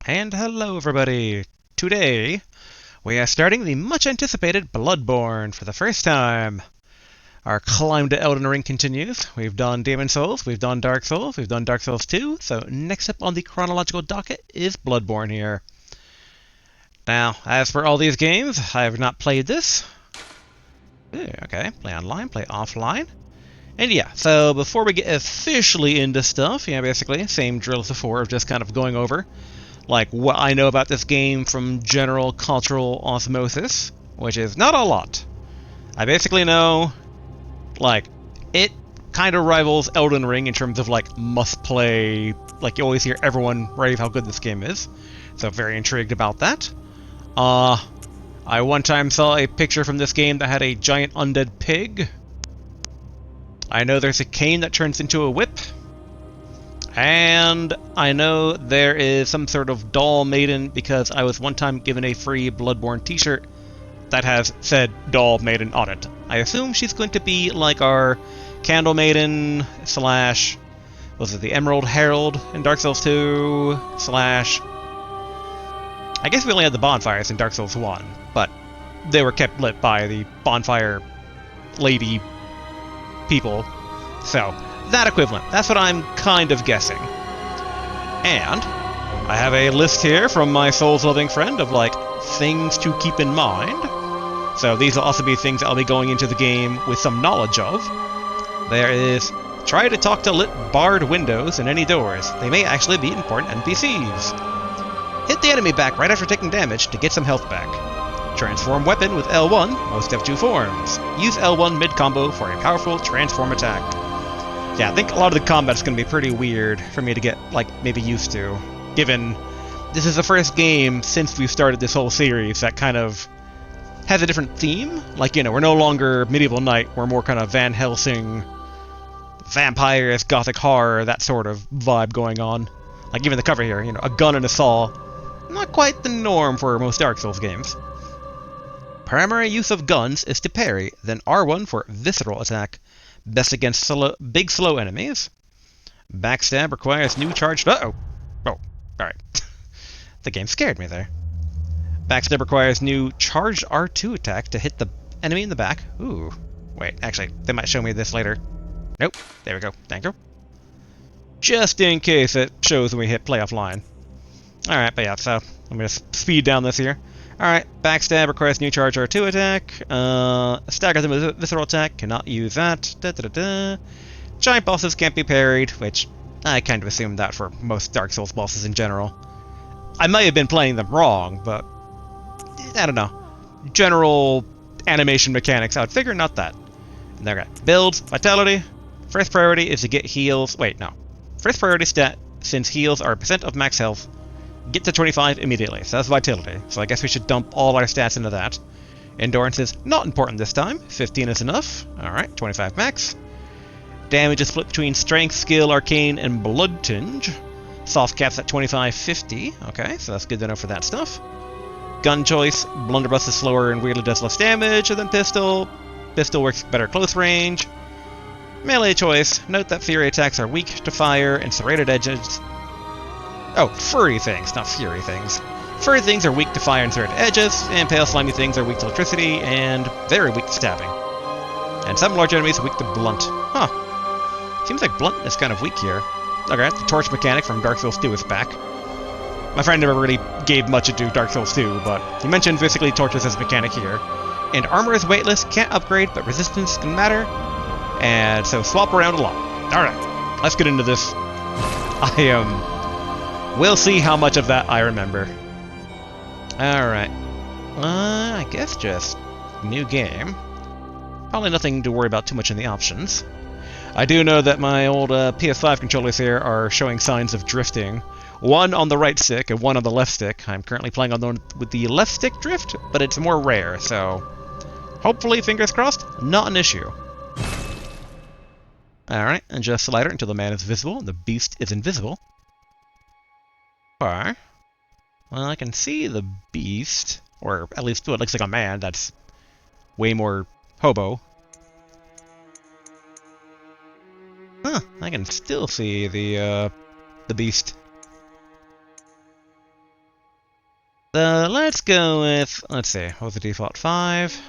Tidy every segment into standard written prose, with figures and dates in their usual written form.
And hello everybody! Today, we are starting the much anticipated Bloodborne for the first time. Our climb to Elden Ring continues. We've done Demon Souls, we've done Dark Souls, we've done Dark Souls 2, so next up on the chronological docket is Bloodborne here. Now, as for all these games, I have not played this. Okay, play online, play offline. And yeah, so before we get officially into stuff, basically, same drill as before of just kind of going over like what I know about this game from general cultural osmosis, which is not a lot. I basically know, like, it kind of rivals Elden Ring in terms of, like, must-play. Like, you always hear everyone rave how good this game is, so very intrigued about that. I one time saw a picture from this game that had a giant undead pig. I know there's a cane that turns into a whip. And I know there is some sort of doll maiden because I was one time given a free Bloodborne t-shirt that has said doll maiden on it. I assume she's going to be like our candle maiden slash, was it the Emerald Herald in Dark Souls 2 slash, I guess we only had the bonfires in Dark Souls 1, but they were kept lit by the bonfire lady people, so that equivalent. That's what I'm kind of guessing. And I have a list here from my Souls-loving friend of, like, things to keep in mind. So these will also be things I'll be going into the game with some knowledge of. There is, try to talk to lit barred windows and any doors. They may actually be important NPCs. Hit the enemy back right after taking damage to get some health back. Transform weapon with L1, most F2 forms. Use L1 mid-combo for a powerful transform attack. Yeah, I think a lot of the combat's going to be pretty weird for me to get, like, maybe used to, given this is the first game since we've started this whole series that kind of has a different theme. Like, we're no longer medieval knight, we're more kind of Van Helsing, vampires, gothic horror, that sort of vibe going on. Like, even the cover here, a gun and a saw. Not quite the norm for most Dark Souls games. Primary use of guns is to parry, then R1 for visceral attack. Best against big slow enemies. Backstab requires new charged... Uh-oh! Oh, alright. The game scared me there. Backstab requires new charged R2 attack to hit the enemy in the back. Ooh. Wait, actually, they might show me this later. Nope. There we go. Thank you. Just in case it shows when we hit play offline. Alright, but yeah, so I'm going to speed down this here. Alright, backstab requires new charge R2 attack. Stagger them with visceral attack, cannot use that. Giant bosses can't be parried, which I kind of assumed that for most Dark Souls bosses in general. I might have been playing them wrong, but I don't know. General animation mechanics, I would figure not that. Okay, builds, vitality. First priority is to get heals. Wait, no. First priority stat, since heals are percent of max health, get to 25 immediately, so that's vitality. So I guess we should dump all our stats into that. Endurance is not important this time. 15 is enough. Alright, 25 max. Damage is split between strength, skill, arcane, and blood tinge. Soft caps at 25-50. Okay, so that's good to know for that stuff. Gun choice. Blunderbuss is slower and weirdly does less damage than pistol. Pistol works better close range. Melee choice. Note that fury attacks are weak to fire and serrated edges. Oh, furry things, not fury things. Furry things are weak to fire and serrated edges, and pale slimy things are weak to electricity and very weak to stabbing. And some large enemies are weak to blunt. Huh. Seems like blunt is kind of weak here. Okay, the torch mechanic from Dark Souls 2 is back. My friend never really gave much into Dark Souls 2, but he mentioned basically torches as a mechanic here. And armor is weightless, can't upgrade, but resistance can matter. And so swap around a lot. Alright, let's get into this. We'll see how much of that I remember. Alright. I guess just new game. Probably nothing to worry about too much in the options. I do know that my old PS5 controllers here are showing signs of drifting. One on the right stick and one on the left stick. I'm currently playing on the one with the left stick drift, but it's more rare, so hopefully, fingers crossed, not an issue. Alright, adjust the slider until the man is visible and the beast is invisible. Well, I can see the beast, or at least what looks like a man. That's way more hobo. Huh, I can still see the beast. Let's go with, let's see, what was the default? 5.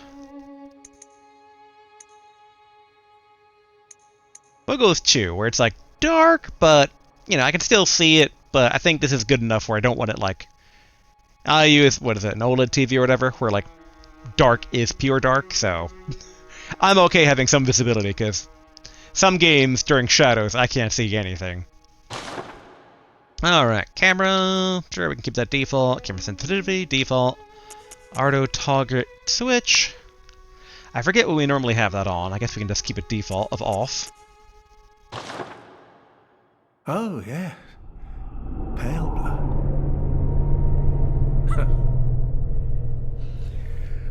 We'll go with 2, where it's like dark, but, you know, I can still see it, but I think this is good enough where I don't want it like, I use, what is it, an OLED TV or whatever, where like dark is pure dark, so I'm okay having some visibility, because some games during shadows I can't see anything. Alright, camera, sure we can keep that default, camera sensitivity, default, auto target switch. I forget when we normally have that on, I guess we can just keep it default of off. Oh, yeah. Pale blood.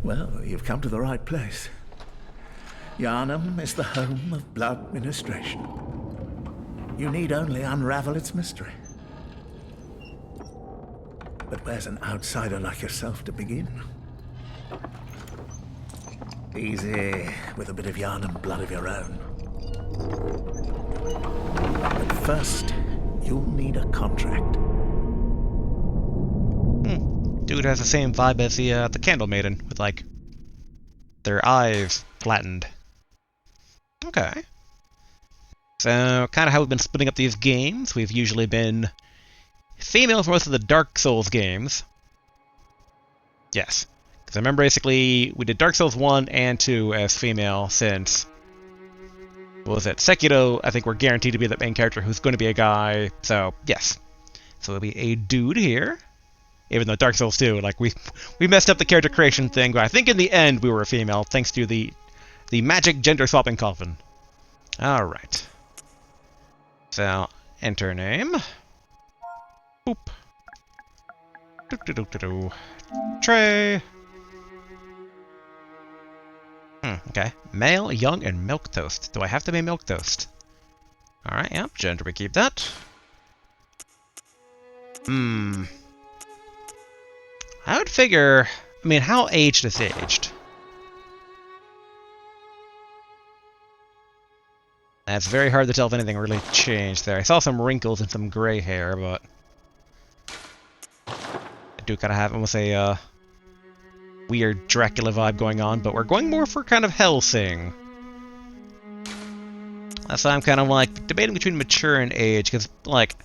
Well, you've come to the right place. Yharnam is the home of blood ministration. You need only unravel its mystery. But where's an outsider like yourself to begin? Easy, with a bit of Yharnam blood of your own. But first, you'll need a contract. Dude has the same vibe as the Candle Maiden, with like their eyes flattened. Okay. So, kind of how we've been splitting up these games. We've usually been female for most of the Dark Souls games. Yes. Because I remember basically we did Dark Souls 1 and 2 as female since, what was it, Sekiro, I think we're guaranteed to be the main character who's going to be a guy, so yes. So it'll be a dude here. Even though Dark Souls 2, like, we messed up the character creation thing, but I think in the end we were a female, thanks to the magic gender-swapping coffin. Alright. So, enter name. Boop. Doo-doo-doo-doo-doo. Trey. Okay. Male, young, and milquetoast. Do I have to be milquetoast? Alright, yep. Gender, we keep that. I would figure... I mean, how aged is aged? It's very hard to tell if anything really changed there. I saw some wrinkles and some gray hair, but... I do kind of have almost a, weird Dracula vibe going on, but we're going more for kind of Hellsing. That's why I'm kind of, like, debating between mature and age, because, like...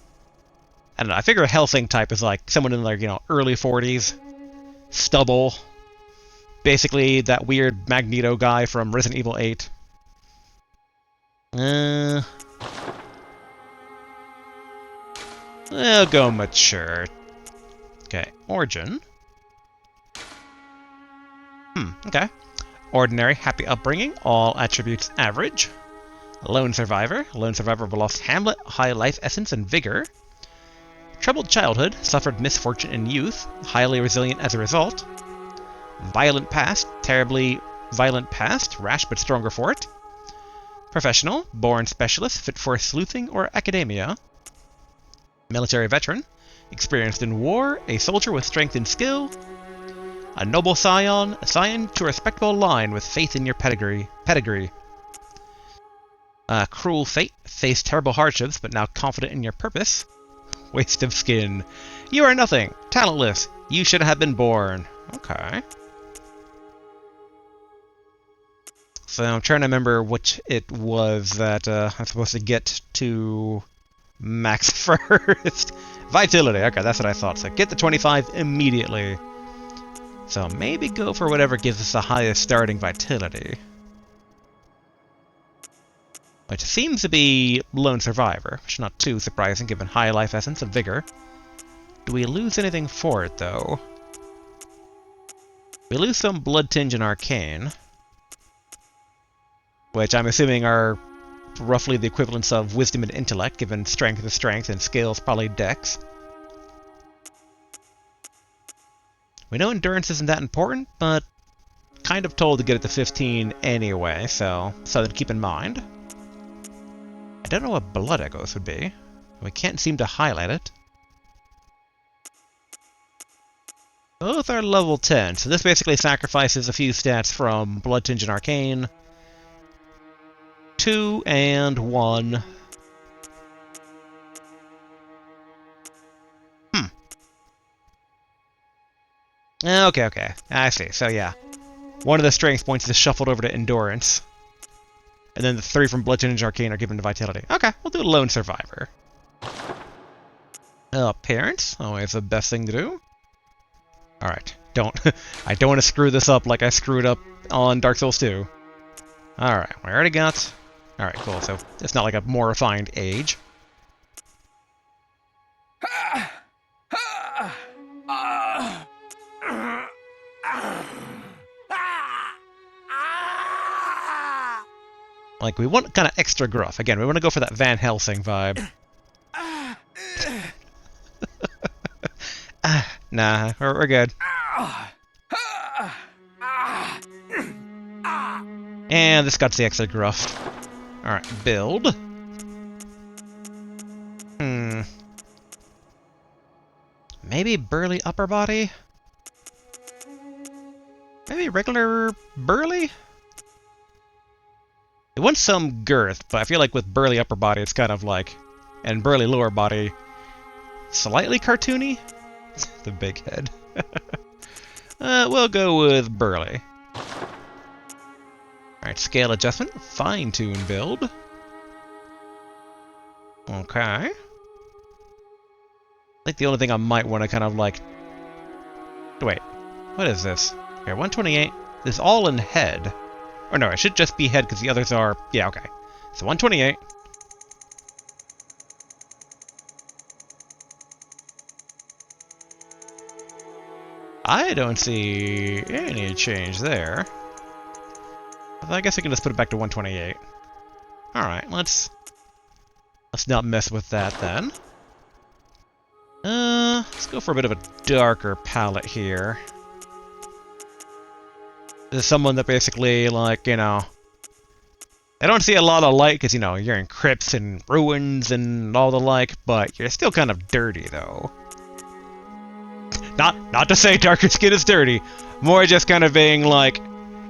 I don't know, I figure a Hellsing type is, like, someone in, like, you know, early 40s. Stubble. Basically, that weird Magneto guy from Resident Evil 8. I'll go mature. Okay, origin. Okay. Ordinary, happy upbringing, all attributes average. Lone survivor of a lost hamlet, high life essence and vigor. Troubled childhood, suffered misfortune in youth, highly resilient as a result. Violent past, terribly violent past, rash but stronger for it. Professional, born specialist, fit for sleuthing or academia. Military veteran, experienced in war, a soldier with strength and skill. A noble scion to a respectable line with faith in your pedigree. Cruel fate, faced terrible hardships but now confident in your purpose. Waste of skin. You are nothing. Talentless. You should have been born. Okay. So I'm trying to remember which it was that I'm supposed to get to max first. Vitality. Okay, that's what I thought. So get the 25 immediately. So maybe go for whatever gives us the highest starting vitality. Which seems to be Lone Survivor, which is not too surprising given high life essence and vigor. Do we lose anything for it, though? We lose some Blood Tinge and Arcane, which I'm assuming are roughly the equivalents of Wisdom and Intellect, given Strength is Strength and Skills probably Dex. We know Endurance isn't that important, but kind of told to get it to 15 anyway, so something to keep in mind. I don't know what Blood Echoes would be. We can't seem to highlight it. Both are level 10, so this basically sacrifices a few stats from Blood Tinge and Arcane. 2 and 1. Okay, okay. I see. So yeah. One of the strength points is shuffled over to endurance. And then the 3 from bludgeoning and arcane are given to vitality. Okay, we'll do a lone survivor. Parents, always the best thing to do. Alright, I don't want to screw this up like I screwed up on Dark Souls 2. Alright, we already got... Alright, cool, so it's not like a more refined age. Like, we want kind of extra gruff. Again, we want to go for that Van Helsing vibe. Nah, we're good. And this got the extra gruff. Alright, build. Maybe burly upper body? Maybe regular burly? It wants some girth, but I feel like with burly upper body it's kind of like... And burly lower body... Slightly cartoony? The big head. We'll go with burly. Alright, scale adjustment. Fine-tune build. Okay. I think the only thing I might want to kind of like... Wait, what is this? Okay, 128. This is all in head. Or no, it should just be head because the others are... Yeah, okay. So 128. I don't see any change there. I guess I can just put it back to 128. Alright, let's not mess with that then. Let's go for a bit of a darker palette here. This is someone that basically, like, you know... I don't see a lot of light because, you know, you're in crypts and ruins and all the like, but you're still kind of dirty, though. Not to say darker skin is dirty, more just kind of being, like,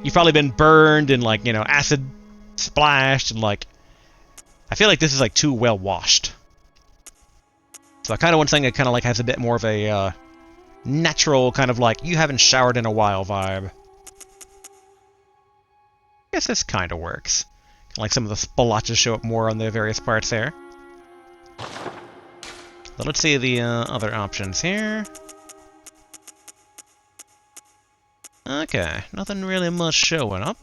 you've probably been burned and, like, you know, acid splashed and, like... I feel like this is, like, too well washed. So I kind of want something that kind of, like, has a bit more of a, natural kind of, like, you haven't showered in a while vibe. I guess this kind of works. Like some of the splotches show up more on the various parts there. So let's see the other options here. Okay, nothing really much showing up.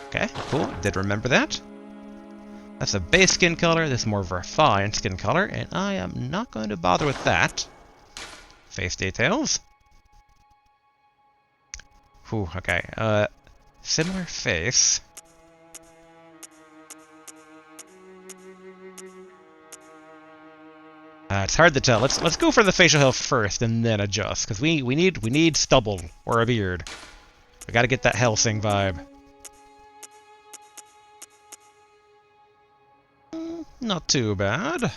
Okay, cool, did remember that. That's a base skin color, this is more of a refined skin color, and I am not going to bother with that. Face details. Whew, okay, similar face. It's hard to tell. Let's go for the facial health first and then adjust, because we need stubble or a beard. We gotta get that Helsing vibe. Not too bad.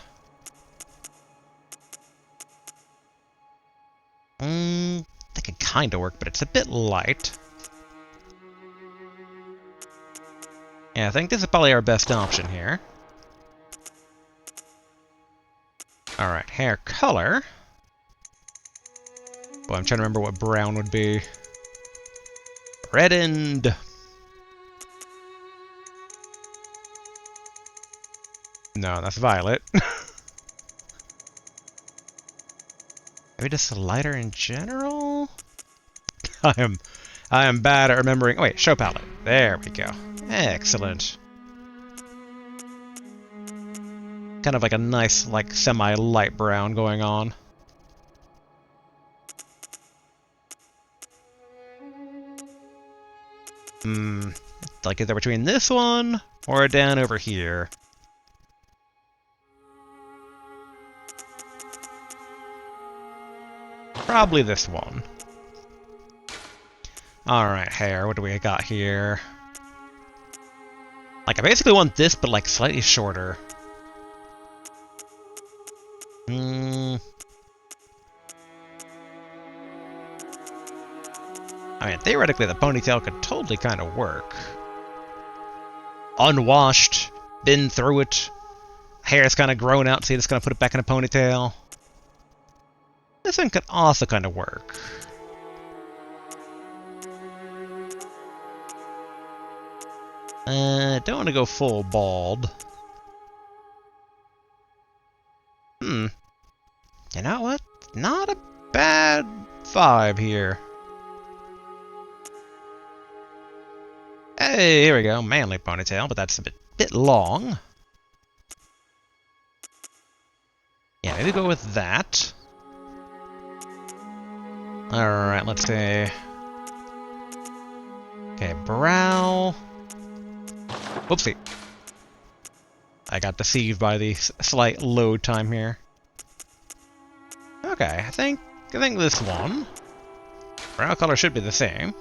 That could kind of work, but it's a bit light. Yeah, I think this is probably our best option here. Alright, hair color. Well, I'm trying to remember what brown would be. Reddened. No, that's violet. Maybe just lighter in general? I am bad at remembering. Oh, wait, show palette. There we go. Excellent. Kind of like a nice, like, semi-light brown going on. Like either between this one or down over here. Probably this one. Alright, hair, what do we got here? Like, I basically want this, but like slightly shorter. I mean, theoretically, the ponytail could totally kind of work. Unwashed, been through it, hair's kind of grown out, so you're just gonna put it back in a ponytail. This one could also kind of work. Don't want to go full bald. You know what? Not a bad vibe here. Hey, here we go. Manly ponytail, but that's a bit long. Yeah, maybe go with that. Alright, let's see. Okay, brow. Whoopsie. I got deceived by the slight load time here. Okay, I think this one. Brow color should be the same.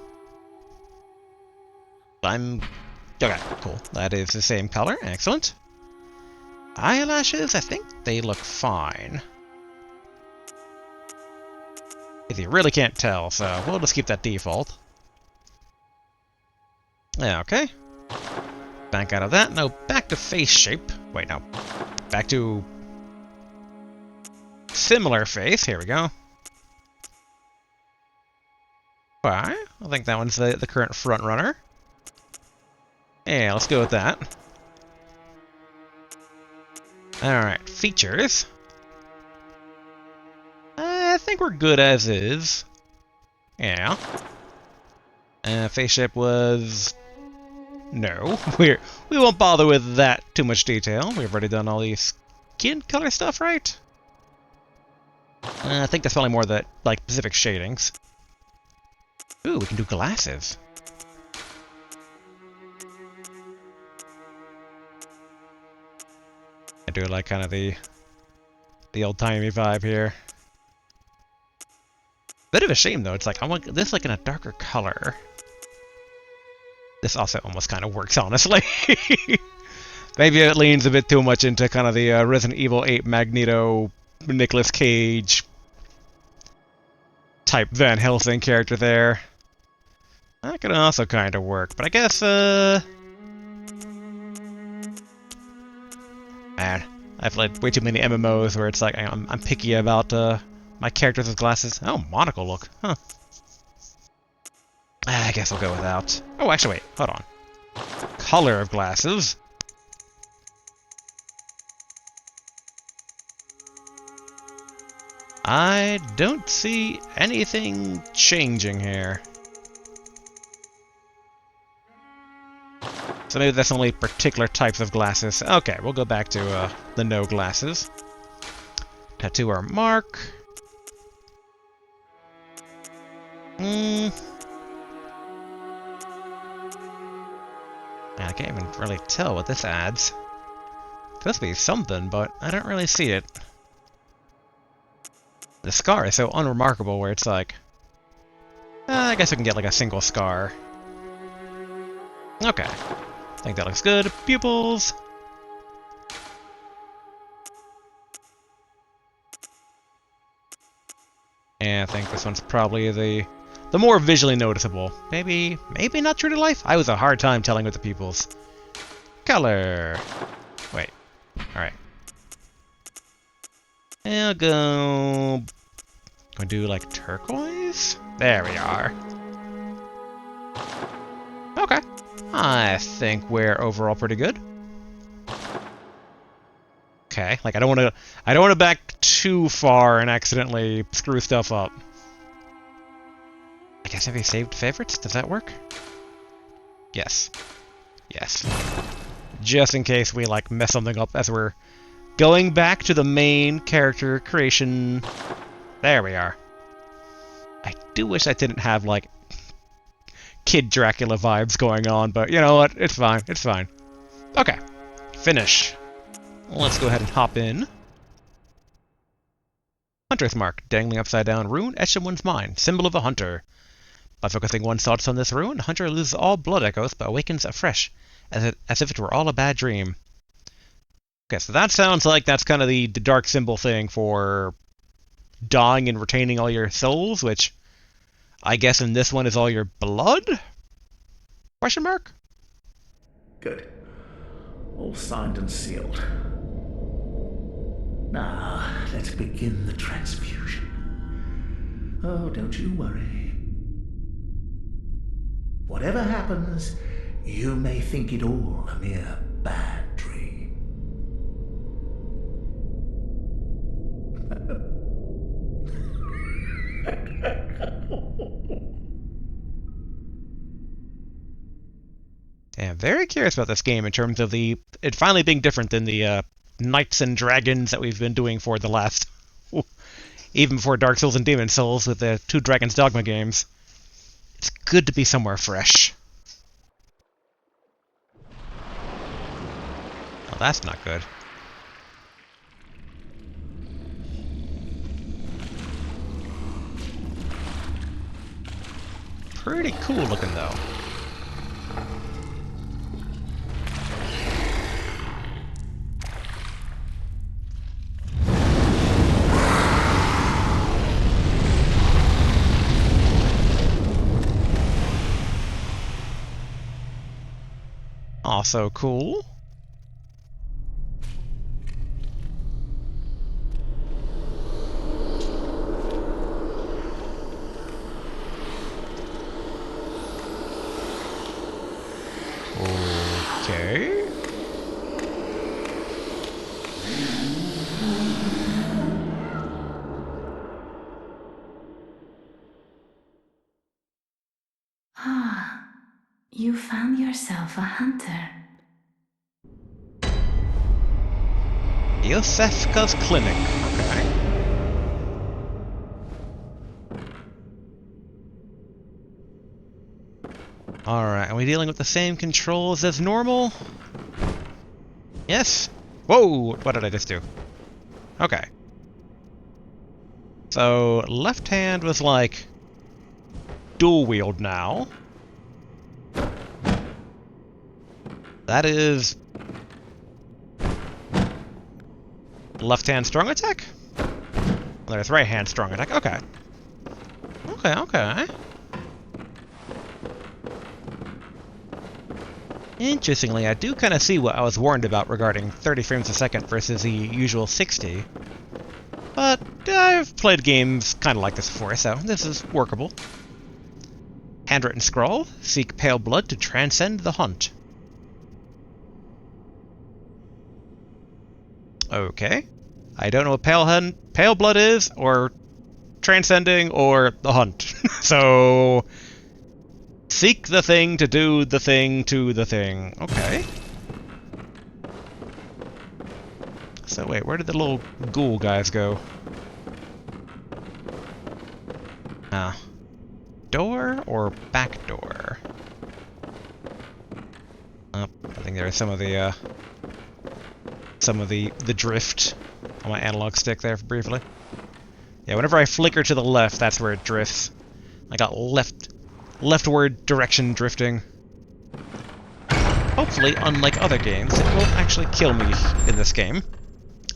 Okay, cool. That is the same color. Excellent. Eyelashes, I think they look fine. You really can't tell, so we'll just keep that default. Yeah, okay. Back out of that. Now back to face shape. Wait, no. Back to similar face. Here we go. Okay, I think that one's the current front runner. Yeah, let's go with that. Alright, features. I think we're good as is. Yeah. Face shape was... No. We won't bother with that too much detail. We've already done all these skin color stuff, right? I think that's probably more the, like, specific shadings. Ooh, we can do glasses. I do like kind of the old-timey vibe here. Bit of a shame though, it's like I want this like in a darker color. This also almost kind of works, honestly. Maybe it leans a bit too much into kind of the Resident Evil 8 Magneto, Nicolas Cage type Van Helsing character there. That could also kind of work, but I guess, man, I've played way too many MMOs where it's like I'm picky about my characters with glasses. Oh, monocle look, huh? I guess I'll go without. Oh, actually, wait, hold on. Color of glasses. I don't see anything changing here. So maybe that's only particular types of glasses. Okay, we'll go back to the no glasses. Tattoo our mark. I can't even really tell what this adds. Supposed to be something, but I don't really see it. The scar is so unremarkable where it's like... I guess we can get like a single scar. Okay. I think that looks good. Pupils! And I think this one's probably the more visually noticeable. Maybe not true to life? I was a hard time telling with the pupils. Color! Wait. Alright. I'll go... Gonna do like turquoise? There we are. Okay. I think we're overall pretty good. Okay, like I don't want to back too far and accidentally screw stuff up. I guess maybe saved favorites? Does that work? Yes. Yes. Just in case we like mess something up as we're going back to the main character creation. There we are. I do wish I didn't have like Kid Dracula vibes going on, but you know what? It's fine. It's fine. Okay. Finish. Let's go ahead and hop in. Hunter's Mark. Dangling upside down rune etched in one's mind. Symbol of a hunter. By focusing one's thoughts on this rune, the hunter loses all blood echoes but awakens afresh, as if it were all a bad dream. Okay, so that sounds like that's kind of the dark symbol thing for dying and retaining all your souls, which I guess in this one is all your blood? Question mark? Good. All signed and sealed. Now, let's begin the transfusion. Oh, don't you worry. Whatever happens, You may think it all a mere bad dream. Yeah, I'm very curious about this game in terms of it finally being different than the Knights and Dragons that we've been doing for the last... even before Dark Souls and Demon Souls with the 2 Dragon's Dogma games. It's good to be somewhere fresh. Oh, that's not good. Pretty cool looking, though. Also cool. Okay. Ah, you found yourself a hunter. Yosefka's Clinic. Okay. Alright, are we dealing with the same controls as normal? Yes? Whoa! What did I just do? Okay. So, left hand was like... dual wield now. That is... left hand strong attack? There's right hand strong attack. Okay. Okay. Interestingly, I do kind of see what I was warned about regarding 30 frames a second versus the usual 60. But I've played games kind of like this before, so this is workable. Handwritten scroll. Seek pale blood to transcend the hunt. Okay. I don't know what pale blood is, or transcending, or the hunt. So... seek the thing to do the thing to the thing. Okay. So wait, where did the little ghoul guys go? Ah. Door or back door? Oh, I think there was some of the drift on my analog stick there briefly. Yeah, whenever I flicker to the left, that's where it drifts. I got leftward direction drifting. Hopefully, unlike other games, it won't actually kill me in this game.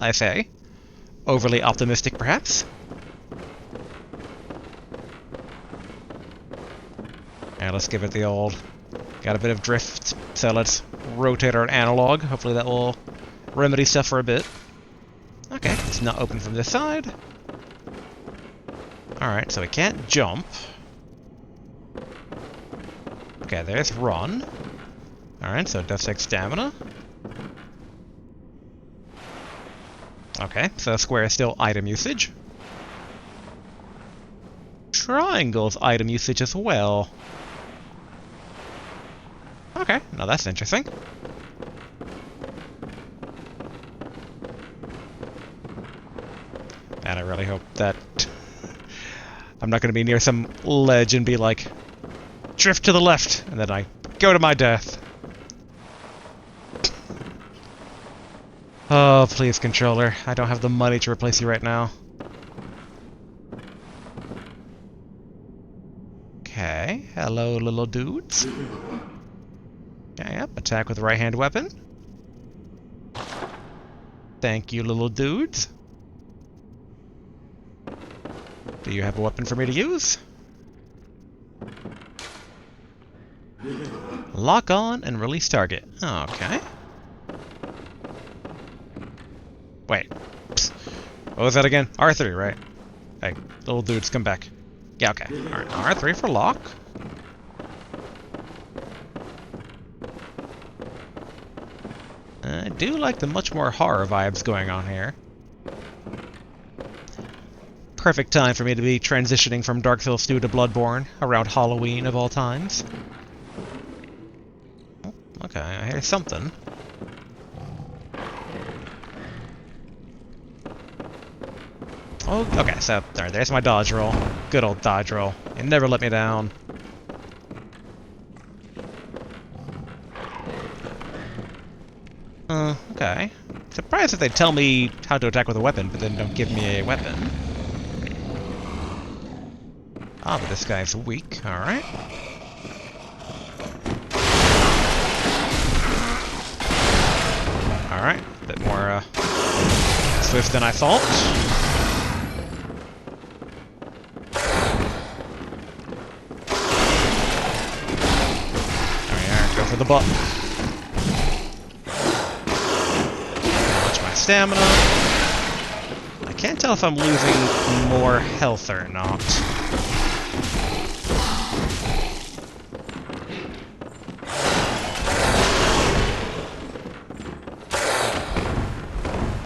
I say. Overly optimistic, perhaps? Yeah, let's give it the old... got a bit of drift, so let's rotate our analog. Hopefully that will remedy stuff for a bit. Okay, it's not open from this side. Alright, so we can't jump. Okay, there's run. Alright, so it does take stamina. Okay, so square is still item usage. Triangle's item usage as well. Okay, now that's interesting. And I really hope that I'm not going to be near some ledge and be like, drift to the left, and then I go to my death. Oh, please, controller. I don't have the money to replace you right now. Okay, hello, little dudes. Okay, yep, attack with right-hand weapon. Thank you, little dudes. Do you have a weapon for me to use? Lock on and release target. Okay. Wait. Psst. What was that again? R3, right? Hey, little dudes, come back. Yeah, okay. Alright, R3 for lock. I do like the much more horror vibes going on here. Perfect time for me to be transitioning from Dark Souls 2 to Bloodborne, around Halloween of all times. Oh, okay, I hear something. Oh, okay, so there's my dodge roll. Good old dodge roll. It never let me down. Okay. Surprised if they tell me how to attack with a weapon, but then don't give me a weapon. Ah, but this guy's weak. Alright. Alright. A bit more, swift than I thought. Alright, go for the butt. Watch my stamina. I can't tell if I'm losing more health or not.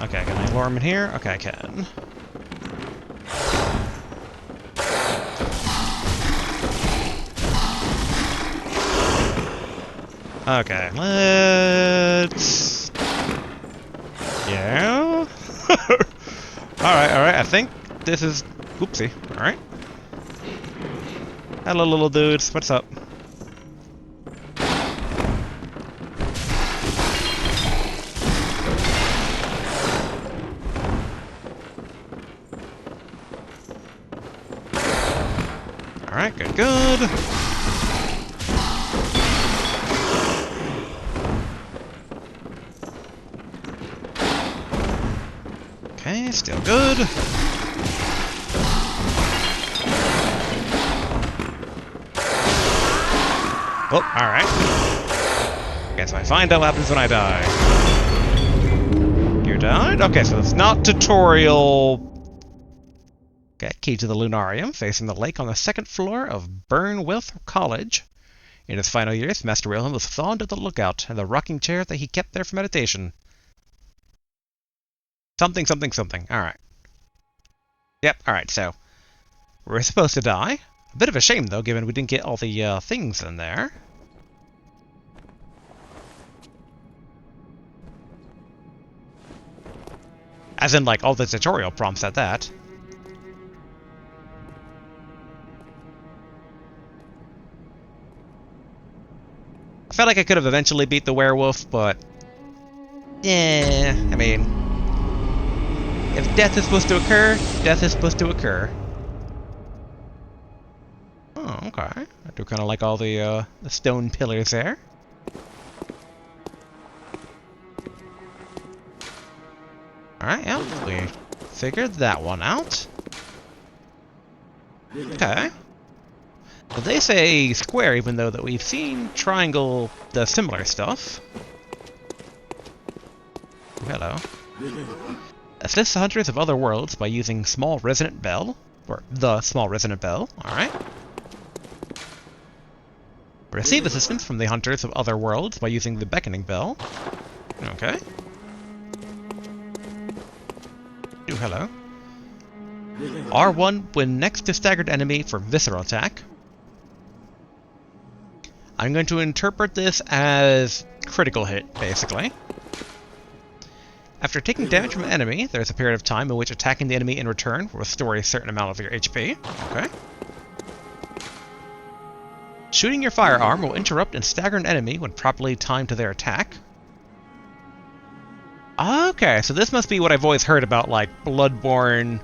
Okay, can I lure him in here? Okay, I can. Okay, let's... Yeah? Alright, I think this is... Oopsie, alright. Hello, little dudes, what's up? Alright, good. Okay, still good. Oh, alright. Okay, so I find out what happens when I die. You died? Okay, so it's not tutorial... Okay, key to the Lunarium, facing the lake on the second floor of Burnwilth College. In his final years, Master Wilhelm was fond of the lookout and the rocking chair that he kept there for meditation. Something. Alright. Yep, alright, so... We're supposed to die. A bit of a shame, though, given we didn't get all the things in there. As in, like, all the tutorial prompts at that. I felt like I could have eventually beat the werewolf, but... Yeah, I mean... If death is supposed to occur, death is supposed to occur. Oh, okay. I do kind of like all the stone pillars there. Alright, yeah, we figured that one out. Okay. Well, they say square, even though that we've seen triangle does similar stuff. Hello. Assist the hunters of other worlds by using small resonant bell, or the small resonant bell. Alright. Receive assistance from the hunters of other worlds by using the beckoning bell. Okay. Oh, hello. R1 when next to staggered enemy for visceral attack. I'm going to interpret this as critical hit, basically. After taking damage from an enemy, there's a period of time in which attacking the enemy in return will restore a certain amount of your HP. Okay. Shooting your firearm will interrupt and stagger an enemy when properly timed to their attack. Okay, so this must be what I've always heard about, like, Bloodborne...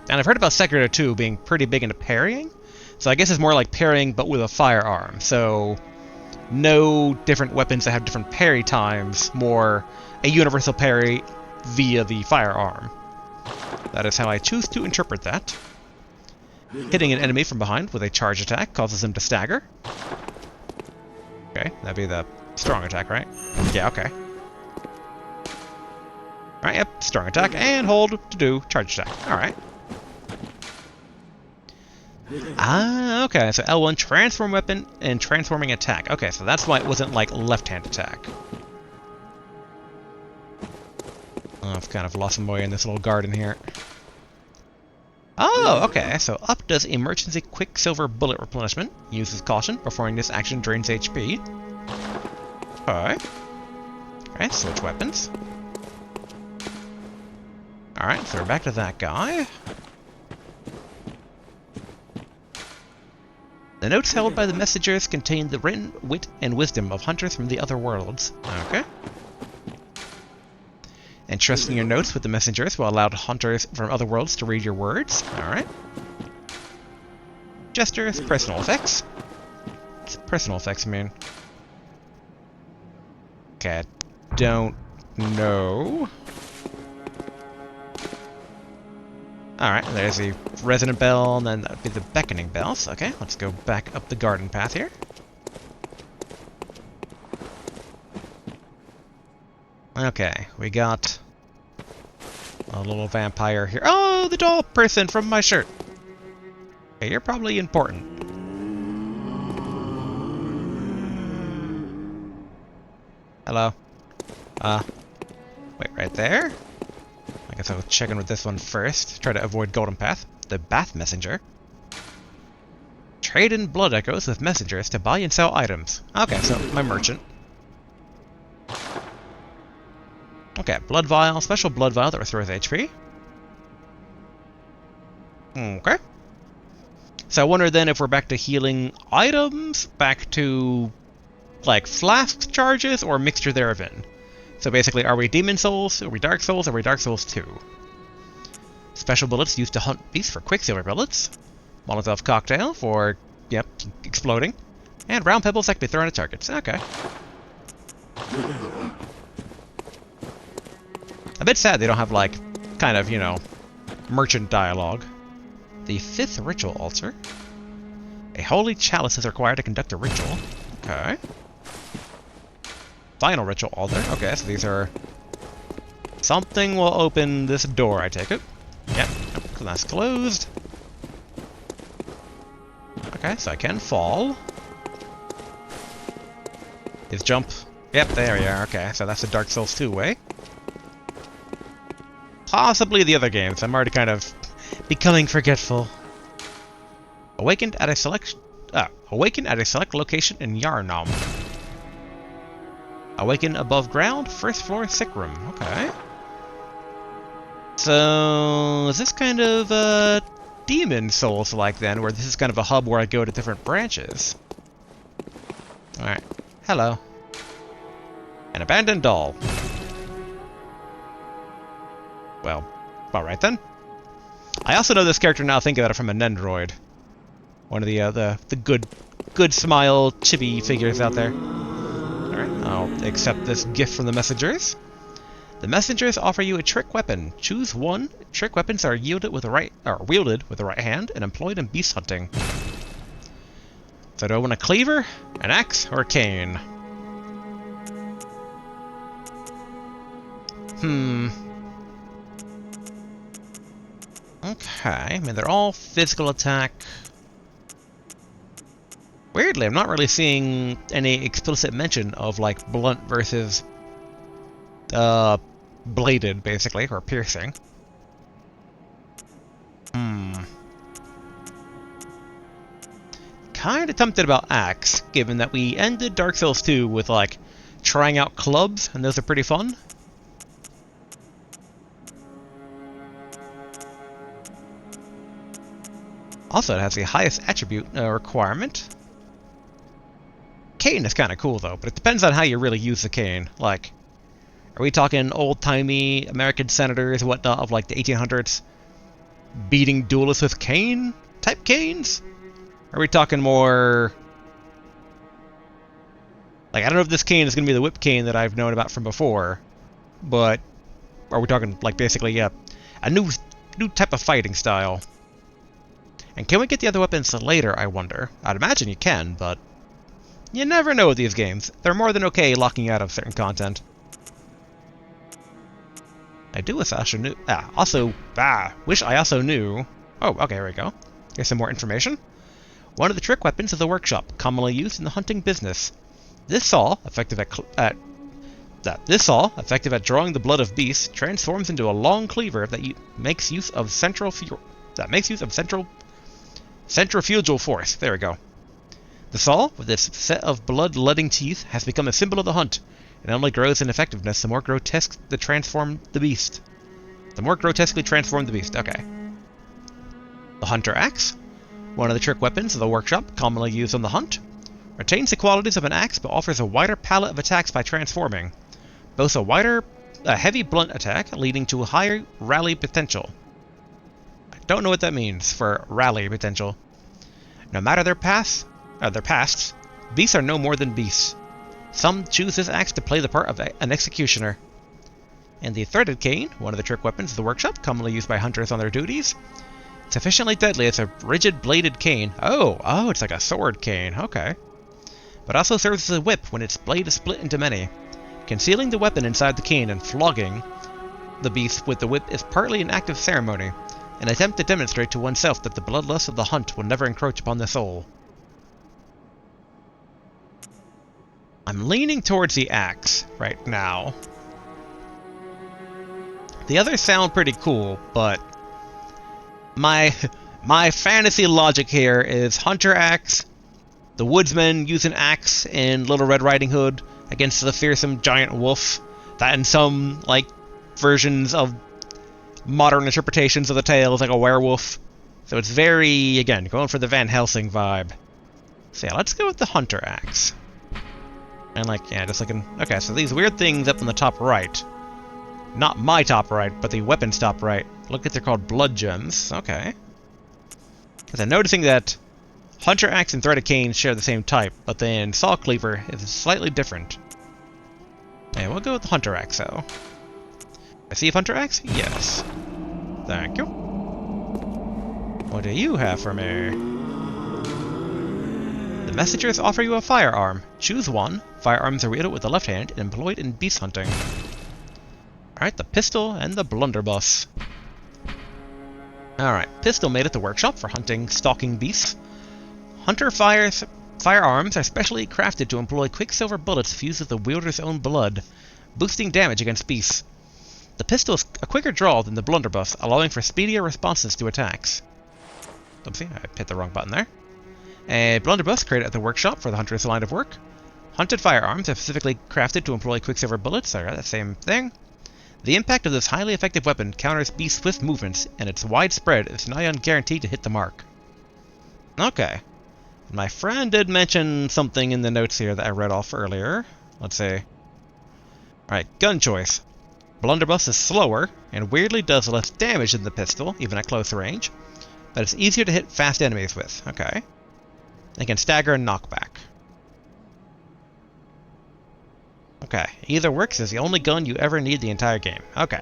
And I've heard about Sekiro 2 being pretty big into parrying. So I guess it's more like parrying, but with a firearm. So, no different weapons that have different parry times, more a universal parry via the firearm. That is how I choose to interpret that. Hitting an enemy from behind with a charge attack causes him to stagger. Okay, that'd be the strong attack, right? Yeah, okay. Alright, yep, strong attack, and hold to do charge attack. Alright. Ah, okay, so L1 transform weapon and transforming attack. Okay, so that's why it wasn't like left-hand attack. I've kind of lost my way in this little garden here. Oh, okay, so up does emergency quicksilver bullet replenishment. Uses caution. Performing this action drains HP. Okay. Alright, switch weapons. Alright, so we're back to that guy. The notes held by the messengers contain the written wit and wisdom of hunters from the other worlds. Okay. Entrusting your notes with the messengers will allow hunters from other worlds to read your words. Alright. Gestures, personal effects. What's personal effects mean? Okay, don't know. Alright, there's the resonant bell, and then that would be the beckoning bells. Okay, let's go back up the garden path here. Okay, we got a little vampire here. Oh, the doll person from my shirt! Okay, you're probably important. Hello. Wait, right there? I guess I'll check in with this one first. Try to avoid Golden Path. The Bath Messenger. Trade in blood echoes with messengers to buy and sell items. Okay, so my merchant. Okay, blood vial. Special blood vial that restores HP. Okay. So I wonder then if we're back to healing items, back to, like, flask charges, or a mixture therein. So basically, are we Demon Souls? Are we Dark Souls? Are we Dark Souls 2? Special bullets used to hunt beasts for quicksilver bullets. Molotov cocktail for, yep, exploding. And round pebbles that can be thrown at targets. Okay. A bit sad they don't have, like, kind of, you know, merchant dialogue. The 5th ritual altar. A holy chalice is required to conduct a ritual. Okay. Final ritual altar. Okay, so these are... Something will open this door, I take it. Yep, so that's closed. Okay, so I can fall. Is jump... Yep, there we are. Okay, so that's the Dark Souls 2 way. Possibly the other games. I'm already kind of becoming forgetful. Awakened at a select location in Yarnam. Awaken above ground, first floor sick room. Okay. So is this kind of Demon Souls like then, where this is kind of a hub where I go to different branches? Alright. Hello. An abandoned doll. Well, alright then. I also know this character now thinking about it from an Nendroid. One of the good smile chibi figures out there. Alright, I'll accept this gift from the messengers. The messengers offer you a trick weapon. Choose one. Trick weapons are wielded with the right hand and employed in beast hunting. So do I want a cleaver, an axe, or a cane? Okay, I mean they're all physical attack. Weirdly, I'm not really seeing any explicit mention of, like, blunt versus, bladed, basically, or piercing. Kinda tempted about axe, given that we ended Dark Souls 2 with, like, trying out clubs, and those are pretty fun. Also, it has the highest attribute requirement. Cane is kind of cool, though, but it depends on how you really use the cane. Like, are we talking old-timey American senators and whatnot of, like, the 1800s beating duelists with cane-type canes? Are we talking more... Like, I don't know if this cane is going to be the whip cane that I've known about from before, but are we talking, like, basically, a new type of fighting style? And can we get the other weapons later, I wonder? I'd imagine you can, but... You never know with these games. They're more than okay locking out of certain content. I do wish I also knew... wish I also knew... Oh, okay, here we go. Here's some more information. One of the trick weapons is the workshop, commonly used in the hunting business. This saw, effective at This saw, effective at drawing the blood of beasts, transforms into a long cleaver that makes use of centrifugal force. There we go. The saw, with its set of blood-letting teeth, has become a symbol of the hunt, and only grows in effectiveness the more grotesque the beast. The more grotesquely transformed the beast. Okay. The hunter axe, one of the trick weapons of the workshop, commonly used on the hunt, retains the qualities of an axe but offers a wider palette of attacks by transforming. Both a heavy blunt attack, leading to a higher rally potential. I don't know what that means for rally potential. No matter their pasts, beasts are no more than beasts. Some choose this axe to play the part of an executioner. And the threaded cane, one of the trick weapons of the workshop, commonly used by hunters on their duties, sufficiently deadly as a rigid bladed cane. Oh, it's like a sword cane. Okay. But also serves as a whip when its blade is split into many. Concealing the weapon inside the cane and flogging the beast with the whip is partly an act of ceremony, an attempt to demonstrate to oneself that the bloodlust of the hunt will never encroach upon the soul. I'm leaning towards the axe right now. The others sound pretty cool, but my fantasy logic here is hunter axe, the woodsman use an axe in Little Red Riding Hood against the fearsome giant wolf, that in some, like, versions of modern interpretations of the tale is like a werewolf. So it's very, again, going for the Van Helsing vibe. So yeah, let's go with the hunter axe. And like, yeah, just looking... Okay, so these weird things up in the top right. Not my top right, but the weapon's top right. Look like they're called blood gems. Okay. Because I'm noticing that hunter axe and threaded cane share the same type, but then saw cleaver is slightly different. And we'll go with the hunter axe, though. Receive hunter axe? Yes. Thank you. What do you have for me? The messengers offer you a firearm. Choose one. Firearms are wielded with the left hand and employed in beast hunting. Alright, the pistol and the blunderbuss. Alright, pistol made at the workshop for hunting stalking beasts. Hunter firearms are specially crafted to employ quicksilver bullets fused with the wielder's own blood, boosting damage against beasts. The pistol is a quicker draw than the blunderbuss, allowing for speedier responses to attacks. Oopsie, I hit the wrong button there. A blunderbuss created at the workshop for the hunter's line of work. Hunted firearms are specifically crafted to employ quicksilver bullets. Alright, that same thing. The impact of this highly effective weapon counters beast swift movements, and its wide spread is nigh on guaranteed to hit the mark. Okay. My friend did mention something in the notes here that I read off earlier. Let's see. Alright, gun choice. Blunderbuss is slower, and weirdly does less damage than the pistol, even at close range, but it's easier to hit fast enemies with. Okay. It can stagger and knock back. Okay, either works as the only gun you ever need the entire game. Okay.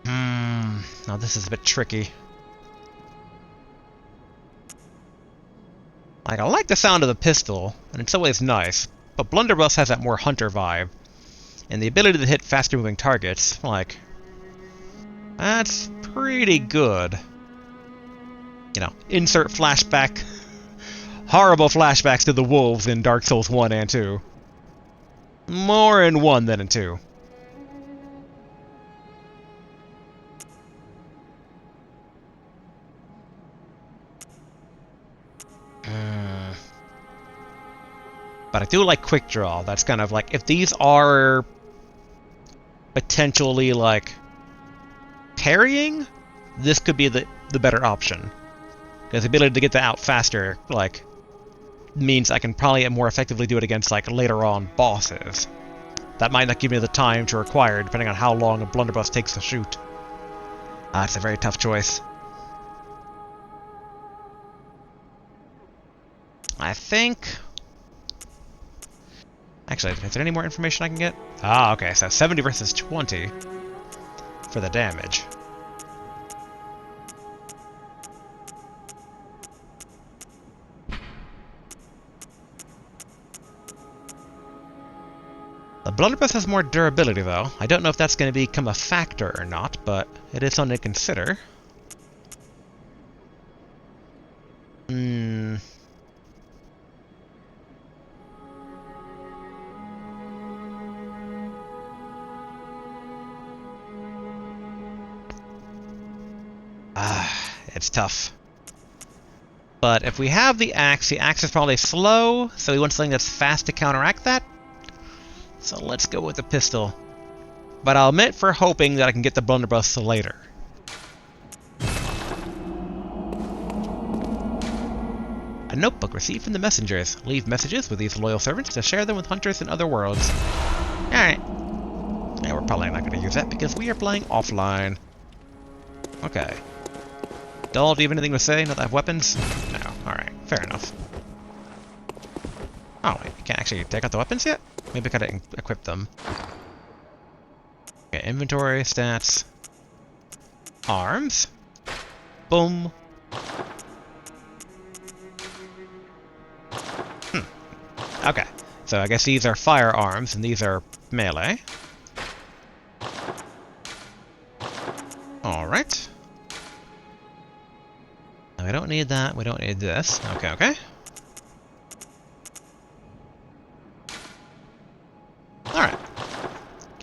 Now this is a bit tricky. Like, I like the sound of the pistol, and it's always nice, but blunderbuss has that more hunter vibe. And the ability to hit faster moving targets, like, that's pretty good. You know, insert flashback. Horrible flashbacks to the wolves in Dark Souls 1 and 2. More in 1 than in 2. But I do like quick draw. That's kind of like, if these are potentially like parrying, this could be the better option. Because the ability to get that out faster, like, means I can probably more effectively do it against, like, later on bosses. That might not give me the time to require, depending on how long a blunderbuss takes to shoot. It's a very tough choice. I think... Actually, is there any more information I can get? Ah, okay, so 70 versus 20 for the damage. The blunderbuss has more durability, though. I don't know if that's going to become a factor or not, but it is something to consider. It's tough. But if we have the axe is probably slow, so we want something that's fast to counteract that. So let's go with the pistol. But I'll admit for hoping that I can get the blunderbuss later. A notebook received from the messengers. Leave messages with these loyal servants to share them with hunters in other worlds. Alright. Yeah, we're probably not going to use that because we are playing offline. Okay. Doll, do you have anything to say? Not that I have weapons? No. Alright, fair enough. Oh, wait, you can't actually take out the weapons yet? Maybe I gotta equip them. Okay, inventory, stats. Arms. Boom. Okay, so I guess these are firearms and these are melee. Alright. We don't need that, we don't need this. Okay, okay. Alright.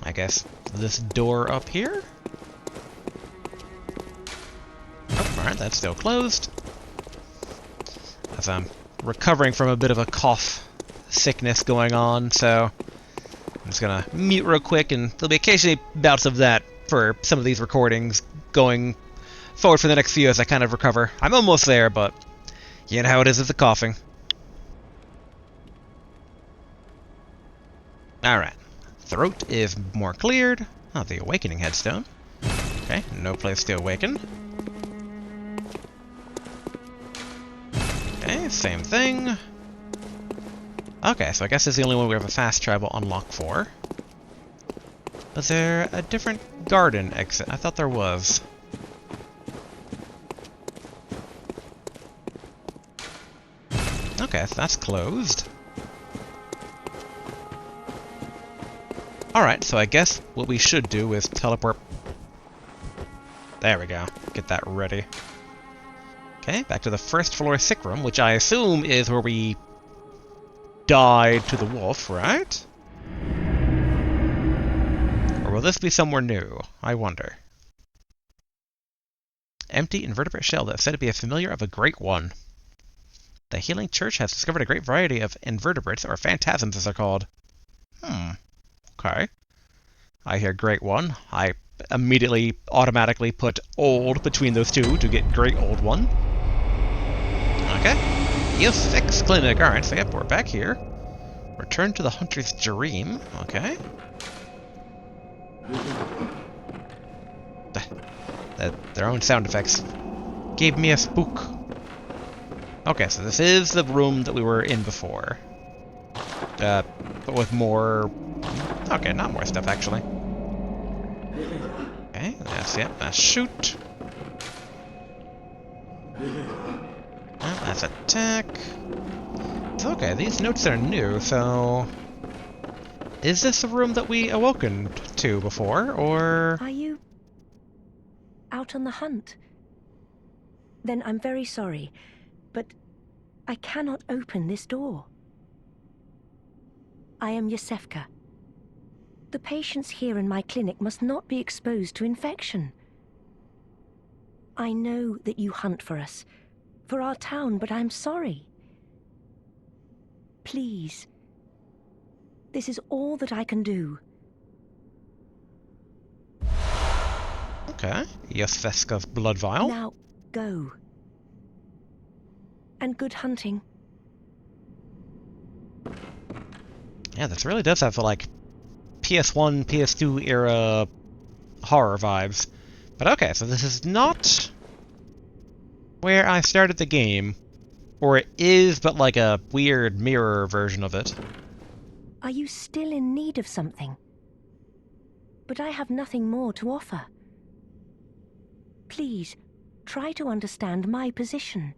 I guess this door up here? Oh, alright, that's still closed. As I'm recovering from a bit of a cough sickness going on, so I'm just gonna mute real quick, and there'll be occasionally bouts of that for some of these recordings going forward for the next few as I kind of recover. I'm almost there, but you know how it is with the coughing. Alright. Throat is more cleared. Oh, the awakening headstone. Okay, no place to awaken. Okay, same thing. Okay, so I guess it's the only one we have a fast travel unlock for. Was there a different garden exit? I thought there was. Okay, so that's closed. Alright, so I guess what we should do is teleport. There we go. Get that ready. Okay, back to the first floor sick room, which I assume is where we died to the wolf, right? Or will this be somewhere new? I wonder. Empty invertebrate shell that's said to be a familiar of a great one. The Healing Church has discovered a great variety of invertebrates, or phantasms as they're called. Okay. I hear great one. I immediately, automatically put old between those two to get great old one. Okay. E6 clinic. Alright, so yep, we're back here. Return to the Hunter's Dream. Okay. Their own sound effects gave me a spook. Okay, so this is the room that we were in before. But with more... Okay, not more stuff, actually. Okay, that's shoot. That's attack. So, okay, these notes are new, so... Is this the room that we awoken to before, or...? Are you... out on the hunt? Then I'm very sorry, but I cannot open this door. I am Yosefka. The patients here in my clinic must not be exposed to infection. I know that you hunt for us, for our town, but I'm sorry. Please. This is all that I can do. Okay. Yosefka's blood vial. Now, go. And good hunting. Yeah, this really does have the, like, PS1, PS2 era horror vibes. But okay, so this is not where I started the game. Or it is, but like a weird mirror version of it. Are you still in need of something? But I have nothing more to offer. Please, try to understand my position.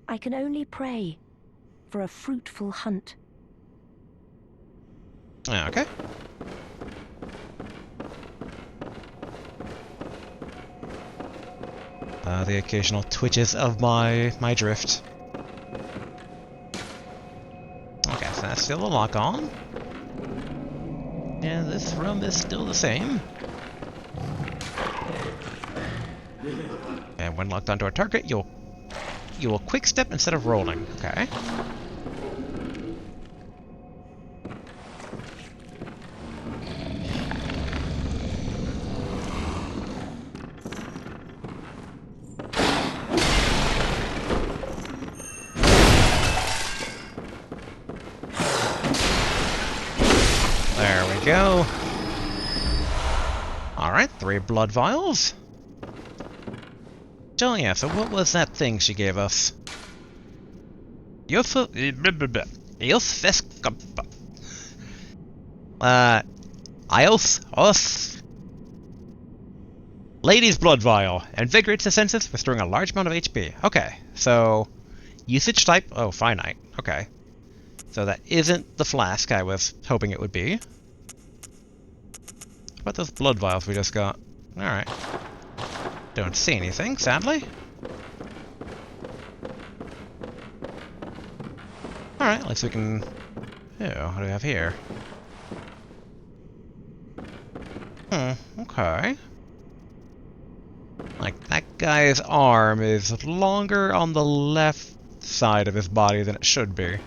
I can only pray for a fruitful hunt. Okay. The occasional twitches of my drift. Okay, so that's still a lock on. And this room is still the same. And when locked onto a target, you will quick step instead of rolling. Okay. There we go. Alright, 3 blood vials. So yeah, so what was that thing she gave us? Lady's blood vial. Invigorates the senses, restoring a large amount of HP. Okay, so usage type, oh, finite. Okay. So that isn't the flask I was hoping it would be. What about those blood vials we just got? Alright. Don't see anything, sadly. Alright, at least we can... Oh, what do we have here? Okay. Like, that guy's arm is longer on the left side of his body than it should be.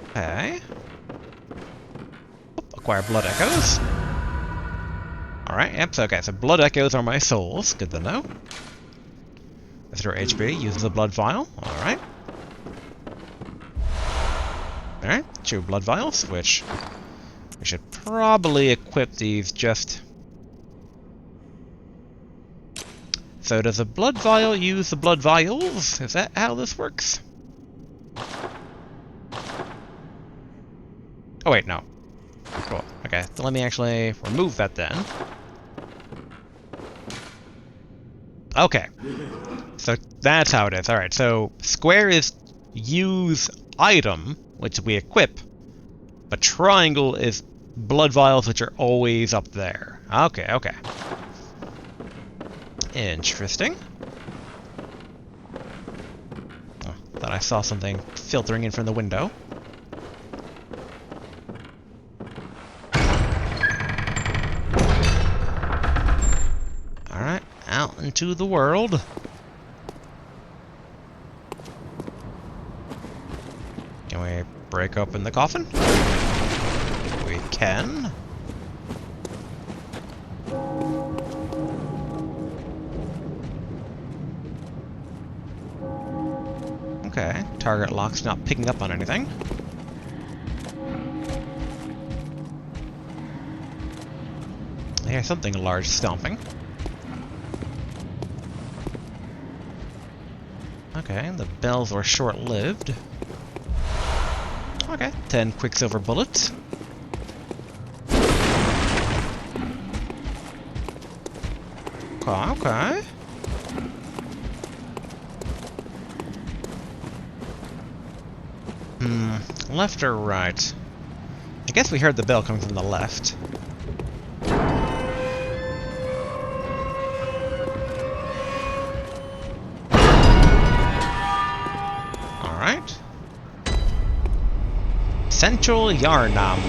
Okay. Oop, acquire blood echoes. Alright, yep, so okay, so blood echoes are my souls. Good to know. Restore HP, use the blood vial. Alright. Alright, 2 blood vials, which we should probably equip these just... So does a blood vial use the blood vials? Is that how this works? Oh wait, no. Cool. Okay, so let me actually remove that then. Okay. So that's how it is. Alright, so square is use item, which we equip, but triangle is blood vials, which are always up there. Okay, okay. Interesting. Oh, thought I saw something filtering in from the window. Alright, out into the world. Can we break open the coffin? We can. Okay, target lock's not picking up on anything. I hear something large stomping. Okay, the bells were short-lived. Okay, 10 quicksilver bullets. Okay, okay. Left or right? I guess we heard the bell coming from the left. Alright. Central Yarnum.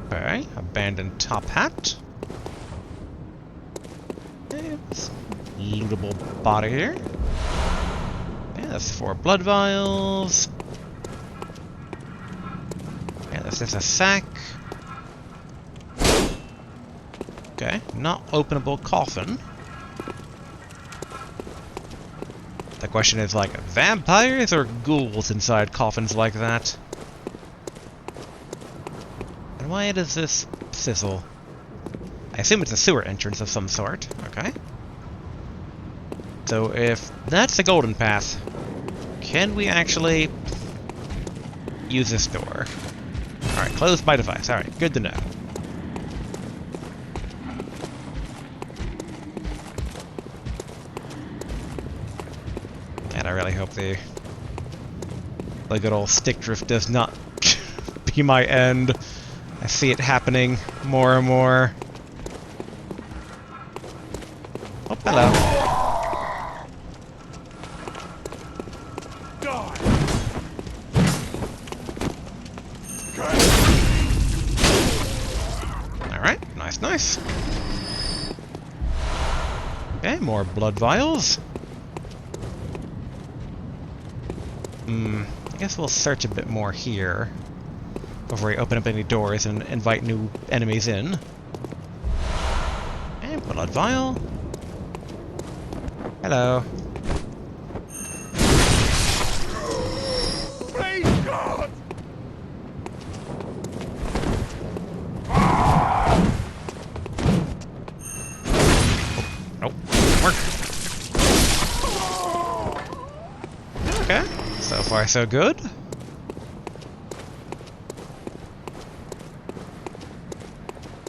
Okay, abandoned top hat. Okay, lootable body here. That's 4 blood vials. Yeah, that's just a sack. Okay, not openable coffin. The question is, like, vampires or ghouls inside coffins like that? And why does this sizzle? I assume it's a sewer entrance of some sort. Okay. So if that's the golden path, can we actually use this door? Alright, closed by device. Alright, good to know. And I really hope the good old stick drift does not be my end. I see it happening more and more. Oh, hello. Nice, nice. Okay, more blood vials. I guess we'll search a bit more here before we open up any doors and invite new enemies in. And blood vial. Hello. Praise God! Nope, work. Okay, so far so good.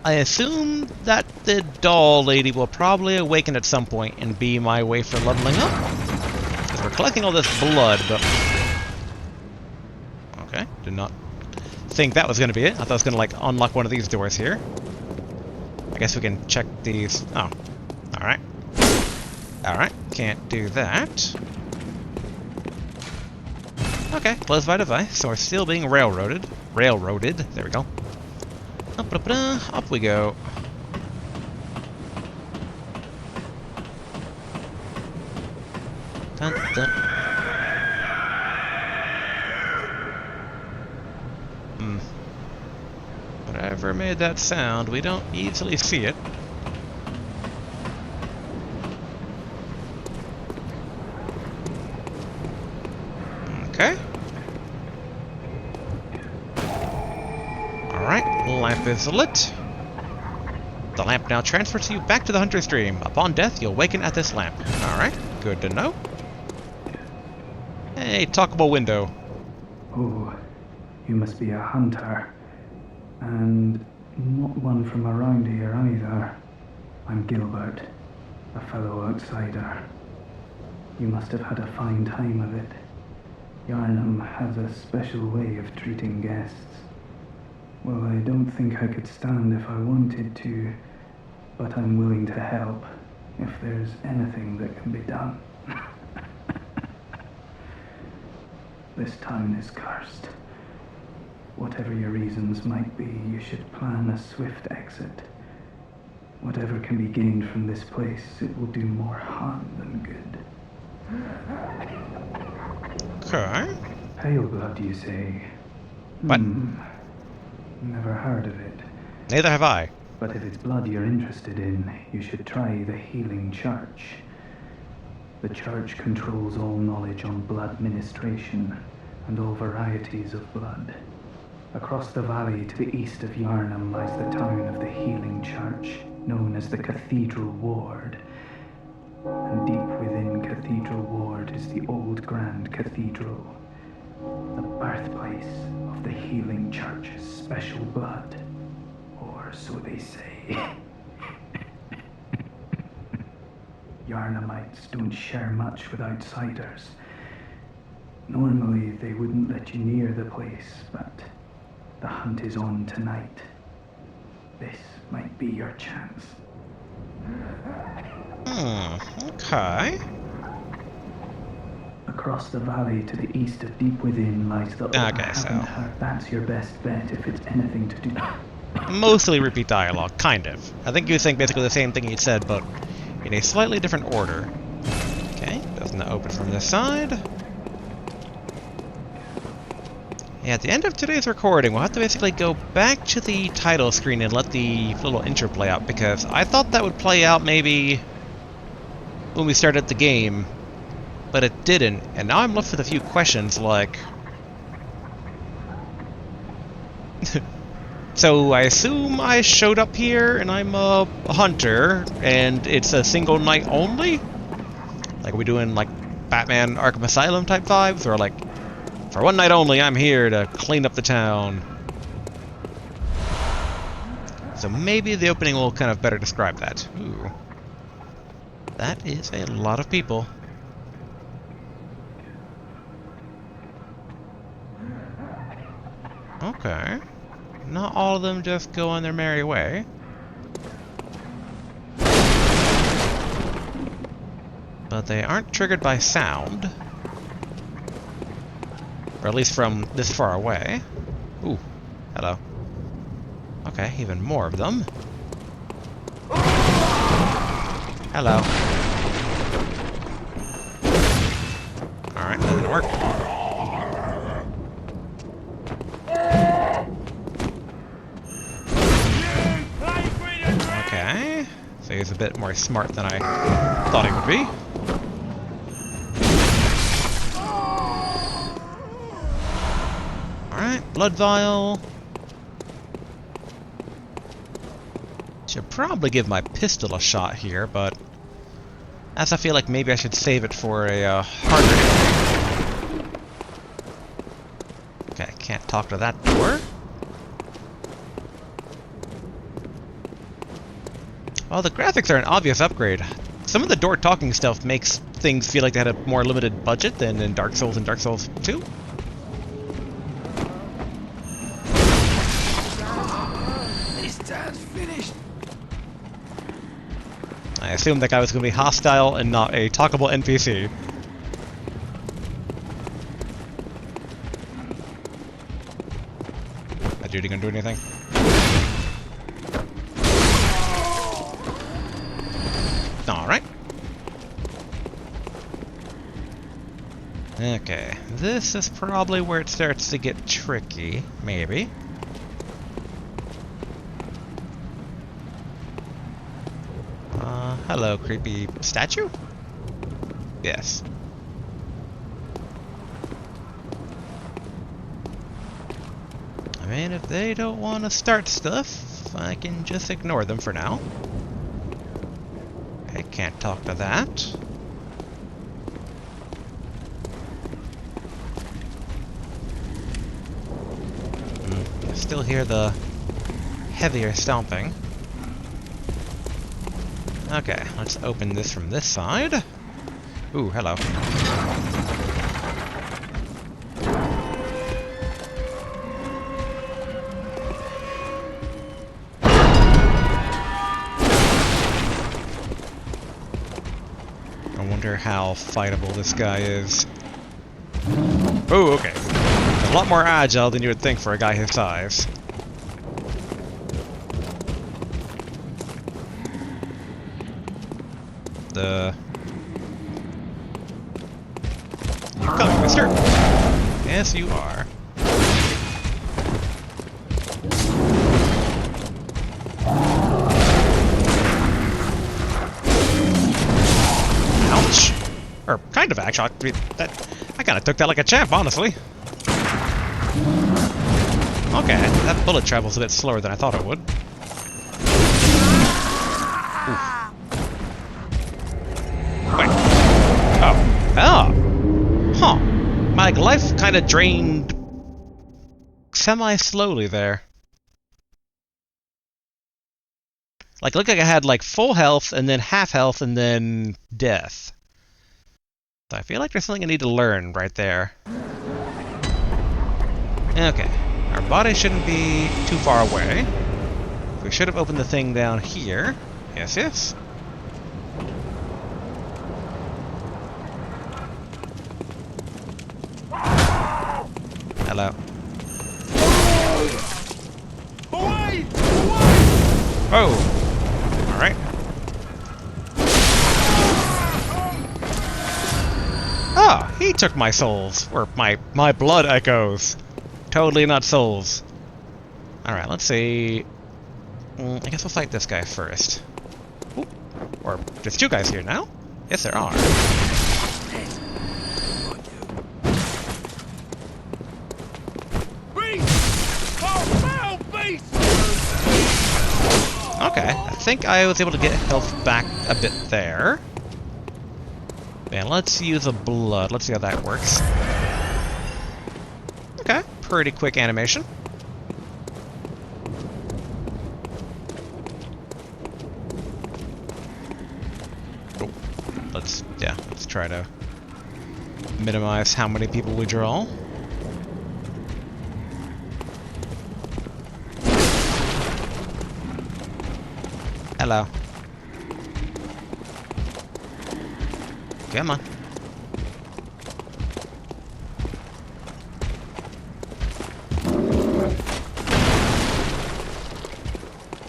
I assume that the doll lady will probably awaken at some point and be my way for leveling up. Because we're collecting all this blood, but... Okay, did not think that was going to be it. I thought I was going to, like, unlock one of these doors here. I guess we can check these... Oh, alright. Alright, can't do that. Okay, closed by device, so we're still being railroaded. Railroaded, there we go. Up we go. Dun, dun. Whatever made that sound, we don't easily see it. Okay. Alright, lamp is lit. The lamp now transfers you back to the Hunter's Dream. Upon death, you'll awaken at this lamp. Alright, good to know. Hey, talkable window. Oh, you must be a hunter. And not one from around here either. I'm Gilbert, a fellow outsider. You must have had a fine time of it. Yarnum has a special way of treating guests. Well, I don't think I could stand if I wanted to, but I'm willing to help if there's anything that can be done. This town is cursed. Whatever your reasons might be, you should plan a swift exit. Whatever can be gained from this place, it will do more harm than good. Okay. Pale blood, you say? What? Never heard of it. Neither have I. But if it's blood you're interested in, you should try the Healing Church. The church controls all knowledge on blood ministration and all varieties of blood. Across the valley to the east of Yarnum lies the town of the Healing Church, known as the Cathedral Ward. And deep within Cathedral Ward is the old Grand Cathedral, the birthplace of the Healing Church's special blood, or so they say. Yarnumites don't share much with outsiders. Normally they wouldn't let you near the place, but the hunt is on tonight. This might be your chance. Okay. Across the valley to the east of Deep Within lies the... Okay, so... That's your best bet if it's anything to do... Mostly repeat dialogue, kind of. I think you think basically the same thing you said, but in a slightly different order. Okay, doesn't open from this side. Yeah, at the end of today's recording, we'll have to basically go back to the title screen and let the little intro play out, because I thought that would play out maybe when we started the game, but it didn't, and now I'm left with a few questions like... So I assume I showed up here and I'm a hunter, and it's a single night only? Like, are we doing like Batman Arkham Asylum type vibes, or like, for one night only, I'm here to clean up the town? So maybe the opening will kind of better describe that. Ooh. That is a lot of people. Okay. Not all of them just go on their merry way. But they aren't triggered by sound. Or at least from this far away. Ooh, hello. Okay, even more of them. Hello. Alright, that didn't work. Okay. So he's a bit more smart than I thought he would be. Alright, blood vial. Should probably give my pistol a shot here, but as I feel like maybe I should save it for a harder enemy. Okay, can't talk to that door. Well, the graphics are an obvious upgrade. Some of the door talking stuff makes things feel like they had a more limited budget than in Dark Souls and Dark Souls 2. This time's finished. I assumed that guy was going to be hostile and not a talkable NPC. That dude gonna do anything? Alright. Okay, this is probably where it starts to get tricky, maybe. Hello, creepy statue? Yes. I mean, if they don't want to start stuff, I can just ignore them for now. I can't talk to that. I still hear the heavier stomping. Okay, let's open this from this side. Ooh, hello. I wonder how fightable this guy is. Oh, okay. A lot more agile than you would think for a guy his size. You coming, mister? Yes, you are. Ouch! Or kind of actually. I kind of took that like a champ, honestly. Okay, that bullet travels a bit slower than I thought it would. Oof. Wait. Oh. Oh. Huh. My life kind of drained semi-slowly there. Like, looked like I had, like, full health, and then half health, and then death. So I feel like there's something I need to learn right there. Okay. Our body shouldn't be too far away. We should have opened the thing down here. Yes, yes. Hello. Away! Oh! Alright. Ah, he took my souls. Or my blood echoes. Totally not souls. Alright, let's see. I guess we'll fight this guy first. Ooh. Or there's two guys here now? Yes, there are. Okay, I think I was able to get health back a bit there. And let's use a blood. Let's see how that works. Okay, pretty quick animation. Oh, let's try to minimize how many people we draw. Hello. Come on.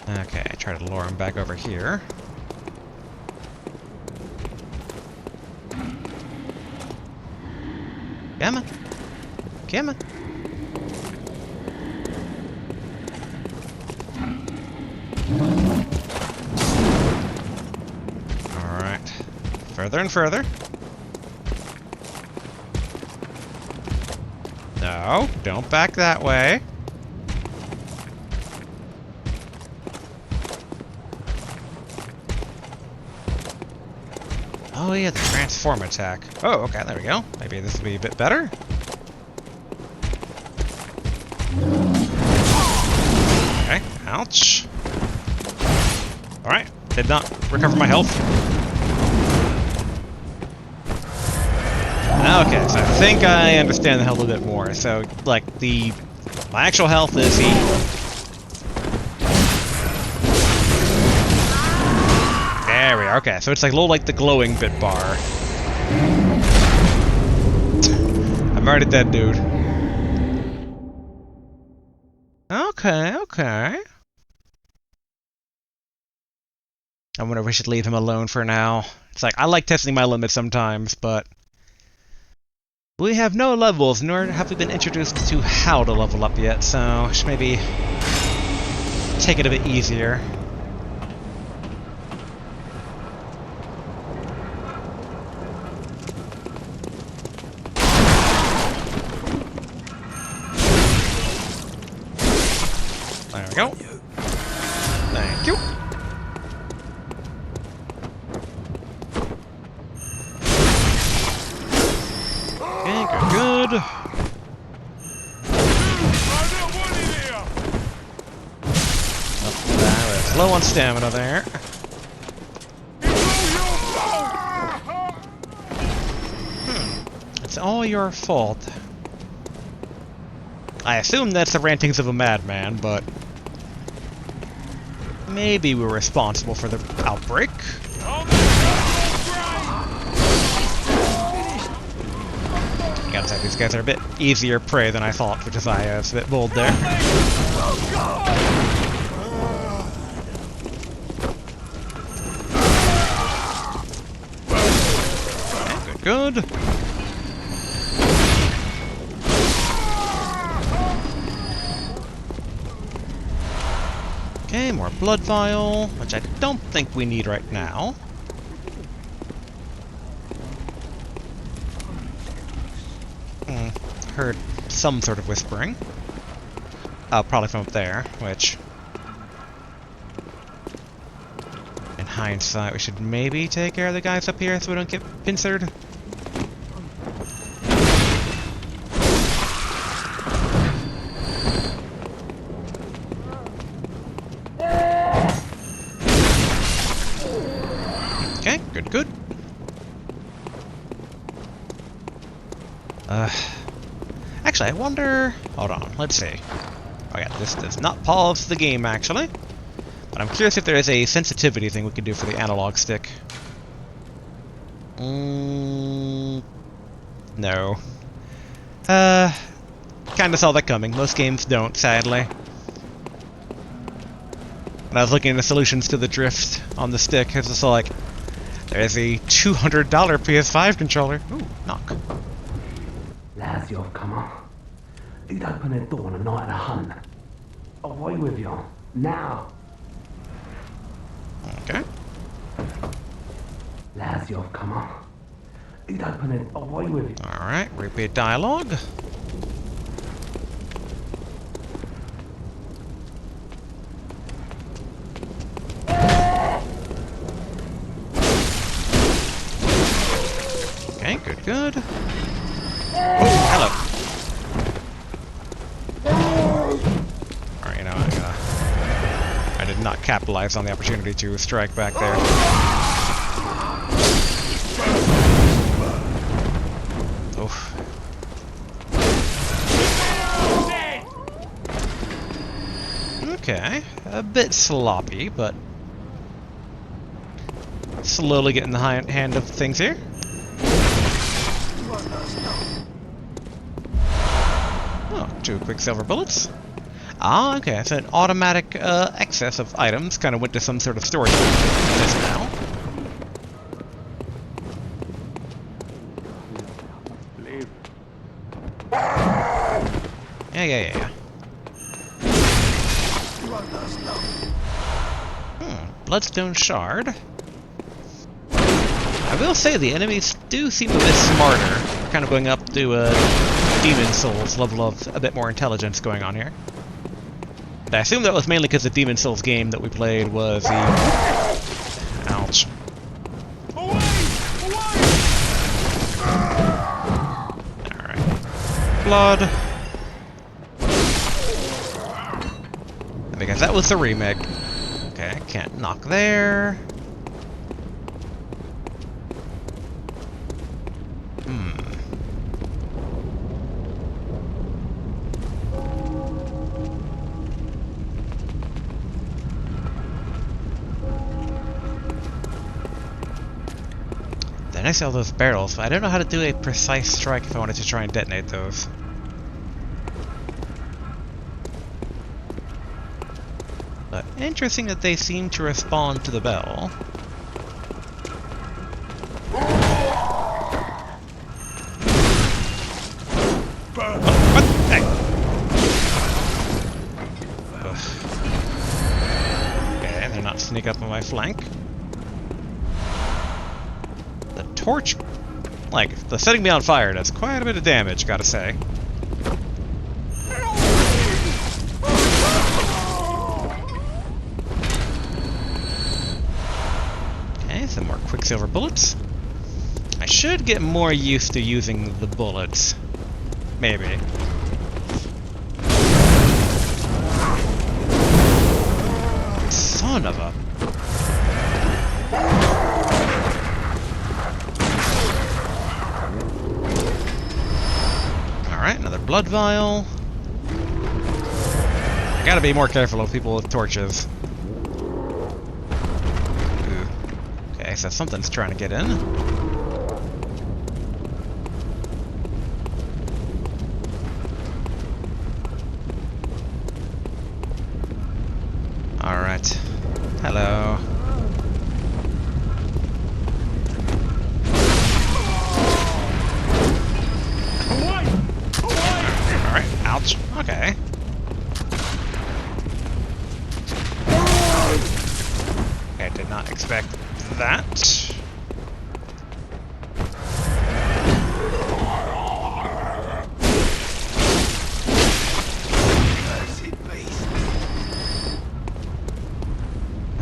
Okay, try to lure him back over here. Come on. Come on. Alright. Further and further. No, don't back that way. Oh yeah, the transform attack. Oh, okay, there we go. Maybe this will be a bit better. Okay, ouch. Alright, did not recover my health. Okay, so I think I understand the health a bit more. So, like, my actual health is There we are. Okay, so it's like a little like the glowing bit bar. I'm already dead, dude. Okay, okay. I wonder if we should leave him alone for now. It's like, I like testing my limits sometimes, but we have no levels, nor have we been introduced to how to level up yet, so I should maybe take it a bit easier. There we go. Thank you. Okay, good, good. Oh, low on stamina there. It's all your fault. I assume that's the rantings of a madman, but maybe we're responsible for the outbreak. I gotta say, these guys are a bit easier prey than I thought, which is why I was a bit bold there. Okay, good, good. Okay, more blood vial, which I don't think we need right now. Heard some sort of whispering. Probably from up there, which in hindsight we should maybe take care of the guys up here so we don't get pincered. Okay, good, good. Actually, I wonder... Hold on, let's see. Oh yeah, this does not pause the game, actually. But I'm curious if there is a sensitivity thing we can do for the analog stick. No. Kinda saw that coming. Most games don't, sadly. When I was looking into solutions to the drift on the stick, it's just like... There's a $200 PS5 controller. Ooh, knock. Lads, you've come on. You'd open the door on a night of the hunt. Away with you. Now. Okay. Lads, you've come on. You'd open it. Away with you. Alright, repeat dialogue. Okay, good, good. Oh, hello. Alright, you know, I did not capitalize on the opportunity to strike back there. Oof. Okay, a bit sloppy, but slowly getting the hand of things here. Oh, 2 quicksilver bullets. Ah, okay, so an automatic excess of items kind of went to some sort of storage just now. Yeah. Bloodstone shard. I will say the enemies do seem a bit smarter. Kind of going up to Demon Souls level of a bit more intelligence going on here. But I assume that was mainly because the Demon Souls game that we played was the... Ouch. Alright. Blood. Because that was the remake. Okay, can't knock there. Then I see all those barrels, but I don't know how to do a precise strike if I wanted to try and detonate those. But interesting that they seem to respond to the bell. Oh, what? Hey. Okay, they're not sneak up on my flank. The torch, like, the setting me on fire does quite a bit of damage, gotta say. Some more Quicksilver bullets. I should get more used to using the bullets. Maybe. Son of a... Alright, another blood vial. I gotta be more careful of people with torches. Okay, so something's trying to get in. Alright. Hello. Alright, ouch. Okay. Okay, did not expect that.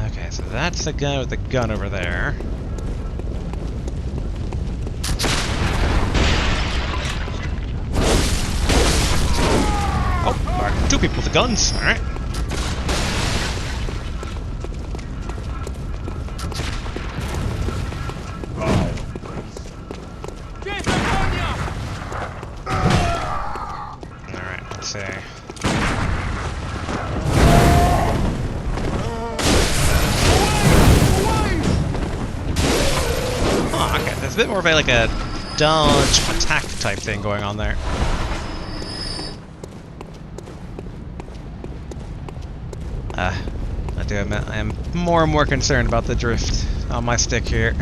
Okay, so that's the guy with the gun over there. Oh, alright, two people with the guns. Alright. There's a bit more of like a dodge attack type thing going on there. I do admit I am more and more concerned about the drift on my stick here.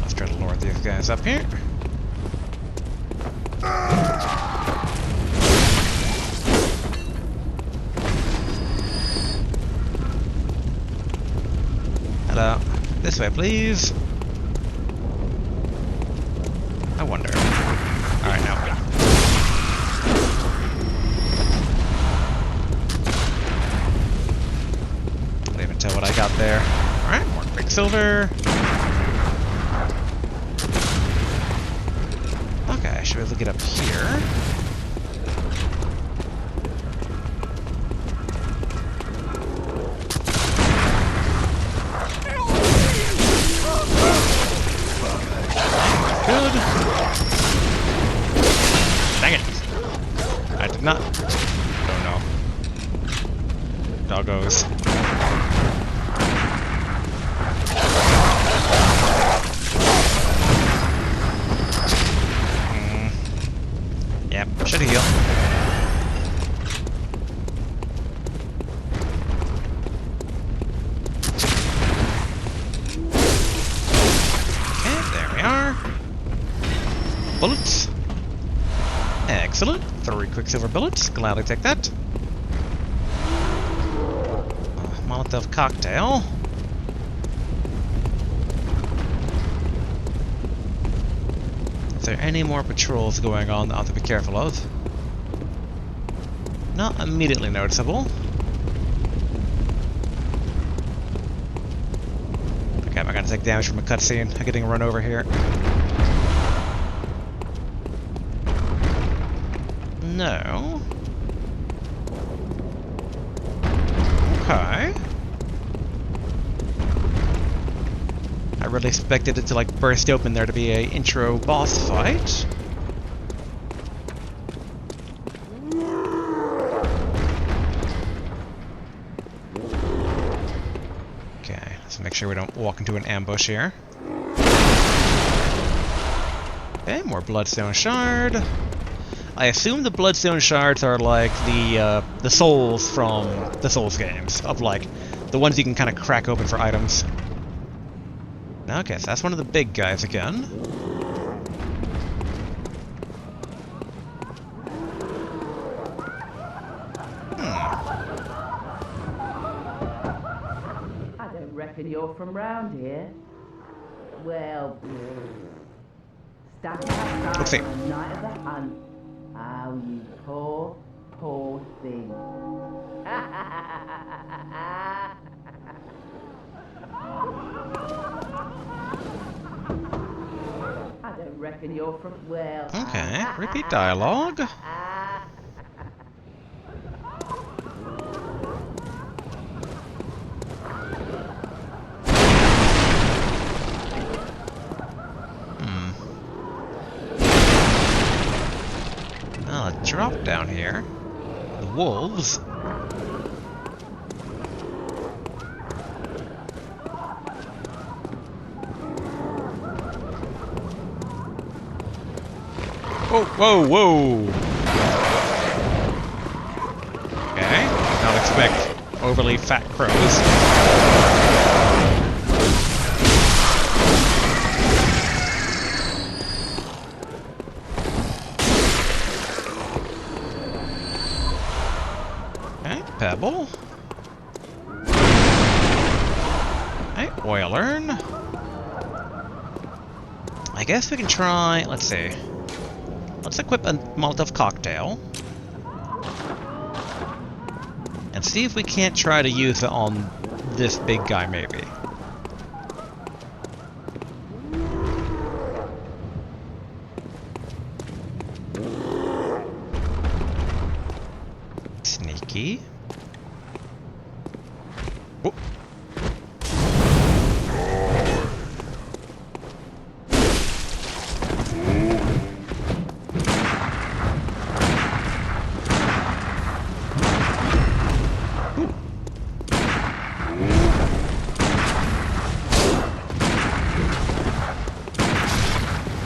Let's try to lure these guys up here. Hello. This way, please. I wonder. Alright, now. Don't even tell what I got there. Alright, more Quicksilver. Okay, I should be able to get up here. Good. Dang it. I did not. Oh no. Doggos. Yep, should heal. Okay, there we are. Bullets. Excellent. 3 quicksilver bullets. Gladly take that. Molotov cocktail. Is there any more patrols going on that I have to be careful of? Not immediately noticeable. Okay, am I gonna take damage from a cutscene? I'm getting run over here. No. Okay. I really expected it to like burst open there to be a intro boss fight. Okay, let's make sure we don't walk into an ambush here. Okay, more bloodstone shard. I assume the bloodstone shards are like the souls from the Souls games, of like the ones you can kind of crack open for items. Okay, so that's one of the big guys again. I don't reckon you're from round here. Well, stand Let's see. outside on the night of the hunt. Oh, you poor, poor thing. I don't reckon you're from, well... Okay, repeat dialogue. A drop down here. The wolves. Oh, whoa, whoa! Okay, not expect overly fat crows. Pebble. Okay, oilern. I guess we can try, let's see. Let's equip a Molotov cocktail. And see if we can't try to use it on this big guy, maybe. Sneaky. Oh.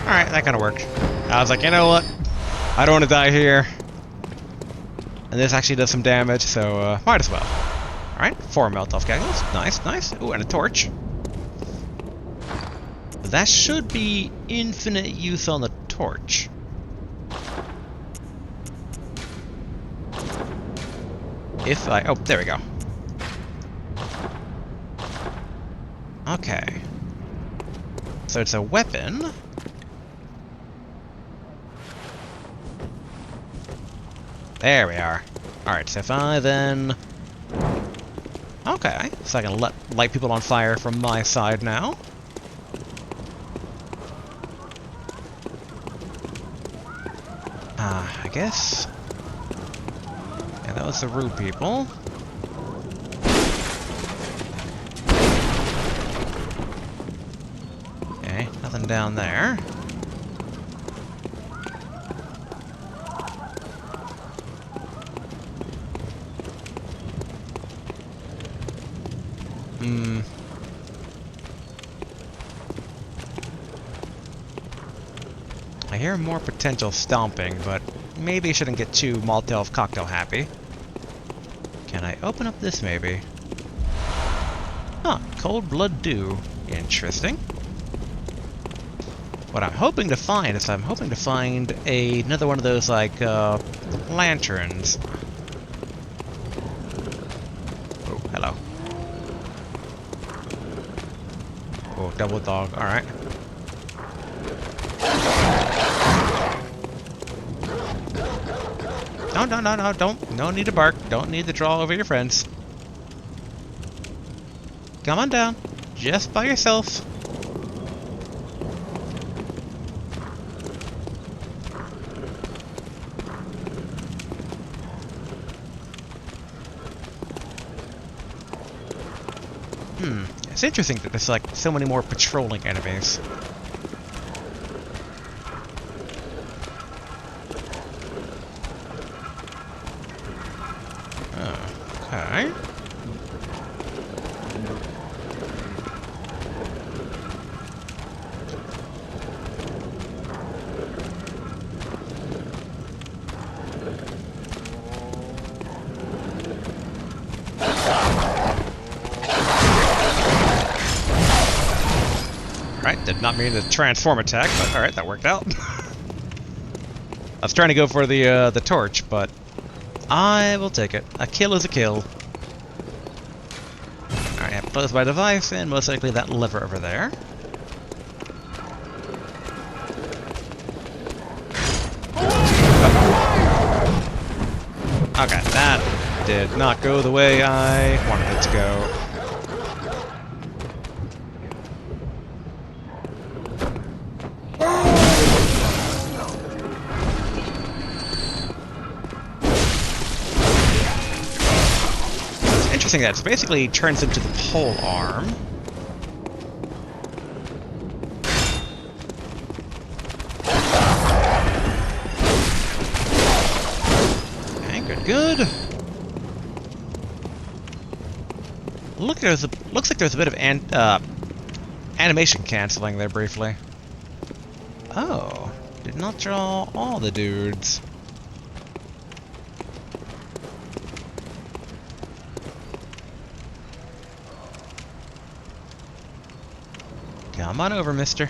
Alright, that kind of worked. I was like, you know what? I don't want to die here. And this actually does some damage, so might as well. Alright, 4 Molotov cocktails. Nice, nice. Ooh, and a torch. That should be infinite use on the torch. If I... Oh, there we go. Okay. So it's a weapon. There we are. Alright, so if I then... Okay, so I can light people on fire from my side now. I guess... Yeah, that was the rude people. Okay, nothing down there. I hear more potential stomping, but maybe I shouldn't get too Molotov cocktail happy. Can I open up this maybe? Huh, cold blood dew. Interesting. What I'm hoping to find is another one of those, like, lanterns. Oh, hello. Oh, double dog, alright. No, no need to bark. Don't need to draw over your friends. Come on down. Just by yourself. It's interesting that there's, like, so many more patrolling enemies. Okay. Alright, did not mean to transform attack, but alright, that worked out. I was trying to go for the torch, but I will take it. A kill is a kill. Alright, I have to close my device, and most likely that lever over there. Okay, that did not go the way I wanted it to go. Interesting that it basically turns into the pole arm. Okay, good. Looks like there's a bit of animation canceling there briefly. Oh, did not draw all the dudes. Come on over, mister.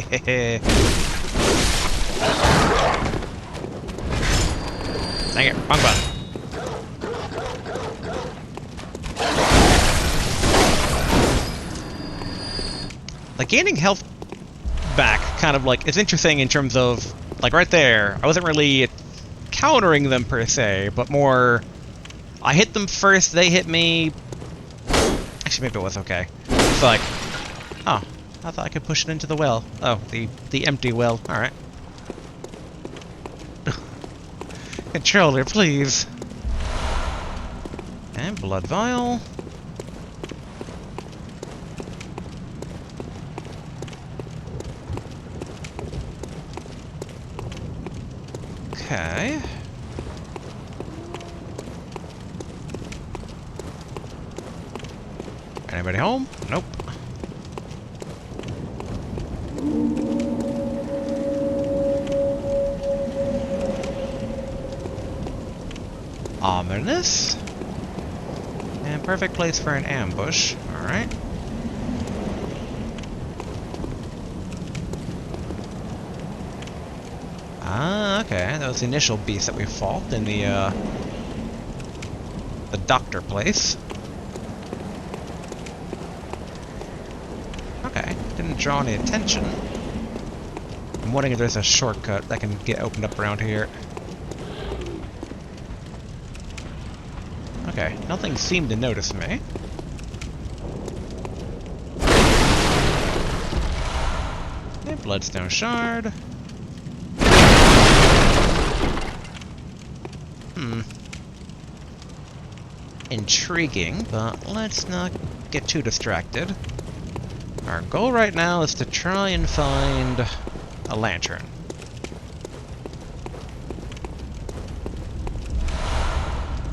Dang it, wrong button. Like, gaining health back kind of, like, is interesting in terms of, like, right there, I wasn't really countering them per se, but more, I hit them first, they hit me. Actually, maybe it was okay. It's like, oh, I thought I could push it into the well. Oh, the empty well. Alright. Controller, please. And blood vial. Okay. Anybody home? Nope. Ominous. And perfect place for an ambush. Alright. Ah, okay. That was the initial beast that we fought in the doctor place. Okay, didn't draw any attention. I'm wondering if there's a shortcut that can get opened up around here. Okay, nothing seemed to notice me. Okay, bloodstone shard. Intriguing, but let's not get too distracted. Our goal right now is to try and find a lantern.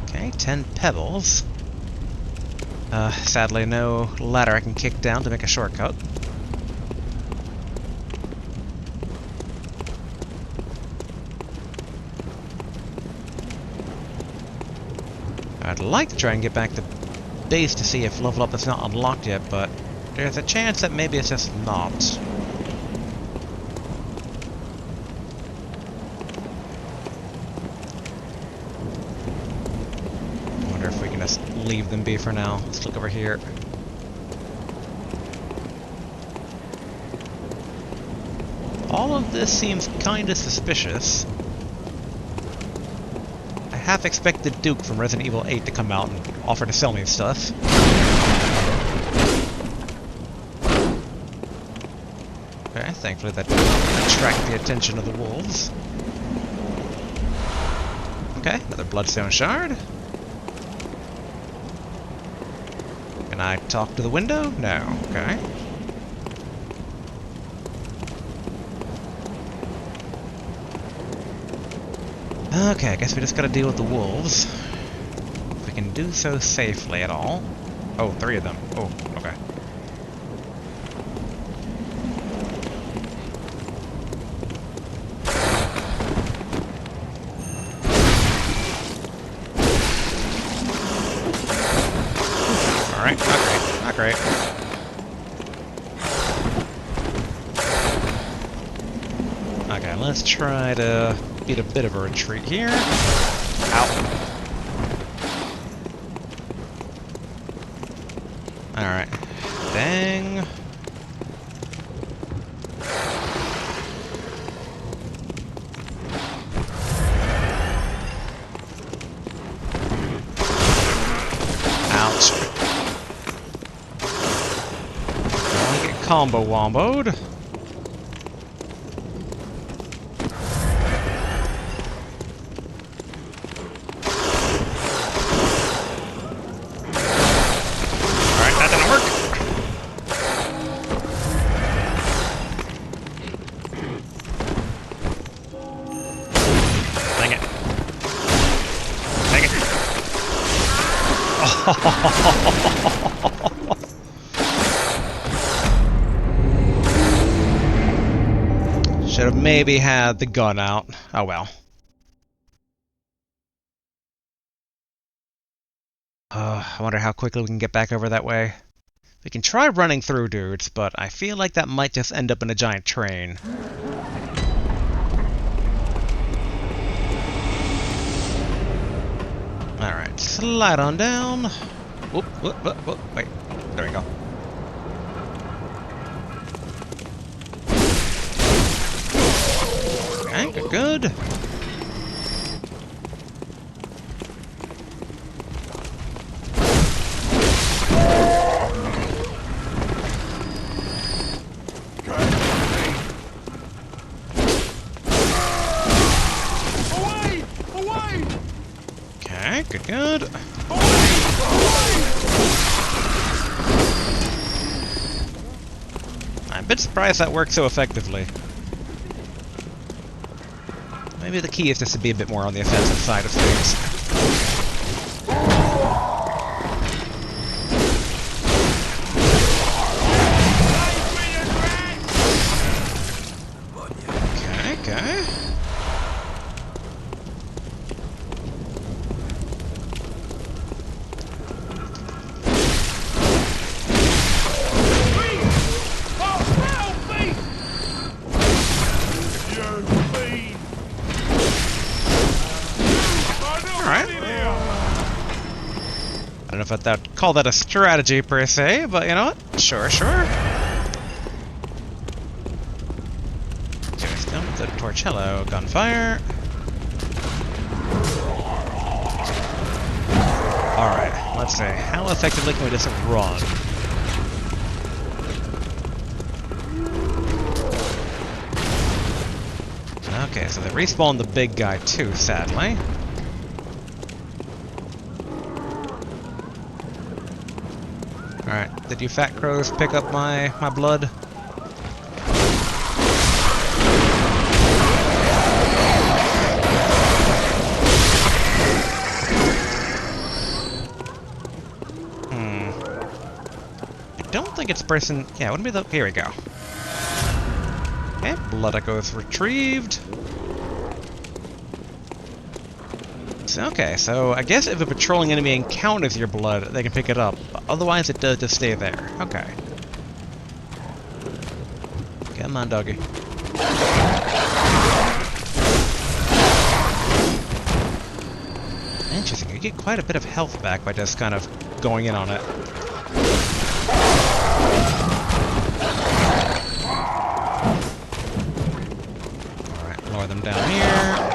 Okay, 10 pebbles. Sadly, no ladder I can kick down to make a shortcut. I'd like to try and get back to base to see if level up is not unlocked yet, but there's a chance that maybe it's just not. I wonder if we can just leave them be for now. Let's look over here. All of this seems kinda suspicious. I half expected Duke from Resident Evil 8 to come out and offer to sell me stuff. Okay, thankfully that didn't attract the attention of the wolves. Okay, another bloodstone shard. Can I talk to the window? No. Okay. Okay, I guess we just gotta deal with the wolves. If we can do so safely at all. Oh, 3 of them. Oh, okay. Alright, not great, not great. Okay, let's try to get a bit of a retreat here. Ow. Alright. Dang. Ouch. Don't get combo womboed. Should have maybe had the gun out. Oh well. I wonder how quickly we can get back over that way. We can try running through dudes, but I feel like that might just end up in a giant train. Alright, slide on down. Whoop, whoop, whoop, whoop. Wait, there we go. Okay, good, good. Okay, good, good. I'm a bit surprised that worked so effectively. Maybe the key is just to be a bit more on the offensive side of things. Okay, okay. I don't know if I'd call that a strategy per se, but you know what? Sure, sure. There's the Torcello gunfire. Alright, let's see. How effectively can we just run? Okay, so they respawned the big guy too, sadly. Alright, did you fat crows pick up my blood? I don't think it's person... Yeah, wouldn't be the... Here we go. Okay, blood echoes retrieved. Okay, so I guess if a patrolling enemy encounters your blood, they can pick it up. But otherwise, it does just stay there. Okay. Come on, doggy. Interesting. You get quite a bit of health back by just kind of going in on it. Alright, lower them down here.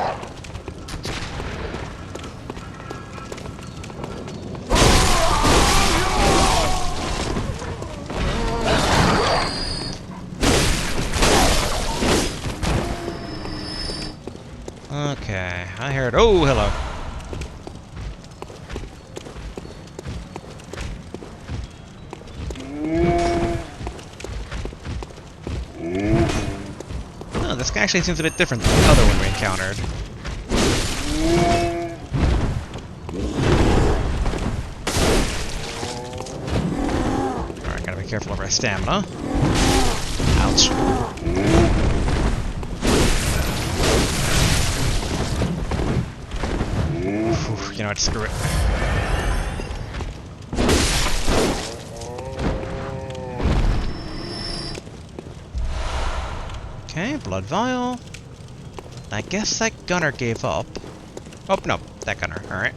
Okay, I heard. Oh, hello. Oh, this guy actually seems a bit different than the other one we encountered. Alright, gotta be careful of our stamina. Ouch. You know what, screw it. Okay, blood vial. I guess that gunner gave up. Oh, no, that gunner, alright.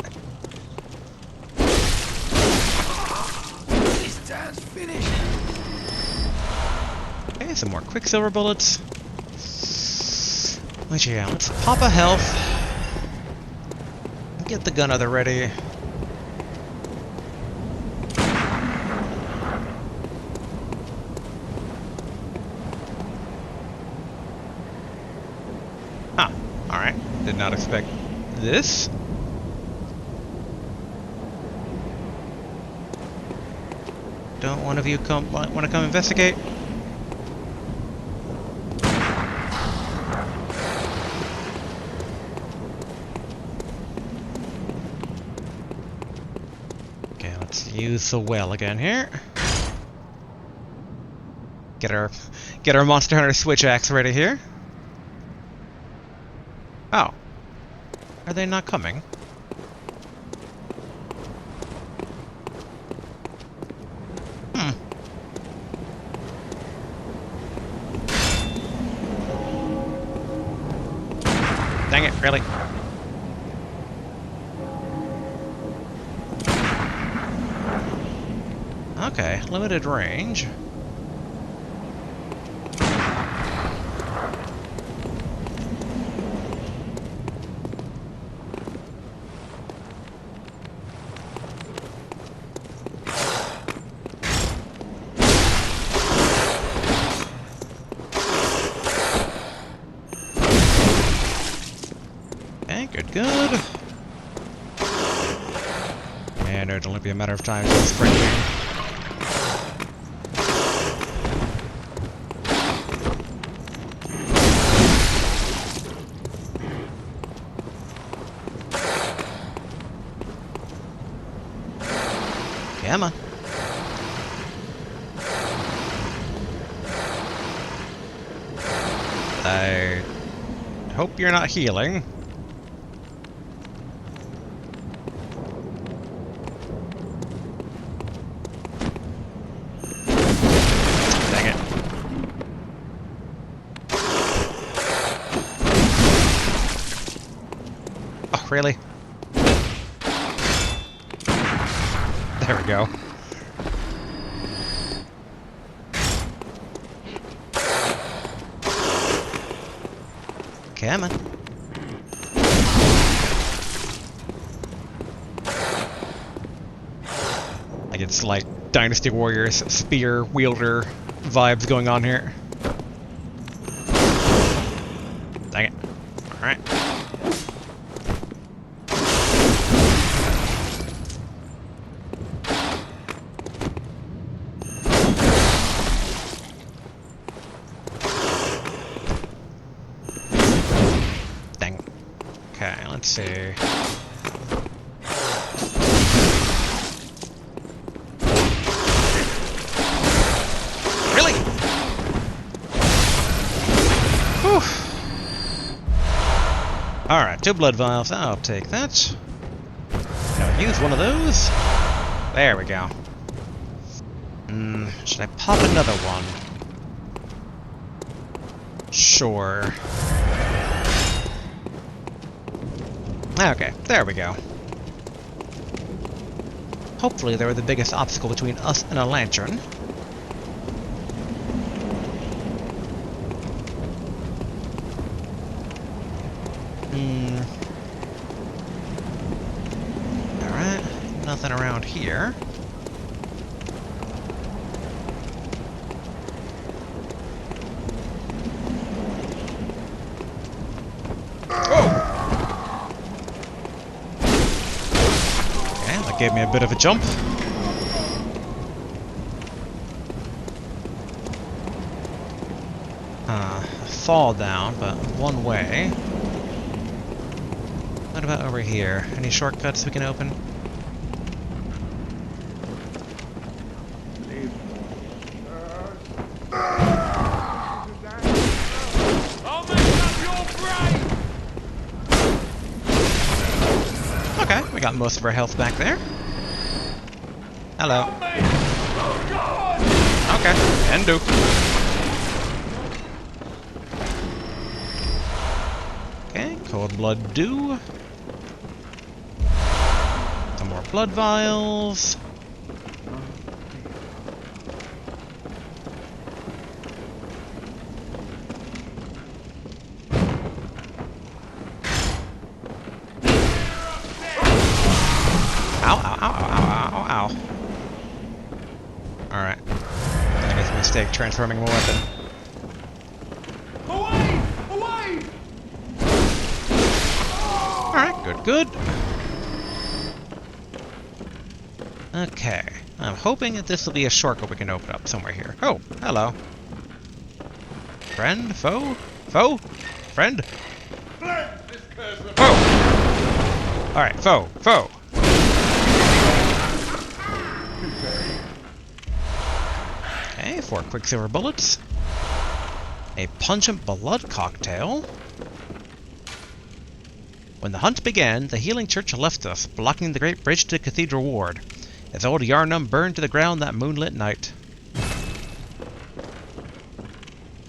This time's finished. Okay, some more quicksilver bullets. Which, yeah, let's pop a health. Get the gun other ready. Ah, alright. Did not expect this. Don't one of you want to come investigate? Use the well again here. Get our Monster Hunter switch axe ready here. Oh. Are they not coming? Dang it, really? Okay, limited range. Okay, good. And it'll only be a matter of time until sprinting. Come on. I hope you're not healing. Dang it. Oh, really? There we go. Come on. I get slight Dynasty Warriors spear wielder vibes going on here. Dang it. Alright. Okay, let's see. Really? Whew. Alright, 2 blood vials. I'll take that. Now use one of those. There we go. Should I pop another one? Sure. Okay, there we go. Hopefully they were the biggest obstacle between us and a lantern. Alright, nothing around here. Gave me a bit of a jump. Fall down, but one way. What about over here? Any shortcuts we can open? Okay, we got most of our health back there. Hello. Okay, can do. Okay, cold blood do. Some more blood vials. Ow. Alright. I made a mistake transforming my weapon. Away! Alright, good. Okay. I'm hoping that this will be a shortcut we can open up somewhere here. Oh, hello. Friend? Foe? Foe? Friend? Foe! Alright, foe. Okay, 4 quicksilver bullets. A pungent blood cocktail. When the hunt began, the healing church left us, blocking the great bridge to Cathedral Ward, as old Yarnum burned to the ground that moonlit night.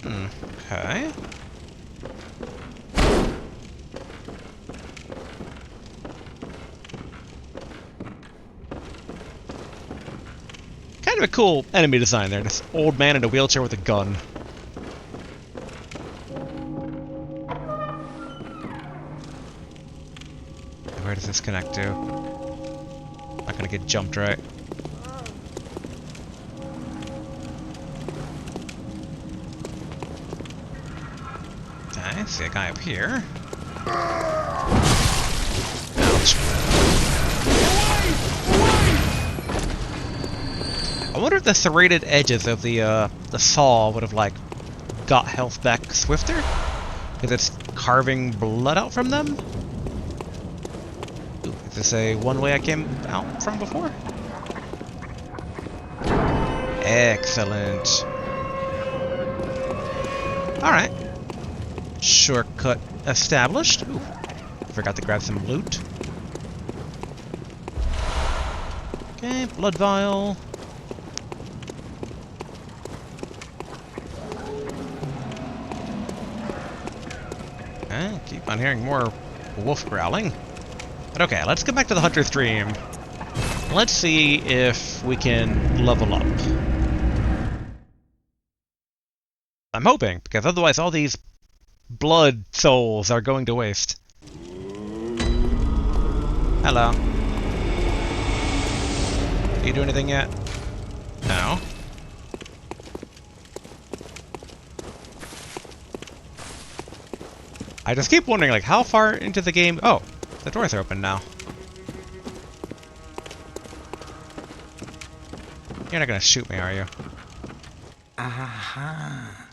Okay. Kind of a cool enemy design there. This old man in a wheelchair with a gun. Where does this connect to? Not gonna get jumped, right? Okay, see a guy up here. Ouch. I wonder if the serrated edges of the saw would have, like, got health back swifter? Because it's carving blood out from them? Ooh, is this a one way I came out from before? Excellent. Alright. Shortcut established. Ooh, forgot to grab some loot. Okay, blood vial. Okay, keep on hearing more wolf growling. But okay, let's get back to the Hunter's Dream. Let's see if we can level up. I'm hoping, because otherwise all these blood souls are going to waste. Hello. Do you do anything yet? No. I just keep wondering, like, how far into the game... Oh, the doors are open now. You're not gonna shoot me, are you? Aha!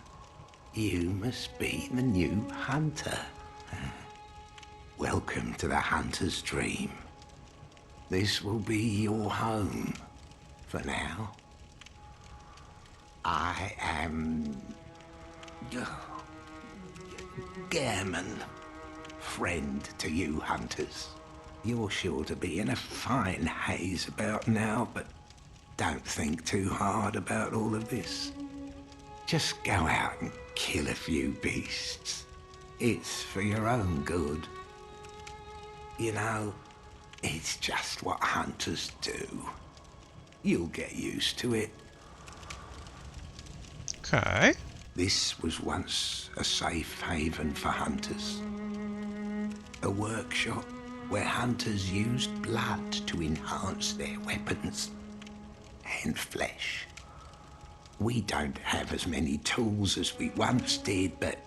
You must be the new hunter. Welcome to the Hunter's Dream. This will be your home for now. I am... Gammon, friend to you hunters. You're sure to be in a fine haze about now, but don't think too hard about all of this. Just go out and kill a few beasts. It's for your own good. You know, it's just what hunters do. You'll get used to it. Okay. This was once a safe haven for hunters. A workshop where hunters used blood to enhance their weapons and flesh. We don't have as many tools as we once did, but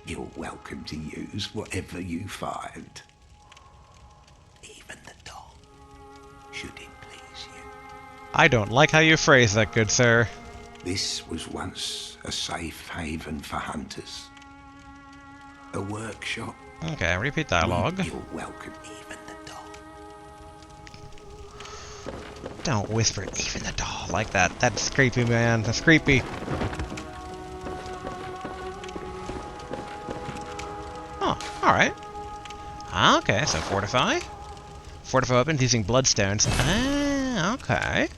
you're welcome to use whatever you find. Even the dog, should it please you. I don't like how you phrase that, good sir. This was once a safe haven for hunters. A workshop. Okay, repeat dialogue. You're welcome, even the dog. Don't whisper even the dog like that. That's creepy, man. That's creepy. Oh, alright. Okay, so fortify. Fortify weapons using bloodstones. Ah, okay.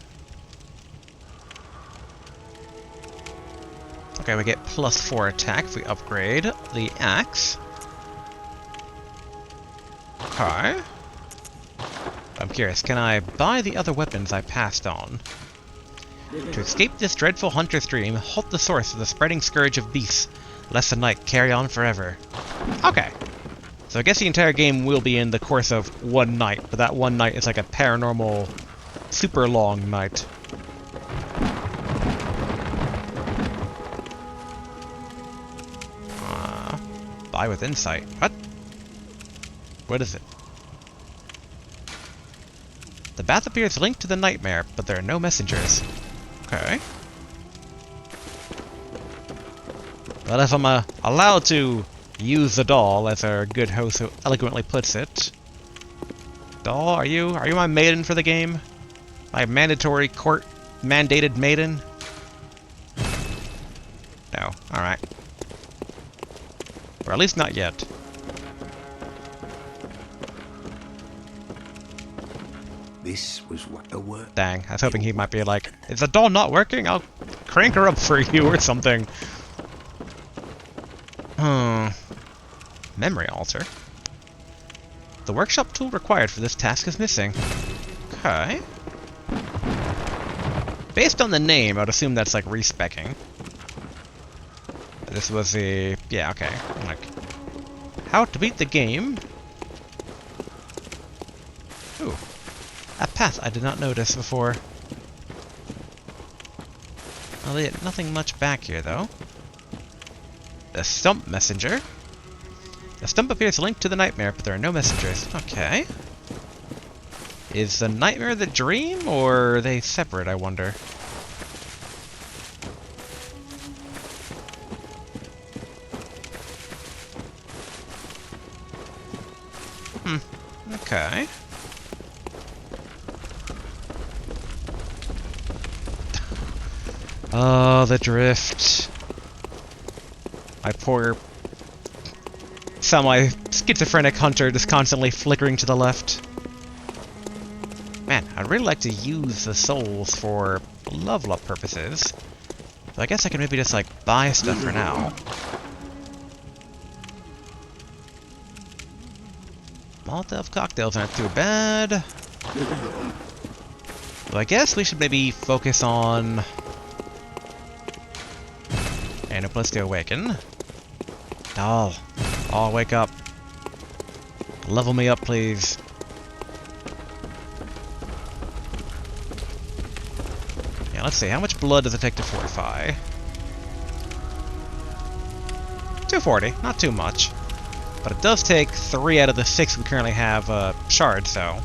Okay, we get +4 attack if we upgrade the axe. Okay. I'm curious, can I buy the other weapons I passed on? To escape this dreadful hunter's dream, halt the source of the spreading scourge of beasts, lest the night carry on forever. Okay. So I guess the entire game will be in the course of one night, but that one night is like a paranormal, super long night. Buy with insight. What? What is it? The bath appears linked to the nightmare, but there are no messengers. Okay. But if I'm allowed to use the doll, as our good host so eloquently puts it. Doll, are you my maiden for the game? My mandatory court mandated maiden? No. Alright. Or at least not yet. This was what the work. Dang, I was hoping he might be like, is the doll not working? I'll crank her up for you or something. Memory altar. The workshop tool required for this task is missing. Okay. Based on the name, I would assume that's like respecking. This was the... yeah, okay. Like, how to beat the game. Ooh. A path I did not notice before. Well, nothing much back here, though. The stump messenger. The stump appears linked to the nightmare, but there are no messengers. Okay. Is the nightmare the dream, or are they separate, I wonder? Okay. Oh, the drift. My poor semi-schizophrenic hunter just constantly flickering to the left. Man, I'd really like to use the souls for level up purposes. So I guess I can maybe just, like, buy stuff for now. Molotov cocktails aren't too bad. So I guess we should maybe focus on... Anaplasty Awaken. Doll. Oh, wake up. Level me up, please. Yeah, let's see. How much blood does it take to fortify? 240. Not too much. But it does take 3 out of the 6 we currently have shards, so...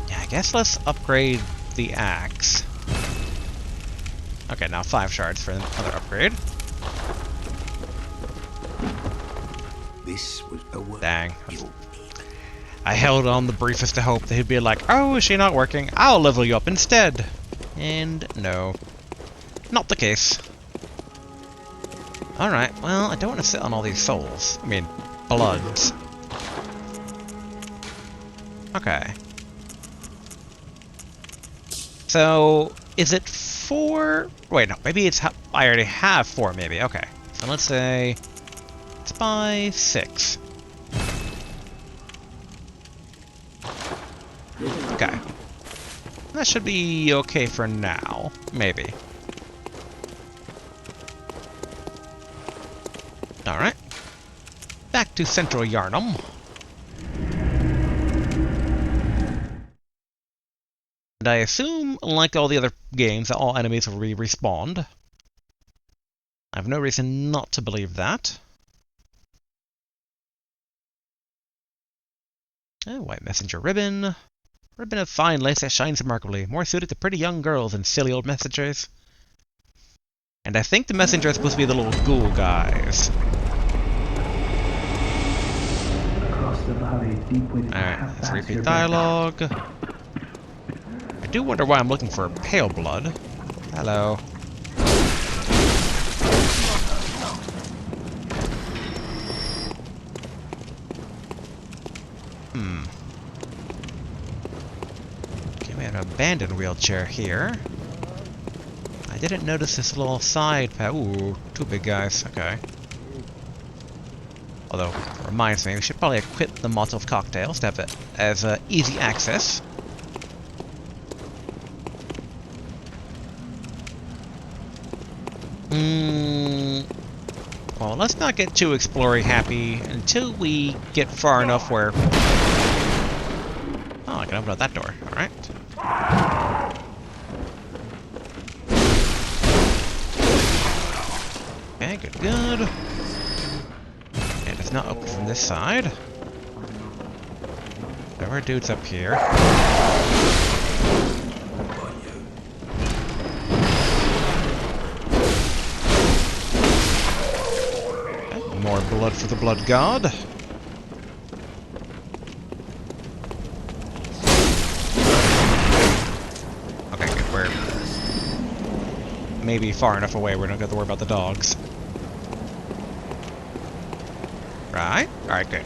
Yeah, I guess let's upgrade the axe. Okay, now 5 shards for another upgrade. This was a work. Dang. I held on the briefest of hope that he'd be like, oh, is she not working? I'll level you up instead. And no. Not the case. Alright, well, I don't want to sit on all these souls. I mean, bloods. Okay. So, is it 4? Wait, no, maybe it's... I already have 4, maybe. Okay. So let's say... Let's buy 6. Okay. That should be okay for now. Maybe. Alright. Back to Central Yarnum. And I assume, like all the other games, that all enemies will respawn. I have no reason not to believe that. Oh, white messenger ribbon. Ribbon of fine lace that shines remarkably, more suited to pretty young girls than silly old messengers. And I think the messenger is supposed to be the little ghoul guys. Alright, let's repeat dialogue. I do wonder why I'm looking for pale blood. Hello. Okay, we have an abandoned wheelchair here. I didn't notice this little side path. Ooh, 2 big guys. Okay. Although, it reminds me, we should probably equip the Molotov cocktails to have it as easy access. Well, let's not get too explory happy until we get far enough where... Oh, I can open up that door. Alright. Okay, good, good. And it's not open from this side. There are dudes up here. Okay, more blood for the blood god. Okay, good. We're maybe far enough away we don't have to worry about the dogs. Right? Alright, good.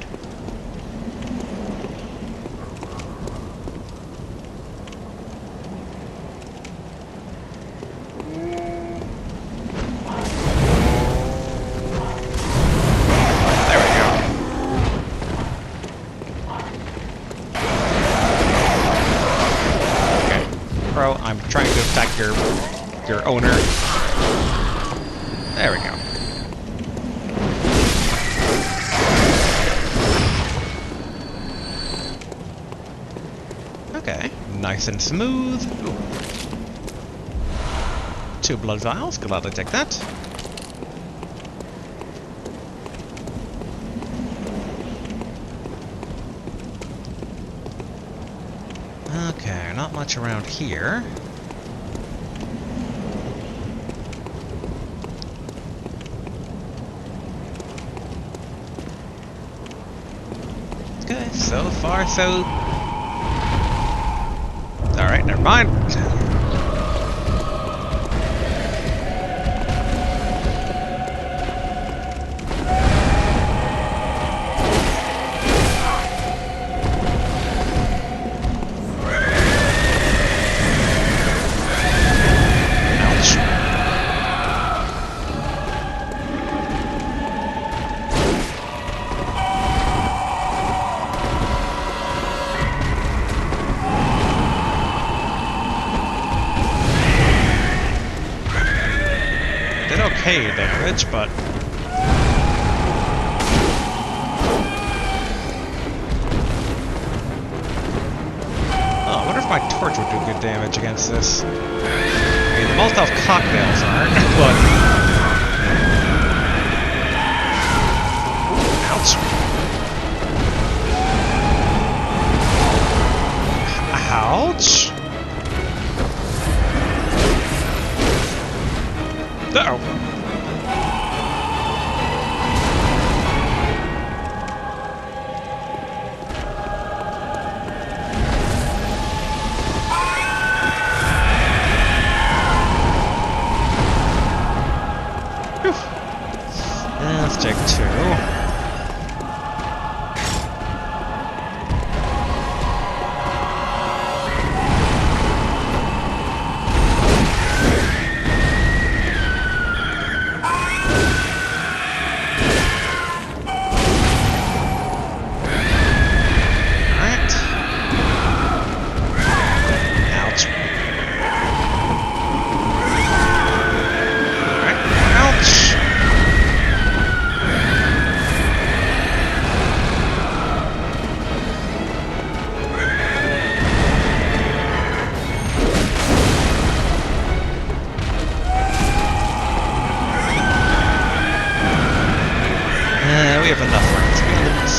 There we go. Okay. Bro, I'm trying to attack your owner. There we go. Okay, nice and smooth. Ooh. 2 blood vials, gladly take that. Okay, not much around here. Okay, so far so... Alright, never mind. Ouch. Did okay damage, but... Oh, I wonder if my torch would do good damage against this. I mean, the Molotov cocktails aren't, but... Ouch. Ouch. Uh-oh.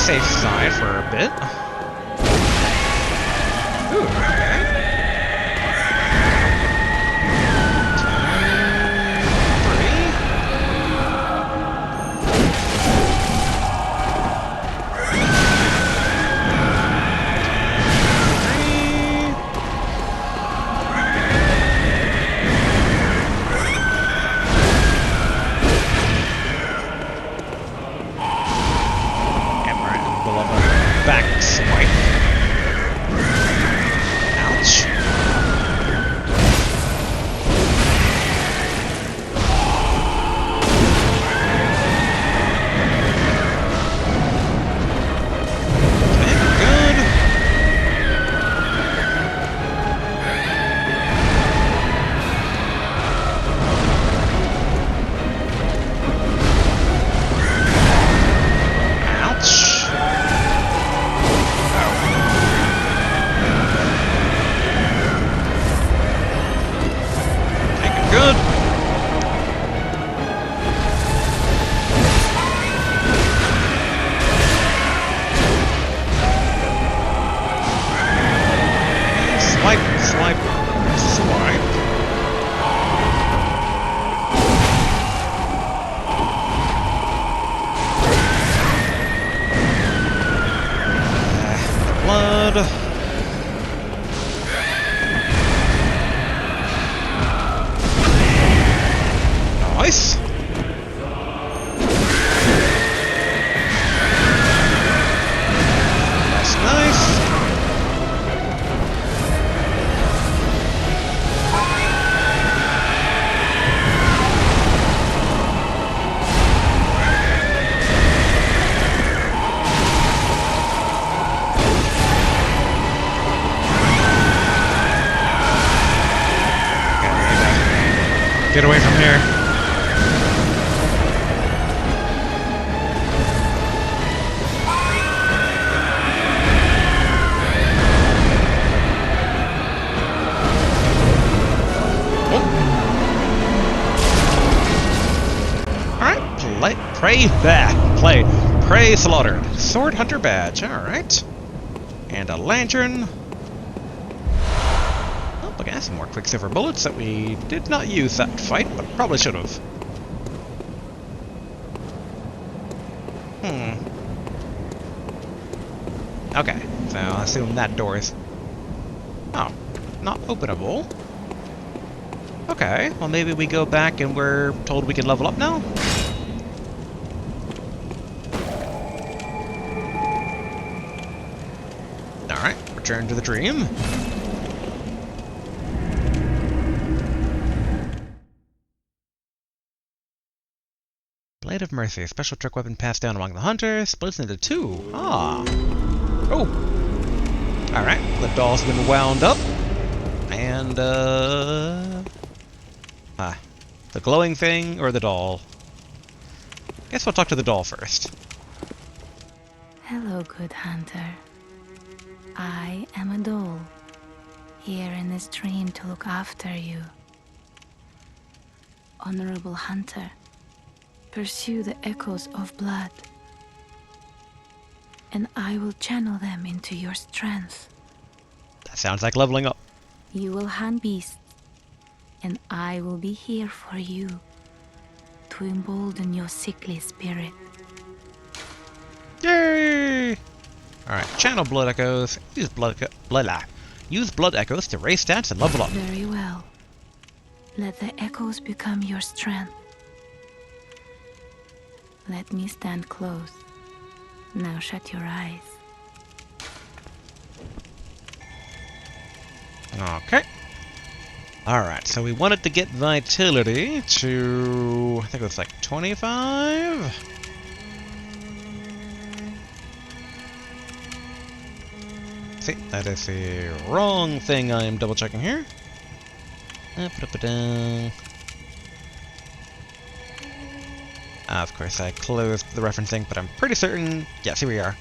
safe side for a bit. Ooh, okay. 3. Back swipe. Ouch. Okay, good. Ouch. Good. Swipe, swipe, swipe. Blood. Nice. That's nice. Get away from here. Prey slaughtered. Sword hunter badge. Alright. And a lantern. Oh, look at some more quicksilver bullets that we did not use that fight, but probably should have. Okay, so I assume that door is... Oh, not openable. Okay, well maybe we go back and we're told we can level up now? Alright, return to the dream. Blade of Mercy, a special trick weapon passed down among the hunters, splits into 2. Ah. Oh. Alright, the doll's been wound up. And, the glowing thing or the doll? Guess we'll talk to the doll first. Hello, good hunter. I am a doll, here in this dream to look after you. Honorable hunter, pursue the echoes of blood, and I will channel them into your strength. That sounds like leveling up. You will hunt beasts, and I will be here for you to embolden your sickly spirit. Yay! Alright, channel blood echoes. Use use blood echoes to raise stats and level up. Very well. Let the echoes become your strength. Let me stand close. Now shut your eyes. Okay. Alright, so we wanted to get vitality to... I think it was like 25? See, that is the wrong thing I am double checking here. Of course, I closed the referencing, but I'm pretty certain... Yes, here we are.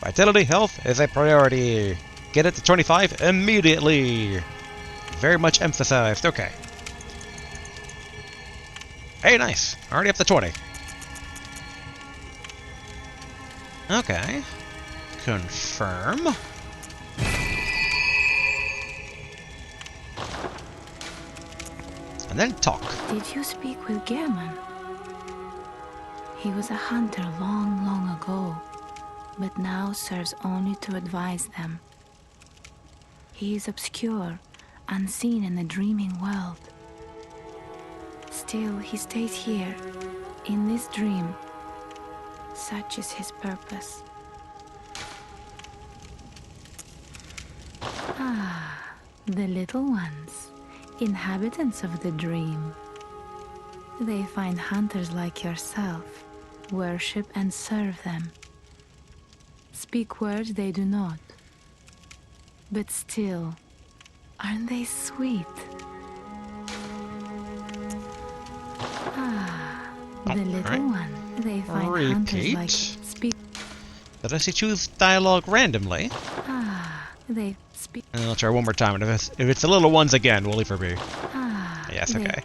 Vitality, health is a priority. Get it to 25 immediately. Very much emphasized. Okay. Hey, nice. Already up to 20. Okay. Confirm. And then talk. Did you speak with Gehrman? He was a hunter long, long ago, but now serves only to advise them. He is obscure, unseen in the dreaming world. Still, he stays here, in this dream. Such is his purpose. Ah, the little ones, inhabitants of the dream. They find hunters like yourself, worship and serve them. Speak words they do not. But still, aren't they sweet? Ah, the little one. They find hunters like speak. Did I see choose dialogue randomly? Ah, they speak. And I'll try one more time, and if it's the little ones again, we'll leave her be. Ah, Yes, okay.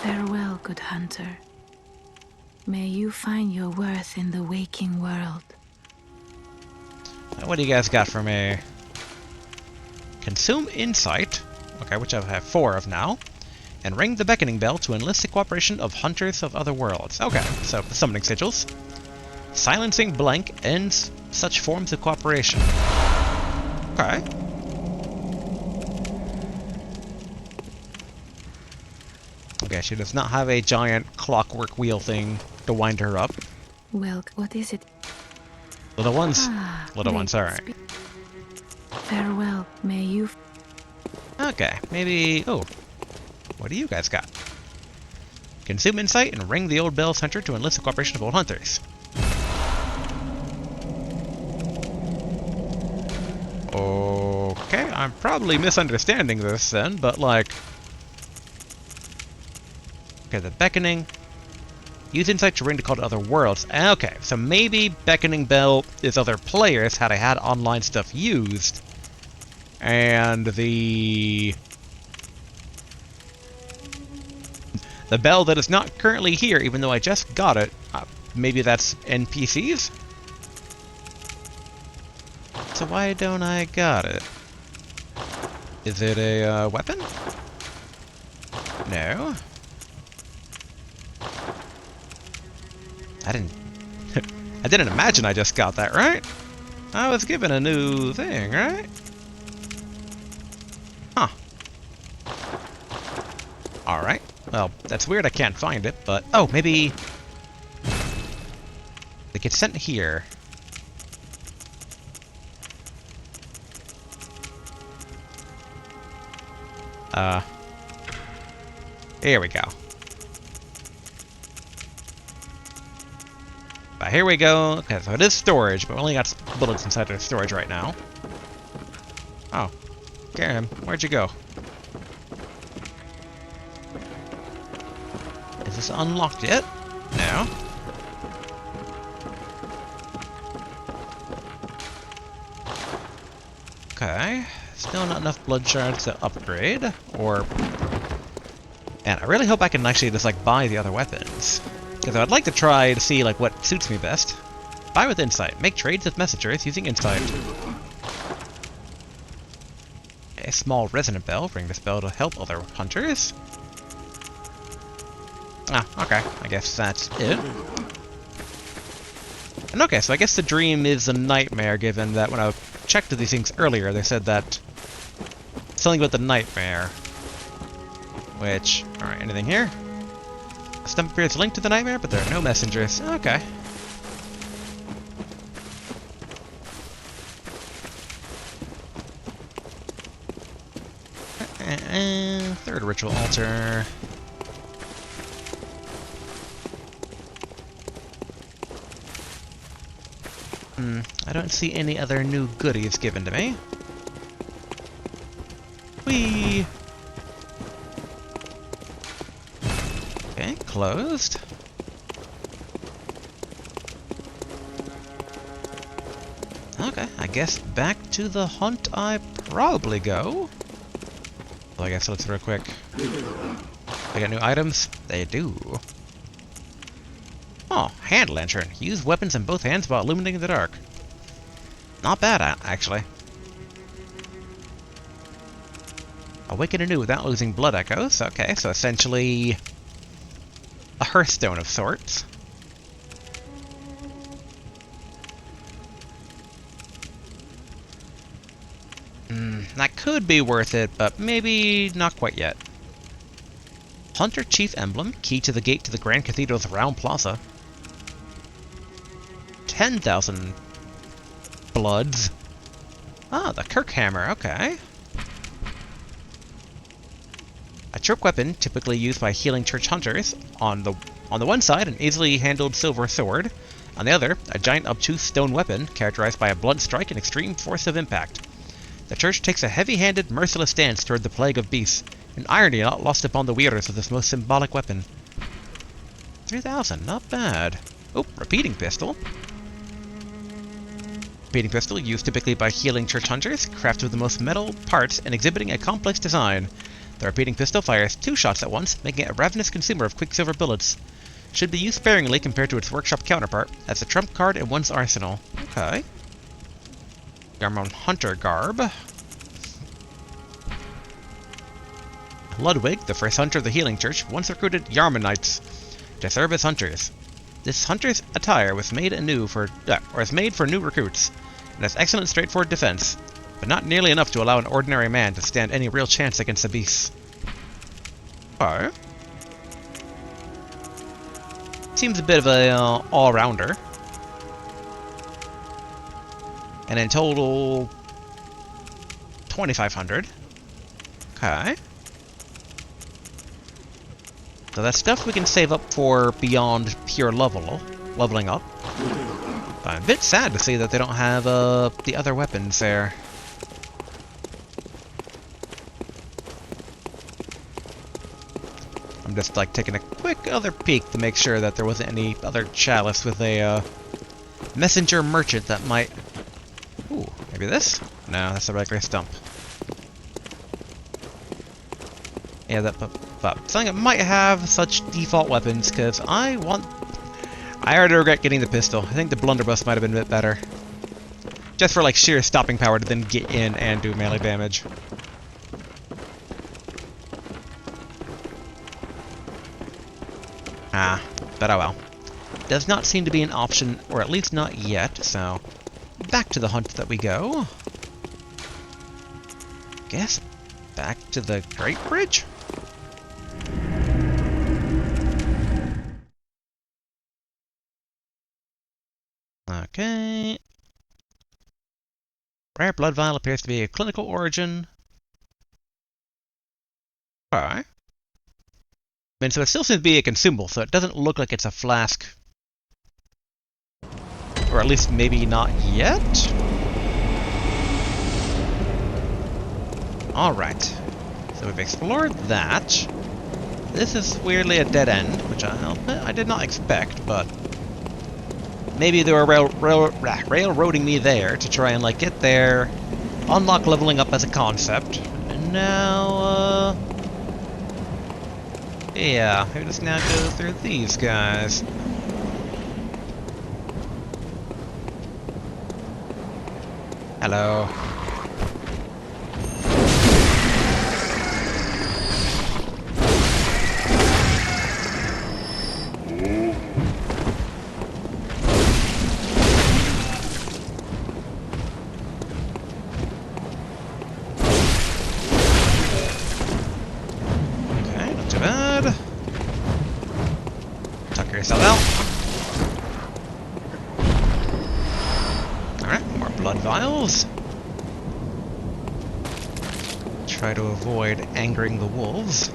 Farewell, good hunter. May you find your worth in the waking world. What do you guys got for me? Consume insight, okay, which I have 4 of now, and ring the beckoning bell to enlist the cooperation of hunters of other worlds. Okay, so summoning sigils. Silencing blank ends such forms of cooperation. Okay. Okay, she does not have a giant clockwork wheel thing to wind her up. Well, what is it? Little ones? Ah, Little ones, alright. Farewell, may you... Okay, maybe... Oh, what do you guys got? Consume insight and ring the old bell's hunter to enlist the cooperation of old hunters. Okay, I'm probably misunderstanding this then, but like... Okay, the beckoning. Use insight to ring the call to other worlds. Okay, so maybe beckoning bell is other players had I had online stuff used. And the bell that is not currently here, even though I just got it, maybe that's NPCs? So why don't I got it? Is it a weapon? No. I didn't imagine I just got that, right? I was given a new thing, right? Huh. Alright. Well, that's weird I can't find it, but... Oh, maybe... It gets sent here. Here we go. But here we go. Okay, so it is storage, but we only got bullets inside the storage right now. Oh. Graham, where'd you go? Is this unlocked yet? No. Okay. Still not enough blood shards to upgrade, or... And I really hope I can actually just, like, buy the other weapons. Because I'd like to try to see, like, what suits me best. Buy with insight. Make trades with messengers using insight. A small resonant bell. Ring this bell to help other hunters. Ah, okay. I guess that's it. And okay, so I guess the dream is a nightmare, given that when I checked these things earlier, they said that... Something about the nightmare. Which... Alright, anything here? Stump appears linked to the nightmare, but there are no messengers. Okay. Third ritual altar. I don't see any other new goodies given to me. Whee! Okay, closed. Okay, I guess back to the hunt I probably go. Well, I guess let's real quick. They got new items? They do. Oh, hand lantern. Use weapons in both hands while illuminating the dark. Not bad, actually. Awaken anew without losing blood echoes. Okay, so essentially a hearthstone of sorts. That could be worth it, but maybe not quite yet. Hunter Chief Emblem, key to the gate to the Grand Cathedral's round plaza. 10,000 bloods. Ah, the Kirk Hammer, okay. A trick weapon, typically used by healing church hunters. On the one side, an easily handled silver sword. On the other, a giant obtuse stone weapon, characterized by a blunt strike and extreme force of impact. The church takes a heavy-handed, merciless stance toward the plague of beasts, an irony not lost upon the wielders of this most symbolic weapon. 3,000, not bad. Oh, repeating pistol. Repeating pistol, used typically by healing church hunters, crafted with the most metal parts and exhibiting a complex design. The repeating pistol fires 2 shots at once, making it a ravenous consumer of quicksilver bullets. Should be used sparingly compared to its workshop counterpart, as a trump card in one's arsenal. Okay. Garmon Hunter Garb. Ludwig, the first hunter of the Healing Church, once recruited Yarmanites to serve as hunters. This hunter's attire was made for new recruits, and has excellent straightforward defense, but not nearly enough to allow an ordinary man to stand any real chance against the beasts. Okay. Seems a bit of a all-rounder. And in total, 2,500. Okay. So that's stuff we can save up for beyond pure leveling up. I'm a bit sad to see that they don't have the other weapons there. I'm just like taking a quick other peek to make sure that there wasn't any other chalice with a messenger merchant that might... Ooh, maybe this? No, that's a regular stump. Yeah, but something that might have such default weapons, because I already regret getting the pistol. I think the blunderbuss might have been a bit better. Just for like sheer stopping power to then get in and do melee damage. Ah, but oh well. Does not seem to be an option, or at least not yet, so... Back to the hunt that we go. Guess back to the Great Bridge? Okay. Rare blood vial appears to be a clinical origin. Alright. I mean, so it still seems to be a consumable, so it doesn't look like it's a flask. Or at least maybe not yet? Alright. So we've explored that. This is weirdly a dead end, which I did not expect, but... Maybe they were railroading me there to try and, like, get there, unlock leveling up as a concept, and now, yeah, we just now go through these guys. Hello. Okay, not too bad. Tuck yourself out. Alright, more blood vials. Try to avoid angering the wolves.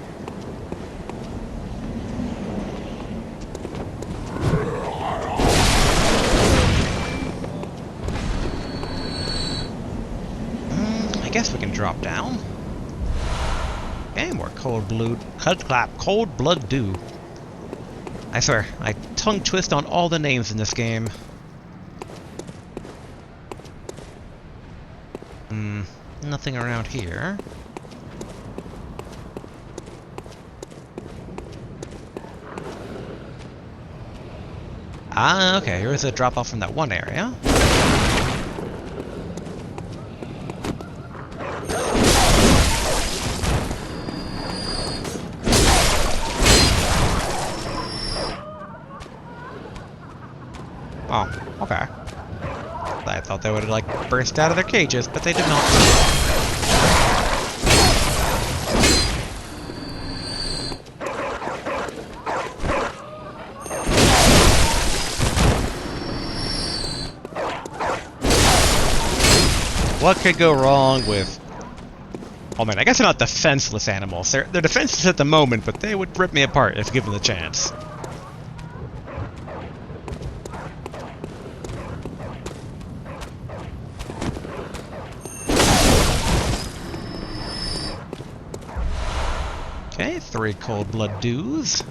I guess we can drop down. Okay, more cold blood dew. I swear, I tongue twist on all the names in this game. Nothing around here. Ah, okay, here's a drop-off from that one area. Oh, okay. I thought they would like burst out of their cages, but they did not. What could go wrong with... Oh man, I guess they're not defenseless animals. They're defenseless at the moment, but they would rip me apart if given the chance. Okay, 3 cold blood dews.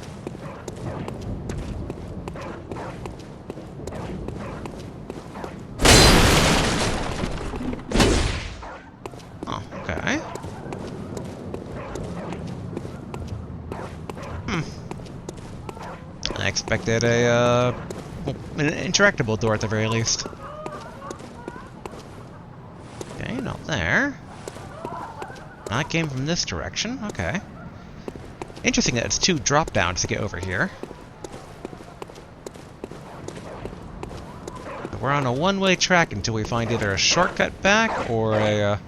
Oh, okay. I expected an interactable door at the very least. Okay, not there. I came from this direction, okay. Interesting that it's 2 drop-downs to get over here. We're on a one-way track until we find either a shortcut back or a... Yeah.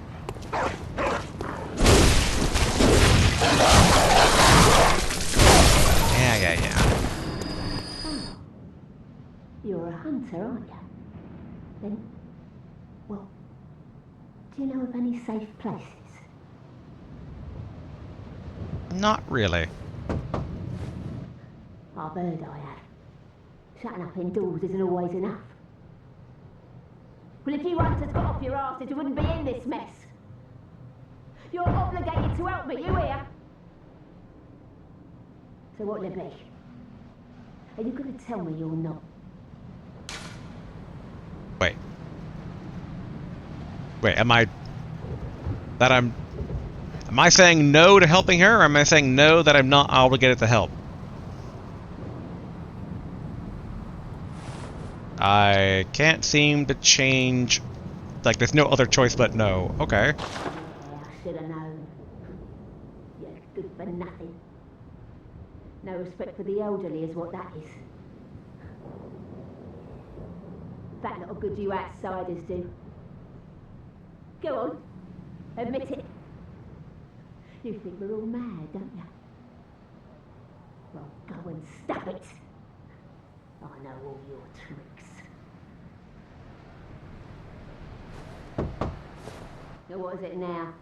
You're a hunter, aren't you? Then, well, do you know of any safe places? Not really. I've heard I have. Shutting up indoors isn't always enough. Well, if you hunters got off your asses, you wouldn't be in this mess. You're obligated to help me, you hear? So what'll it be? Are you going to tell me you're not? Wait. Am I... Am I saying no to helping her, or am I saying no that I'm not obligated to help? I can't seem to change... Like, there's no other choice but no. Okay. Yeah, I should have known. You're good for nothing. No respect for the elderly is what that is. That little good you outsiders do. Go on, admit it. You think we're all mad, don't you? Well, go and stop it. I know all your tricks. Now what is it now?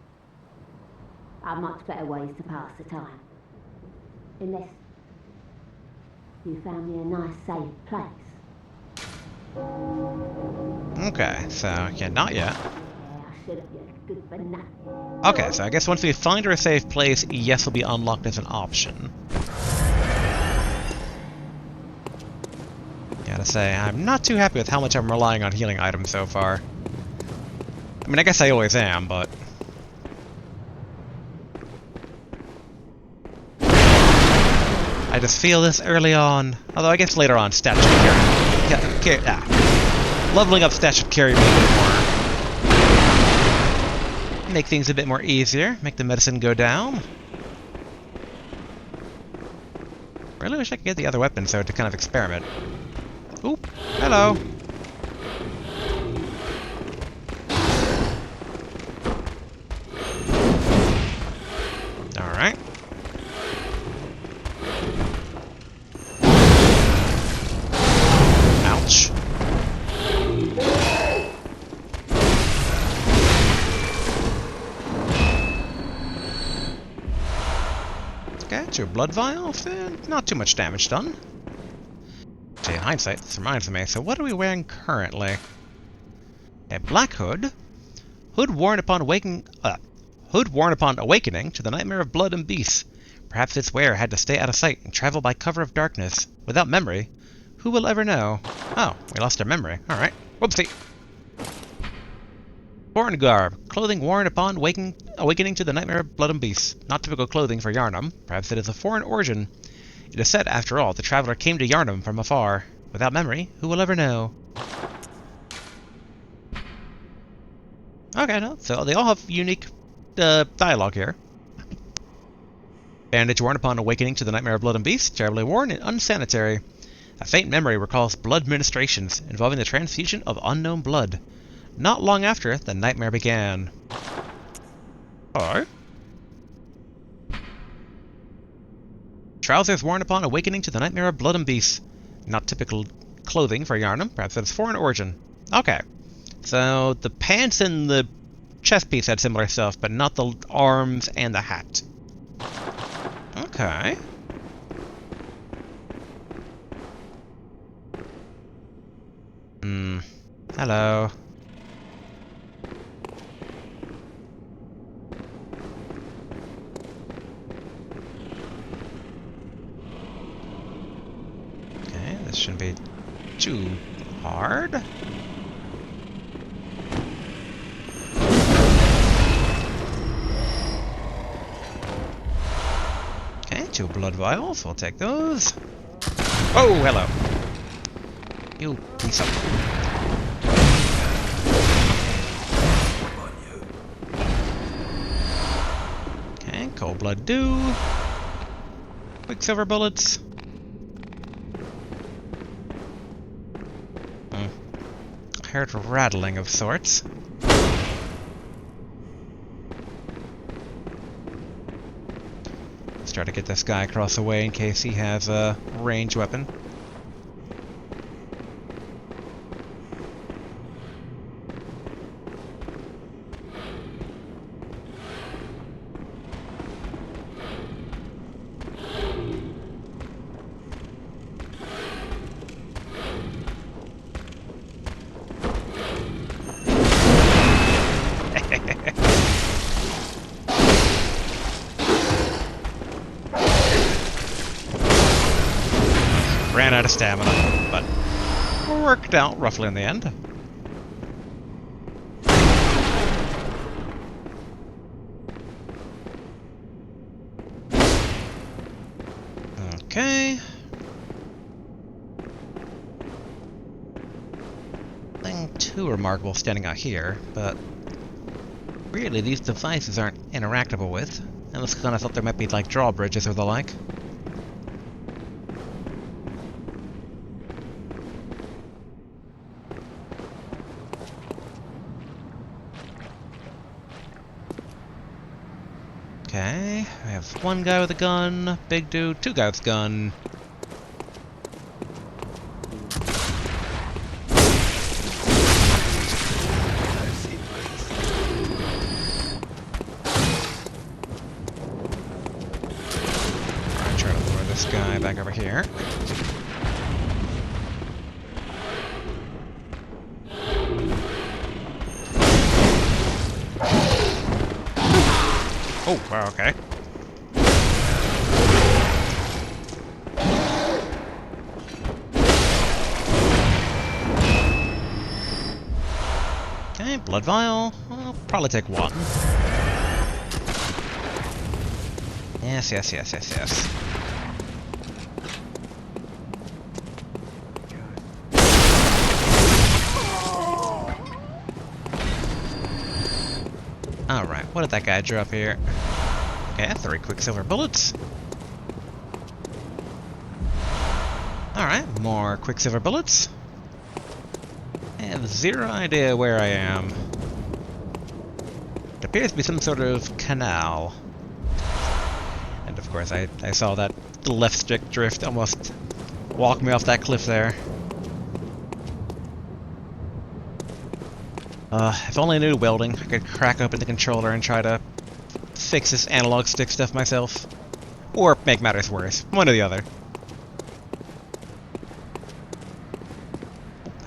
Are much better ways to pass the time. Unless you found me a nice safe place. Okay, so, yeah, not yet. Yeah, I should have. You're good for nothing. Okay, so I guess once we find her a safe place, yes will be unlocked as an option. Gotta say, I'm not too happy with how much I'm relying on healing items so far. I mean, I guess I always am, but... I just feel this early on. Although I guess later on, stats should carry... Leveling up stats should carry me a bit more. Make things a bit more easier. Make the medicine go down. Really wish I could get the other weapons, though, to kind of experiment. Oop! Hello! Alright. Ouch. Okay, 2 blood vials, not too much damage done. See, in hindsight, this reminds me, so what are we wearing currently? A black hood. Hood worn upon awakening to the nightmare of blood and beasts. Perhaps its wearer had to stay out of sight and travel by cover of darkness. Without memory, who will ever know? Oh, we lost our memory. Alright. Whoopsie. Foreign garb. Clothing worn upon awakening to the nightmare of blood and beasts. Not typical clothing for Yarnum. Perhaps it is of foreign origin. It is said, after all, the traveler came to Yarnum from afar. Without memory, who will ever know? Okay, no, so they all have unique dialogue here. Bandage worn upon awakening to the nightmare of blood and beast, terribly worn and unsanitary. A faint memory recalls blood ministrations involving the transfusion of unknown blood. Not long after, the nightmare began. Alright. Trousers worn upon awakening to the nightmare of blood and beast. Not typical clothing for Yarnum, perhaps it's foreign origin. Okay. So, the pants and the chest piece had similar stuff, but not the arms and the hat. Okay. Hello. Okay, this shouldn't be too hard. Okay, 2 blood vials. We'll take those. Oh, hello. You piece of... Okay, cold blood do. Quicksilver bullets. I heard rattling of sorts. Let's try to get this guy across the way in case he has a ranged weapon. Ran out of stamina, but worked out roughly in the end. Okay. Nothing too remarkable standing out here, but really these devices aren't interactable with. I was kind of thought there might be like drawbridges or the like. Okay, we have 1 guy with a gun, big dude, 2 guys with a gun. Alright, try to lure this guy back over here. Oh, wow, okay. Okay, blood vial. I'll probably take 1. Yes, yes, yes, yes, yes. Alright, what did that guy drop here? Okay, 3 quicksilver bullets. Alright, more quicksilver bullets. I have 0 idea where I am. It appears to be some sort of canal. And of course, I saw that left stick drift almost walk me off that cliff there. If only I knew welding, I could crack open the controller and try to fix this analog stick stuff myself. Or make matters worse. One or the other.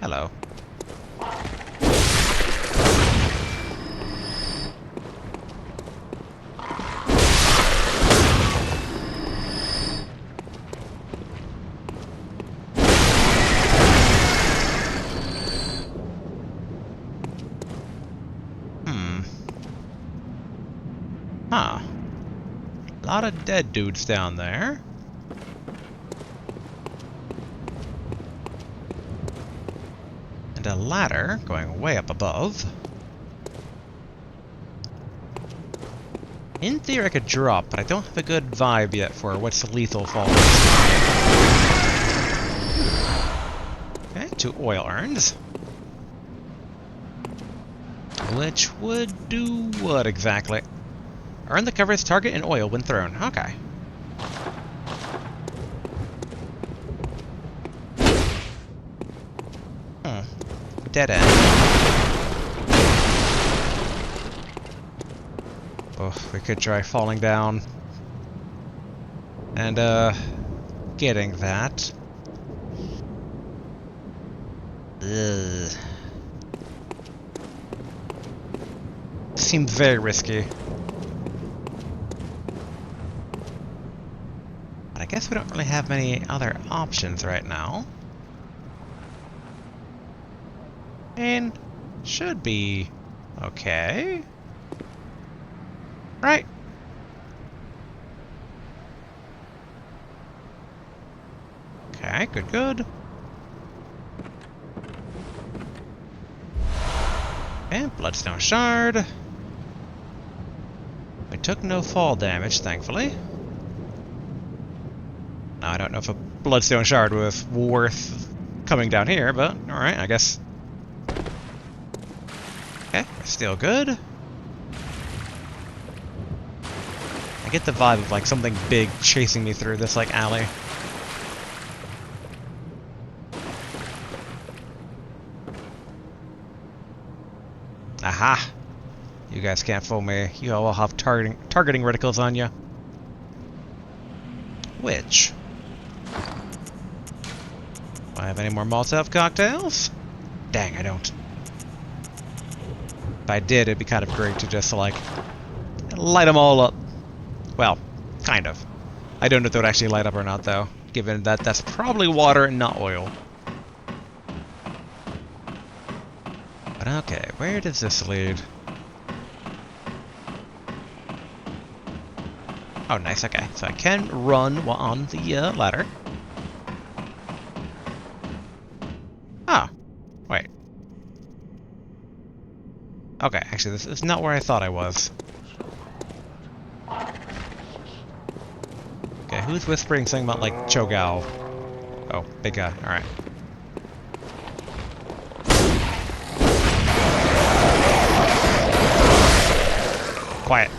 Hello. Huh. A lot of dead dudes down there. And a ladder going way up above. In theory I could drop, but I don't have a good vibe yet for what's lethal fall. Okay, 2 oil urns. Which would do what exactly? Earn the cover's target in oil when thrown. Okay. Dead end. Oh, we could try falling down. And, getting that. Ugh. Seems very risky. But I guess we don't really have many other options right now. And should be okay. Right. Okay, good. And Bloodstone Shard. We took no fall damage, thankfully. Now, I don't know if a Bloodstone Shard was worth coming down here, but alright, I guess. Okay, still good. I get the vibe of like something big chasing me through this like alley. Aha! You guys can't fool me. You all have targeting reticles on you. Which? Do I have any more Molotov cocktails? Dang, I don't. If I did, it'd be kind of great to just, like, light them all up. Well, kind of. I don't know if they would actually light up or not, though, given that that's probably water and not oil. But okay, where does this lead? Oh, nice, okay. So I can run while on the ladder. Ah, wait. Okay, actually, this is not where I thought I was. Okay, who's whispering something about, like, Cho'Gall? Oh, big guy, alright. Quiet.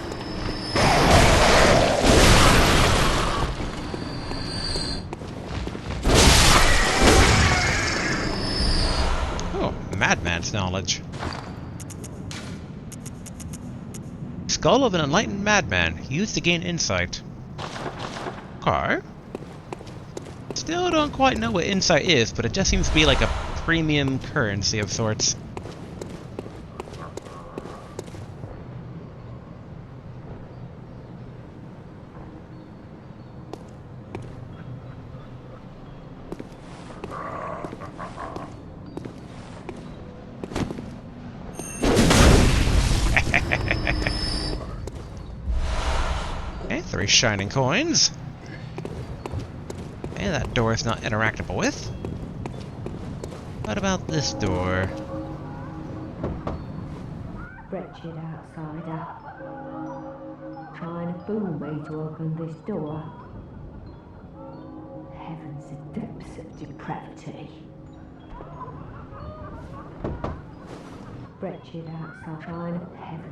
Oh, madman's knowledge. Skull of an enlightened madman, used to gain insight. Okay. Still don't quite know what insight is, but it just seems to be like a premium currency of sorts. Okay, 3 shining coins. Okay, that door is not interactable with. What about this door? Wretched outsider. Trying to fool me to open this door. Heavens, the depths of depravity. Wretched outsider. Trying to heaven.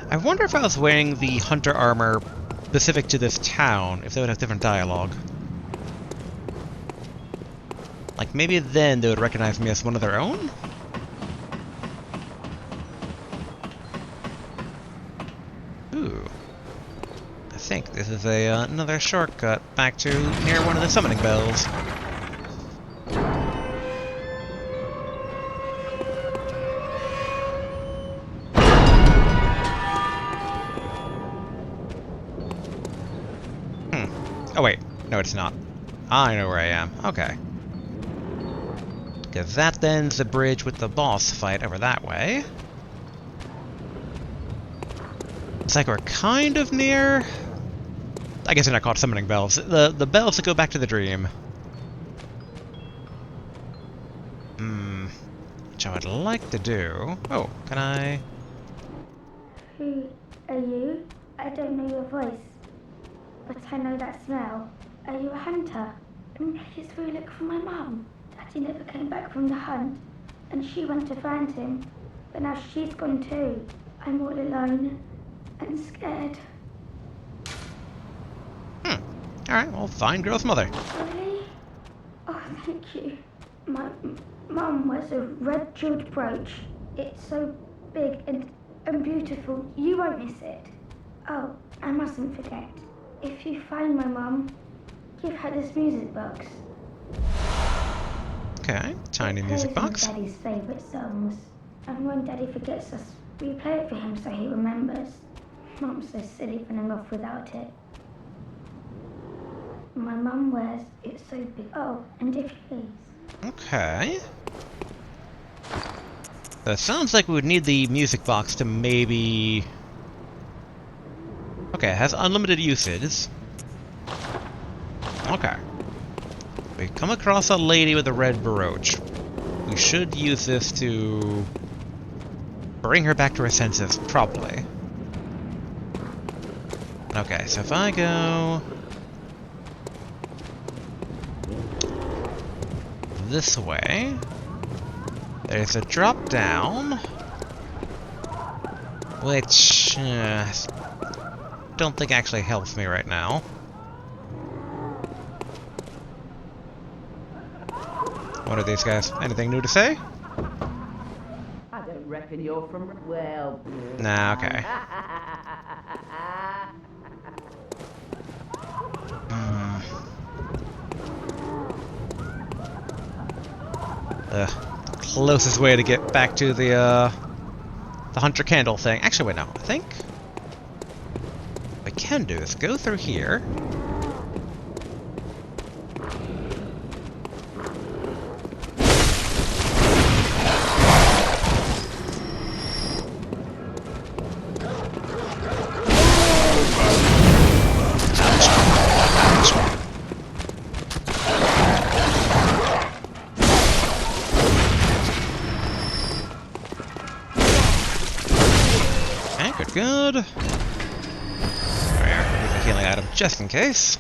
I wonder if I was wearing the hunter armor specific to this town, if they would have different dialogue. Like, maybe then they would recognize me as one of their own? Ooh. I think this is another shortcut back to near one of the summoning bells. Oh wait, no it's not. I know where I am. Okay. Because that then's the bridge with the boss fight over that way. It's like we're kind of near... I guess they're not called summoning bells. The bells that go back to the dream. I'd like to do... Oh, can I... Who are you? I don't know your voice, but I know that smell. Are you a hunter? Please will you look for my mum? Daddy never came back from the hunt, and she went to find him, but now she's gone too. I'm all alone and scared. Alright, well, fine girl's mother. Really? Oh, thank you. My mum wears a red jeweled brooch. It's so big and beautiful. You won't miss it. Oh, I mustn't forget. If you find my mum, give her this music box. Okay, tiny It music plays box. some of Daddy's favourite songs. And when Daddy forgets us, we play it for him so he remembers. Mum's so silly running off without it. My mum wears it so big. Oh, and if you please. Okay. So it sounds like we would need the music box to maybe... Okay, it has unlimited usage. Okay. We come across a lady with a red brooch. We should use this to bring her back to her senses, probably. Okay, so if I go this way, there's a drop down, which don't think actually helps me right now. What are these guys? Anything new to say? I don't reckon you're from... Well... Nah, okay. The closest way to get back to the Hunter Candle thing. Actually, wait, no. I think what I can do is go through here. Good. There, use a healing item just in case.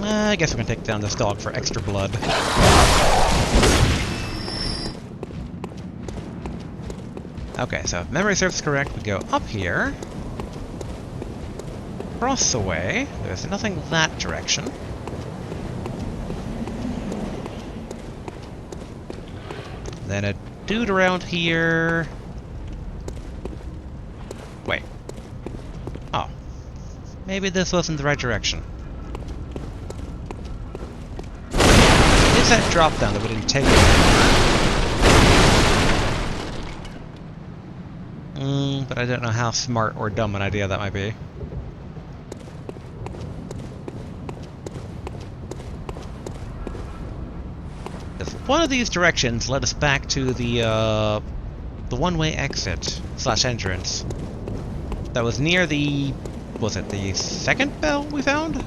I guess we can take down this dog for extra blood. Okay, so if memory serves correct, we go up here. Across the way. There's nothing that direction. Then a dude around here. Wait. Oh. Maybe this wasn't the right direction. It's that drop down that we didn't take. But I don't know how smart or dumb an idea that might be. One of these directions led us back to the one-way exit / entrance that was near the... was it the second bell we found?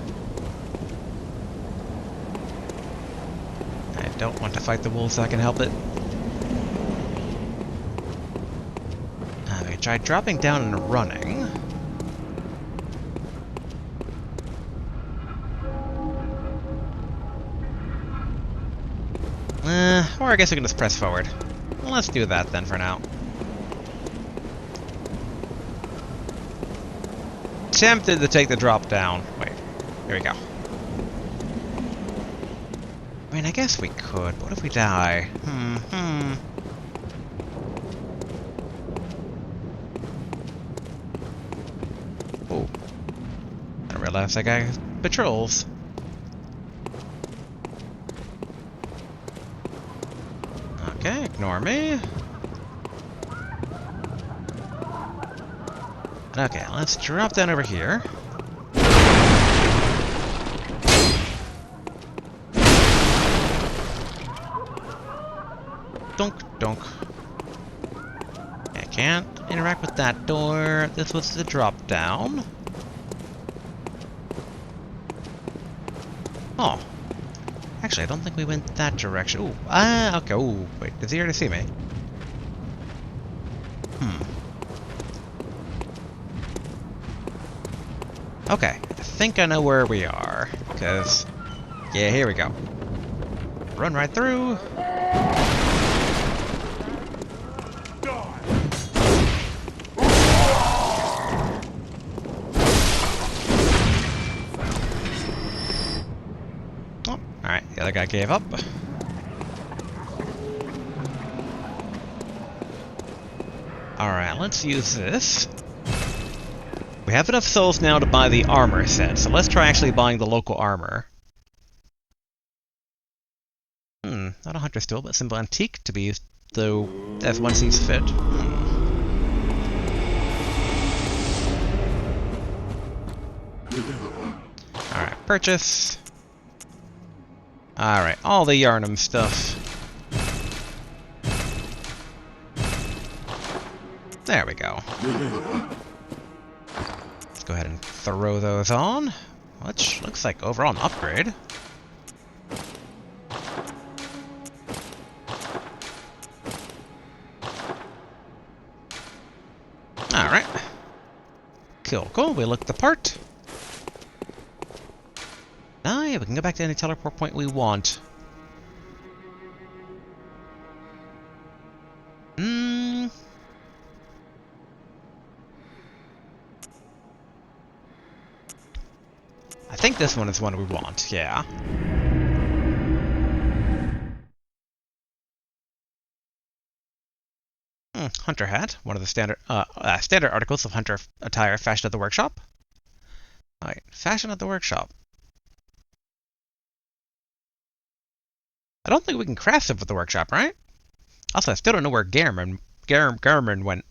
I don't want to fight the wolves so I can help it. I'm gonna try dropping down and running. Or I guess we can just press forward. Let's do that then for now. Tempted to take the drop down. Wait, here we go. I mean, I guess we could, but what if we die? Oh. I realized that guy patrols. Okay, ignore me. Okay, let's drop down over here. Dunk, dunk. Okay, Can't interact with that door. This was the drop down. Oh. Actually, I don't think we went that direction. Ooh. Ah, okay. Ooh, wait. Is he here to see me? Okay. I think I know where we are. Because... yeah, here we go. Run right through. Oh, alright. The other guy gave up. Alright, let's use this. We have enough souls now to buy the armor set, so let's try actually buying the local armor. Not a hunter's tool, but simple antique to be used, though, as one sees fit. Alright, purchase. Alright, all the Yarnum stuff. There we go. Let's go ahead and throw those on. Which looks like overall an upgrade. Alright. Cool, cool. We looked the part. Ah, yeah, we can go back to any teleport point we want. I think this one is one we want, yeah. Hunter hat, one of the standard articles of hunter attire fashioned at the workshop. Alright, fashion at the workshop. I don't think we can craft stuff at the workshop, right? Also, I still don't know where Garmin went.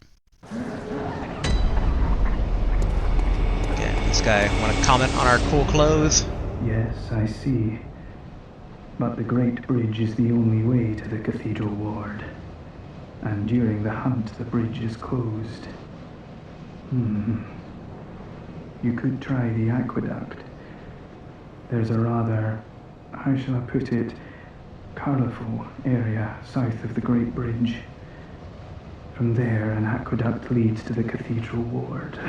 Okay, this guy want to comment on our cool clothes? Yes, I see. But the Great Bridge is the only way to the Cathedral Ward. And during the hunt, the bridge is closed. You could try the aqueduct. There's a rather, how shall I put it, colourful area south of the Great Bridge. From there, an aqueduct leads to the Cathedral Ward.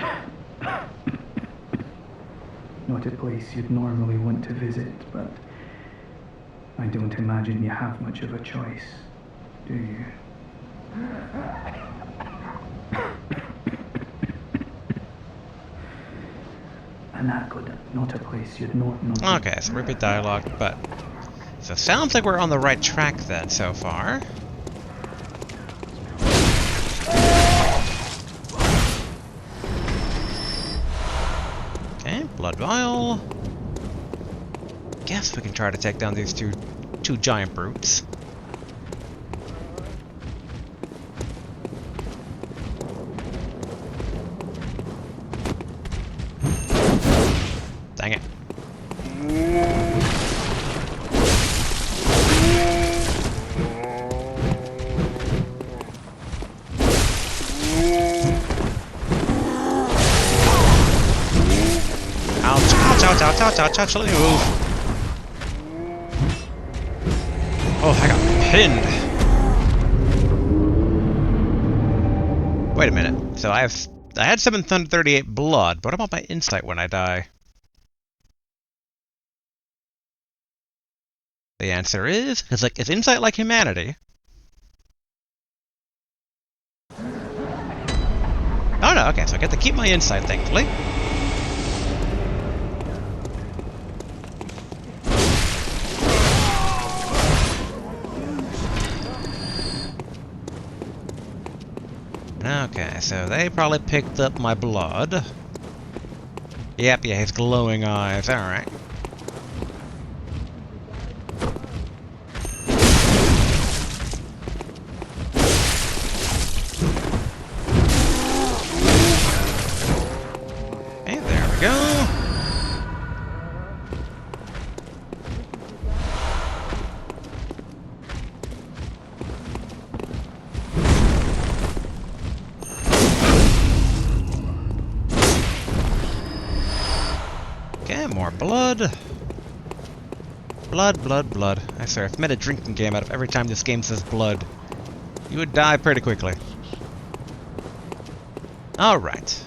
Not a place you'd normally want to visit, but I don't imagine you have much of a choice, do you? An aqueduct, not a place you'd normally... Okay, so repeat dialogue, but... so sounds like we're on the right track then, so far. Okay, blood vial. Guess we can try to take down these two giant brutes. Dang it. Ouch, let me move. Oh, I got pinned. Wait a minute. So I had 738 blood, but what about my insight when I die? The answer is insight like humanity? Oh no, okay, so I get to keep my insight, thankfully. Okay, so they probably picked up my blood. Yep, yeah, his glowing eyes, alright. Okay, there we go. blood. Blood, blood, blood. I swear, if I made a drinking game out of every time this game says blood, you would die pretty quickly. Alright.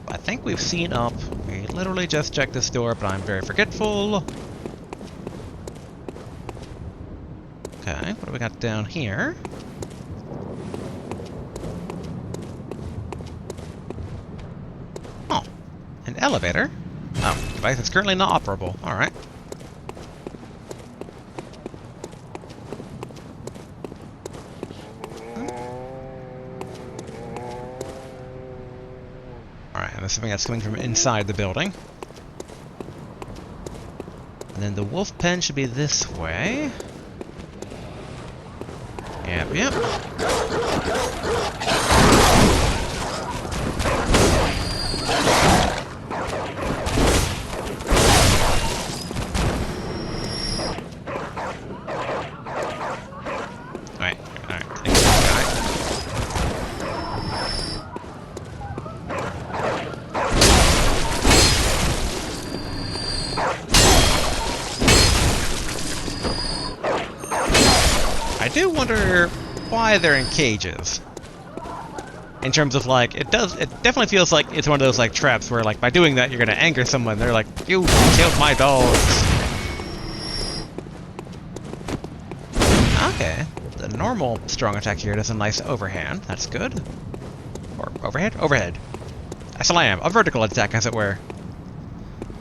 I think we've seen up. We literally just checked this door, but I'm very forgetful. Okay, what do we got down here? Oh, an elevator. Oh, device is currently not operable. Alright. Alright, I'm assuming that's coming from inside the building. And then the wolf pen should be this way. Yep, yep. Alright, I do wonder why they're in cages. In terms of like, it definitely feels like it's one of those like traps where like by doing that you're gonna anger someone. They're like, you killed my dogs. Okay, the normal strong attack here does a nice overhand. That's good. Or overhead? Overhead. A slam, a vertical attack as it were.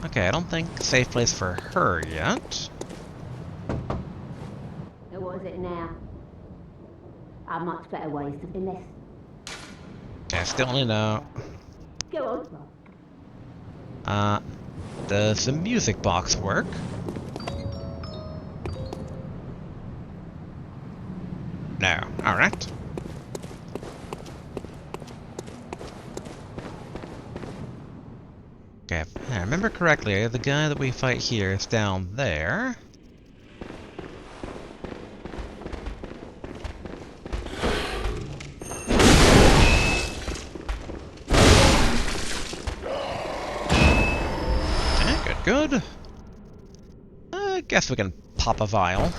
Okay, I don't think safe place for her yet. What is it now? A much better ways to finesse. Okay, still only no. Go on. Does the music box work? No. Alright. Okay, if I remember correctly, the guy that we fight here is down there. Good. I guess we can pop a vial.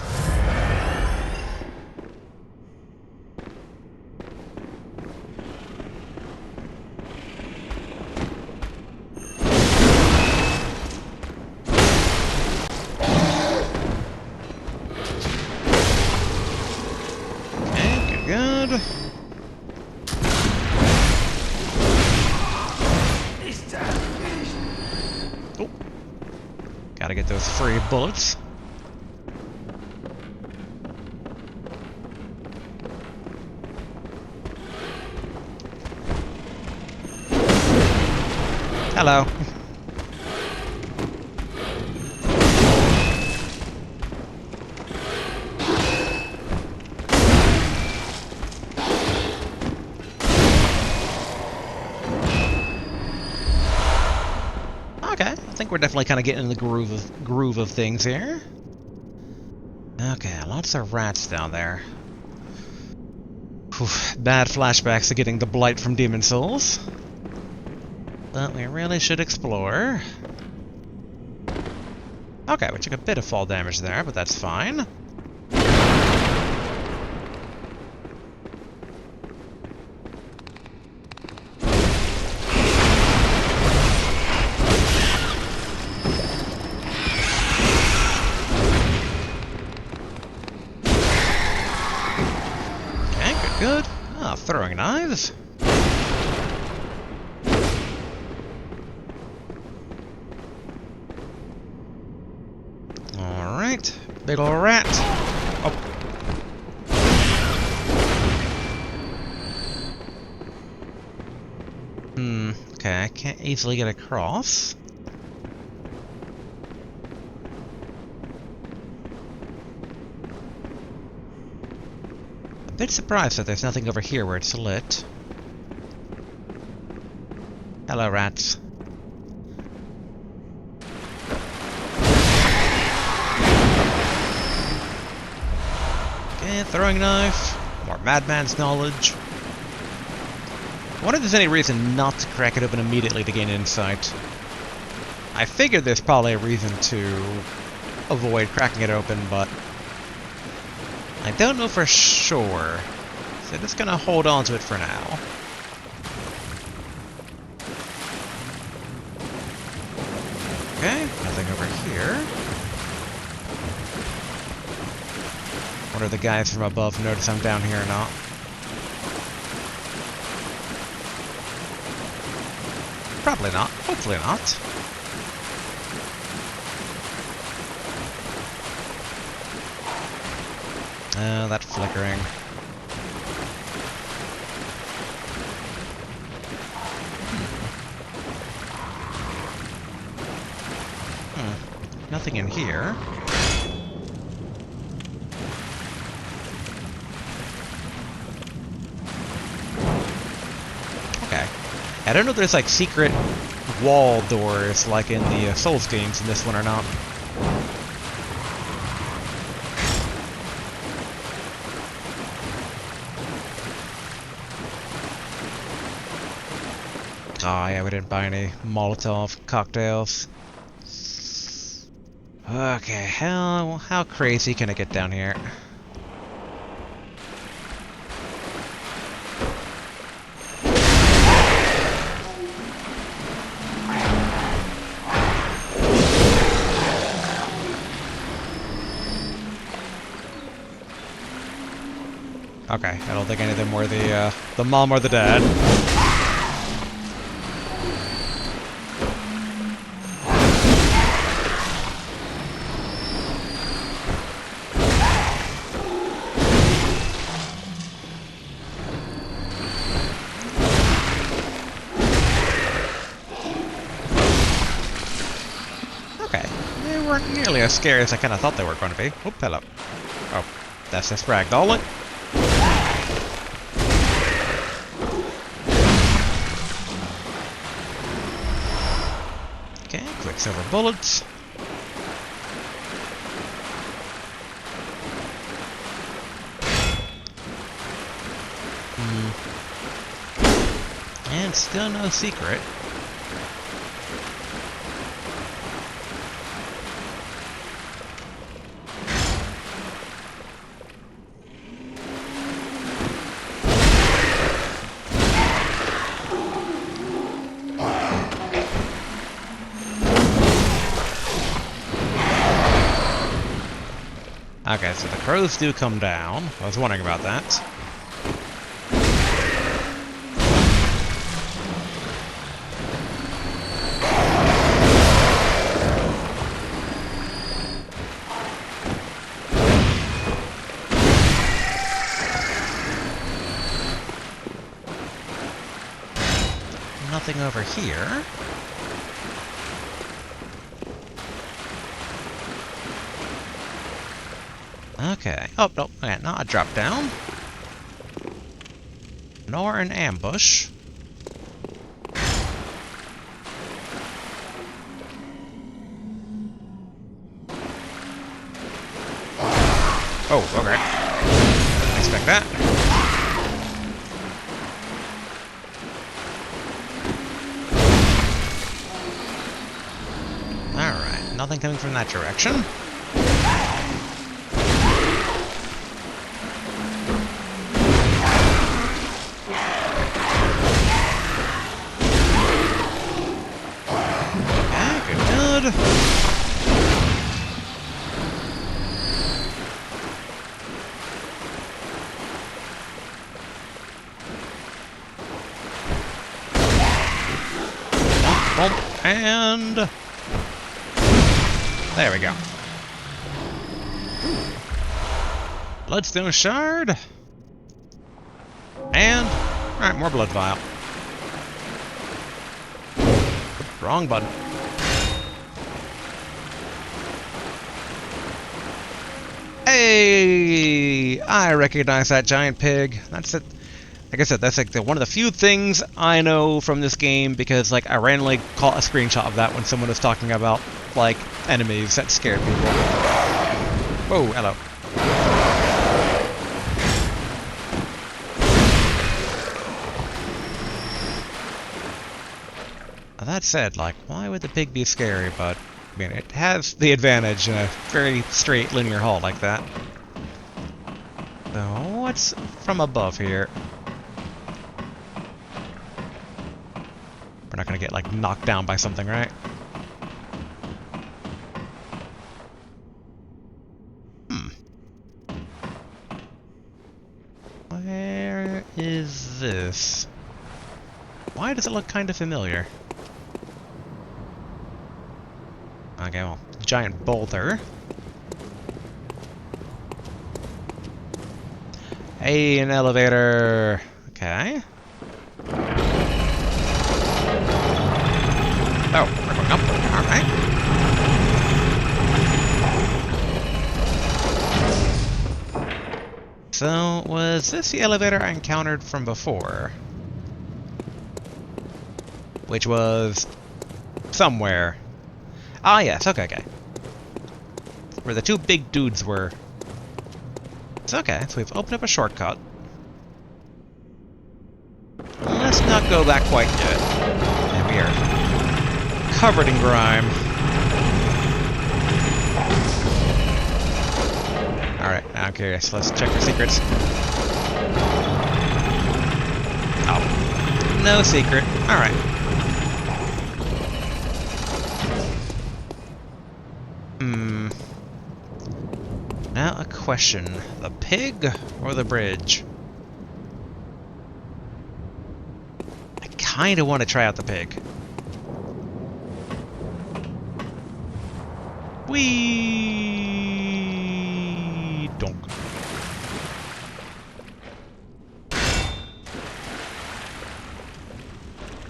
Okay, good. Oh. Gotta get those free bullets. Hello. Okay, I think we're definitely kind of getting in the groove of things here. Okay, lots of rats down there. Whew, bad flashbacks to getting the blight from Demon Souls. But we really should explore. Okay, we took a bit of fall damage there, but that's fine. Good. Ah, throwing knives. Alright. Big ol' rat. Oh. Okay, I can't easily get across. Bit surprised that there's nothing over here where it's lit. Hello, rats. Okay, throwing knife. More madman's knowledge. I wonder if there's any reason not to crack it open immediately to gain insight. I figured there's probably a reason to avoid cracking it open, but I don't know for sure. So just gonna hold on to it for now. Okay, nothing over here. Wonder if the guys from above notice I'm down here or not. Probably not. Hopefully not. That flickering. Nothing in here. Okay. I don't know if there's like secret wall doors like in the Souls games in this one or not. Oh yeah, we didn't buy any Molotov cocktails. Okay, how crazy can I get down here? Okay, I don't think any of them were the mom or the dad. Weren't nearly as scary as I kind of thought they were going to be. Oop, hello. Oh, that's just ragdolling. Okay, quicksilver bullets. And still no secret. Okay, so the crows do come down. I was wondering about that. Nothing over here. Okay. Oh, no. Okay, not a drop down. Nor an ambush. Oh, okay. Didn't expect that. Alright, nothing coming from that direction. And there we go. Bloodstone shard. And alright, more blood vial. Wrong button. Hey, I recognize that giant pig. That's it. Like I said, that's like one of the few things I know from this game because like I randomly caught a screenshot of that when someone was talking about like enemies that scared people. Whoa, hello. that said, like, why would the pig be scary? But, I mean, it has the advantage in a very straight linear hall like that. So, what's from above here? We're not gonna get, like, knocked down by something, right? Where is this? Why does it look kind of familiar? Okay, well, giant boulder. Hey, an elevator! Okay. Oh, we're going up. Alright. So, was this the elevator I encountered from before? Which was somewhere. Ah, yes, okay, okay. Where the two big dudes were. It's okay, so we've opened up a shortcut. Let's not go back quite yet. And we are covered in grime. Alright, now I'm curious. Let's check for secrets. Oh. No secret. Alright. Now a question. The pig or the bridge? I kinda want to try out the pig. Whee! Donk.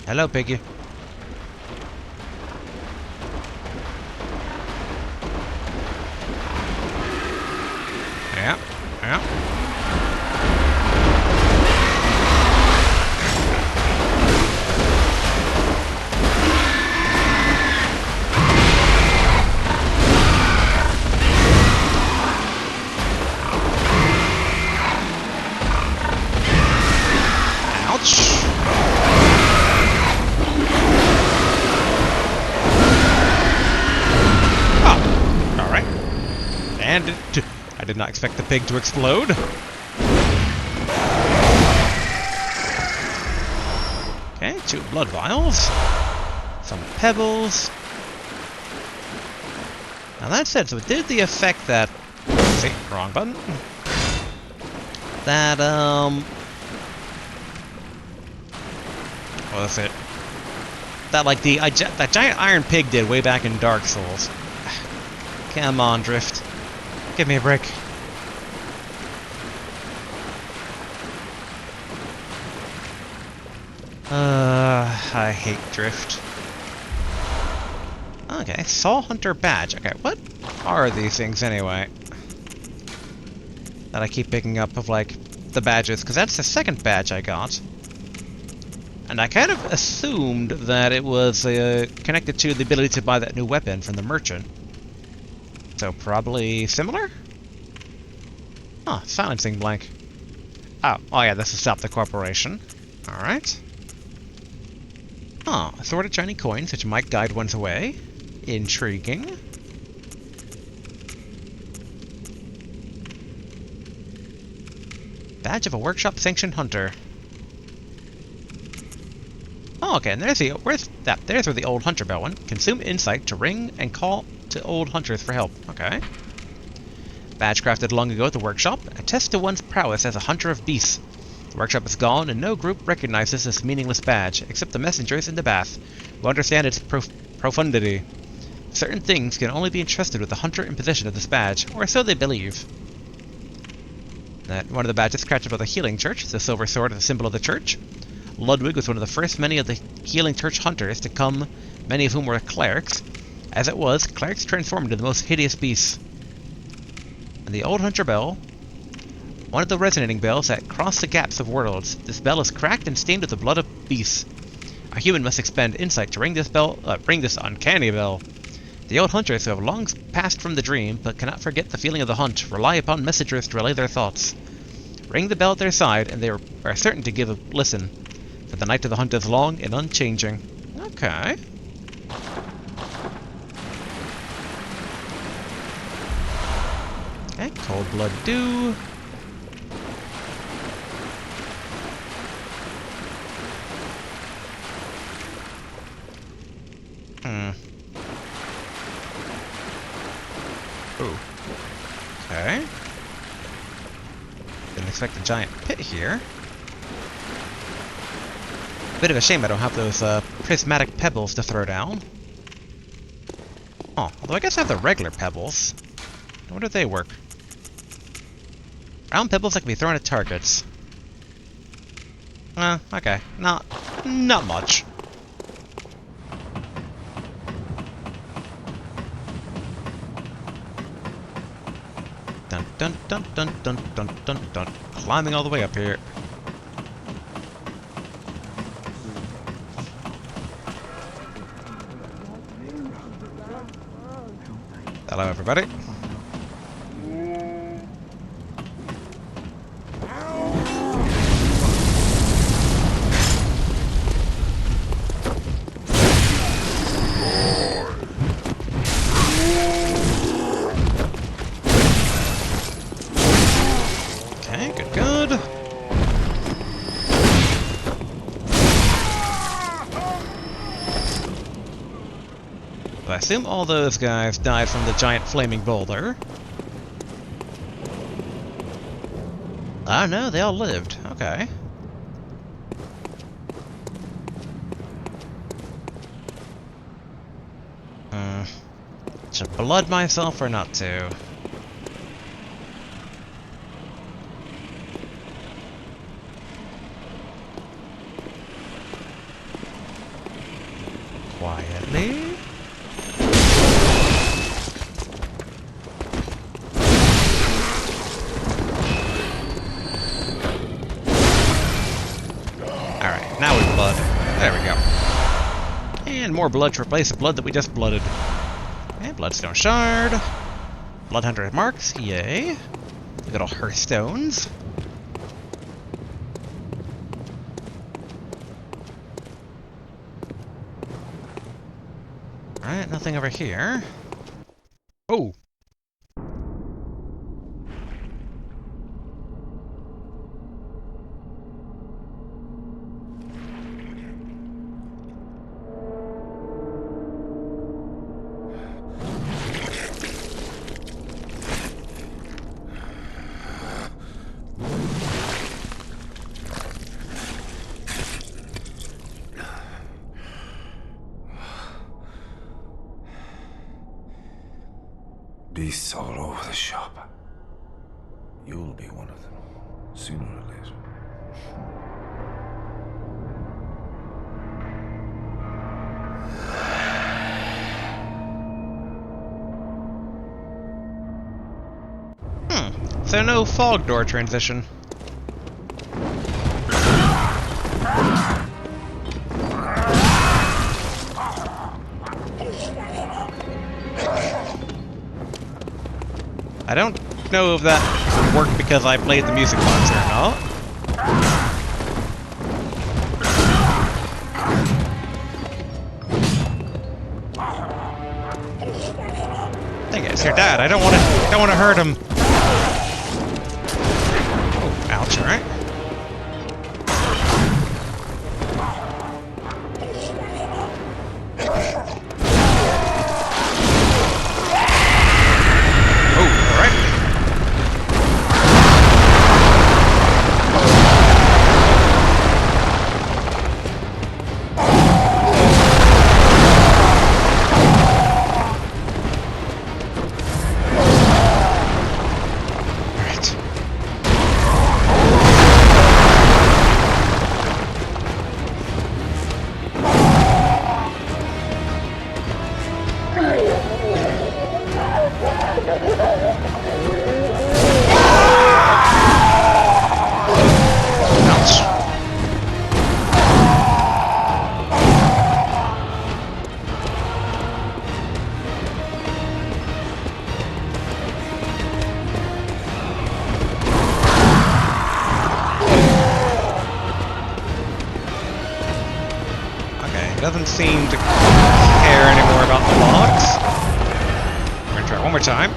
Hello, piggy. Yeah, yeah. Ouch. Oh, all right. And I did not expect the pig to explode. Okay, 2 blood vials. Some pebbles. Now that said, so it did the effect that... See, wrong button. That, what was it? That, like, that giant iron pig did way back in Dark Souls. Come on, Drift. Give me a break. I hate Drift. Okay, Saw Hunter badge. Okay, what are these things anyway? That I keep picking up of, like, the badges, because that's the second badge I got. And I kind of assumed that it was connected to the ability to buy that new weapon from the merchant. So probably similar? Huh, silencing blank. Oh yeah, this is Stop the Corporation. Alright. Huh, assorted shiny coins which might guide one's way. Intriguing. Badge of a workshop sanctioned hunter. Oh, okay, and there's there's where the old hunter bell went. Consume insight to ring and call to old hunters for help. Okay. Badge crafted long ago at the workshop. Attest to one's prowess as a hunter of beasts. The workshop is gone, and no group recognizes this meaningless badge, except the messengers in the bath, who understand its profundity. Certain things can only be entrusted with the hunter in possession of this badge, or so they believe. That one of the badges crafted by the Healing Church. The silver sword is a symbol of the church. Ludwig was one of the first many of the Healing Church hunters to come, many of whom were clerics. As it was, clerics transformed into the most hideous beasts. And the old hunter bell, one of the resonating bells that cross the gaps of worlds. This bell is cracked and stained with the blood of beasts. A human must expend insight to ring this uncanny bell. The old hunters who have long passed from the dream, but cannot forget the feeling of the hunt, rely upon messengers to relay their thoughts. Ring the bell at their side, and they are certain to give a listen. For the night of the hunt is long and unchanging. Okay. Okay, cold blood dew. Ooh. Okay. Didn't expect a giant pit here. Bit of a shame I don't have those prismatic pebbles to throw down. Oh, although I guess I have the regular pebbles. I wonder if they work. Round pebbles that can be thrown at targets. Okay. Not much. Dun dun dun dun dun dun dun dun. Climbing all the way up here. Hello, everybody. Okay, good. So I assume all those guys died from the giant flaming boulder. Oh no, they all lived. Okay. Should blood myself or not to? Quietly. Alright, now we blood. There we go. And more blood to replace the blood that we just blooded. And bloodstone shard. Blood hunter marks, yay. Look at all her stones. Alright, nothing over here. Oh! Beasts all over the shop. You'll be one of them, sooner or later. So no fog door transition. I don't know if that worked because I played the music box or not. Dang it, it's your dad. I don't want to hurt him. Oh, ouch, alright. doesn't seem to care anymore about the logs. We're gonna try it one more time.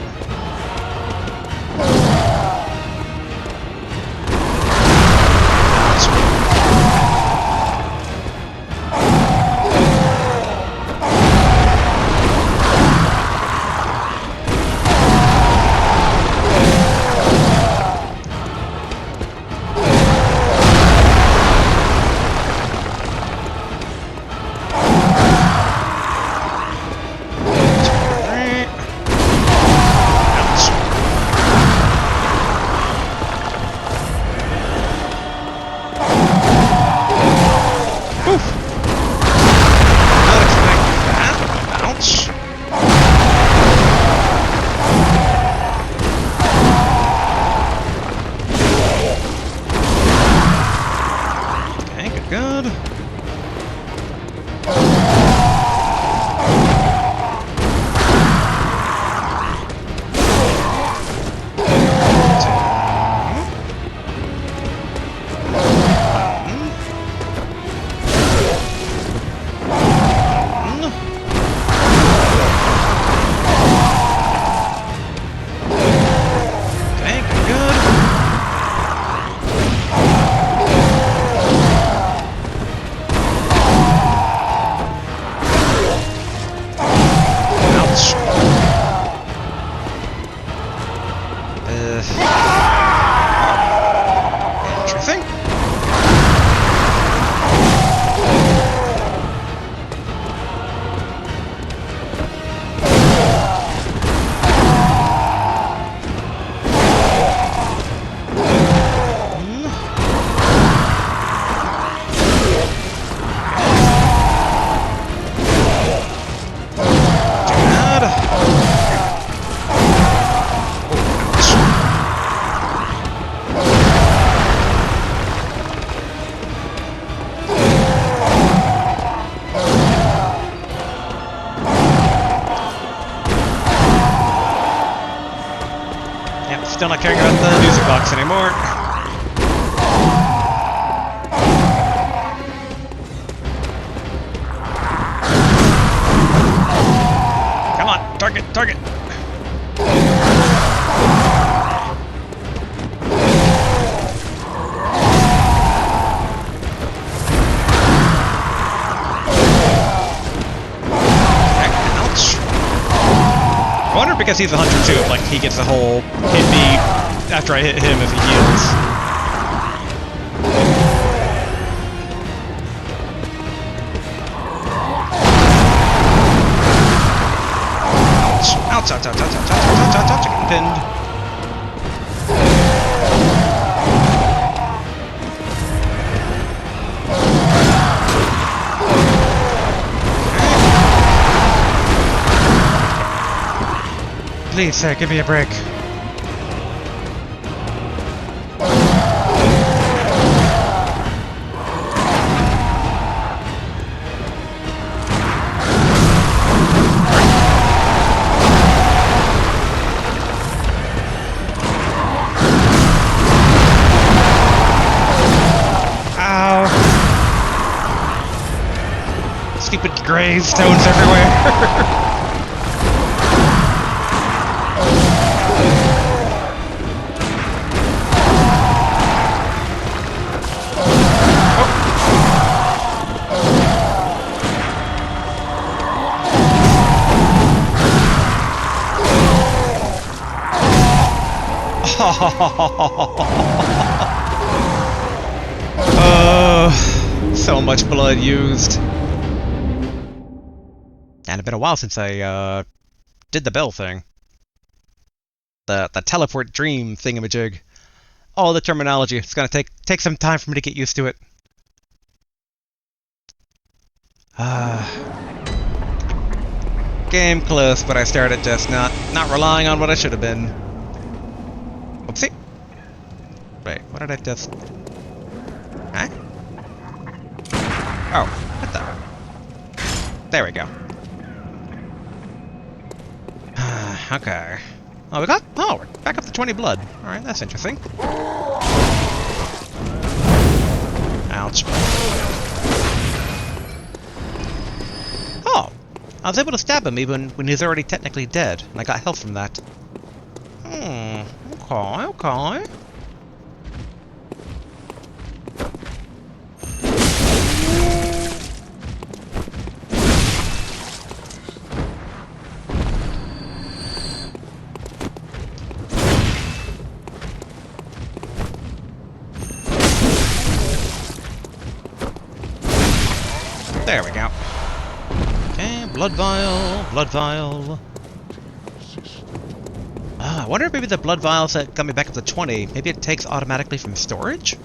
Still not caring about the music box anymore. Come on, target, target. I wonder because he's a hunter too, like he gets a whole hit me after I hit him if he heals. Ouch, ouch, ouch, ouch, ouch, ouch, ouch, ouch, ouch, ouch, pinned. Please, sir, give me a break. Ow! Stupid gravestones everywhere. So much blood used. And it's been a while since I did the bell thing. The teleport dream thingamajig. All the terminology. It's gonna take some time for me to get used to it. Game close, but I started just not relying on what I should have been. Oopsie. Wait, what did I just... Huh? Oh, what the... There we go. Okay. Oh, we got... Oh, we're back up to 20 blood. Alright, that's interesting. Ouch. I was able to stab him even when he's already technically dead, and I got health from that. Okay. There we go. Okay, blood vial. I wonder if maybe the blood vials that got me back up to 20, maybe it takes automatically from storage?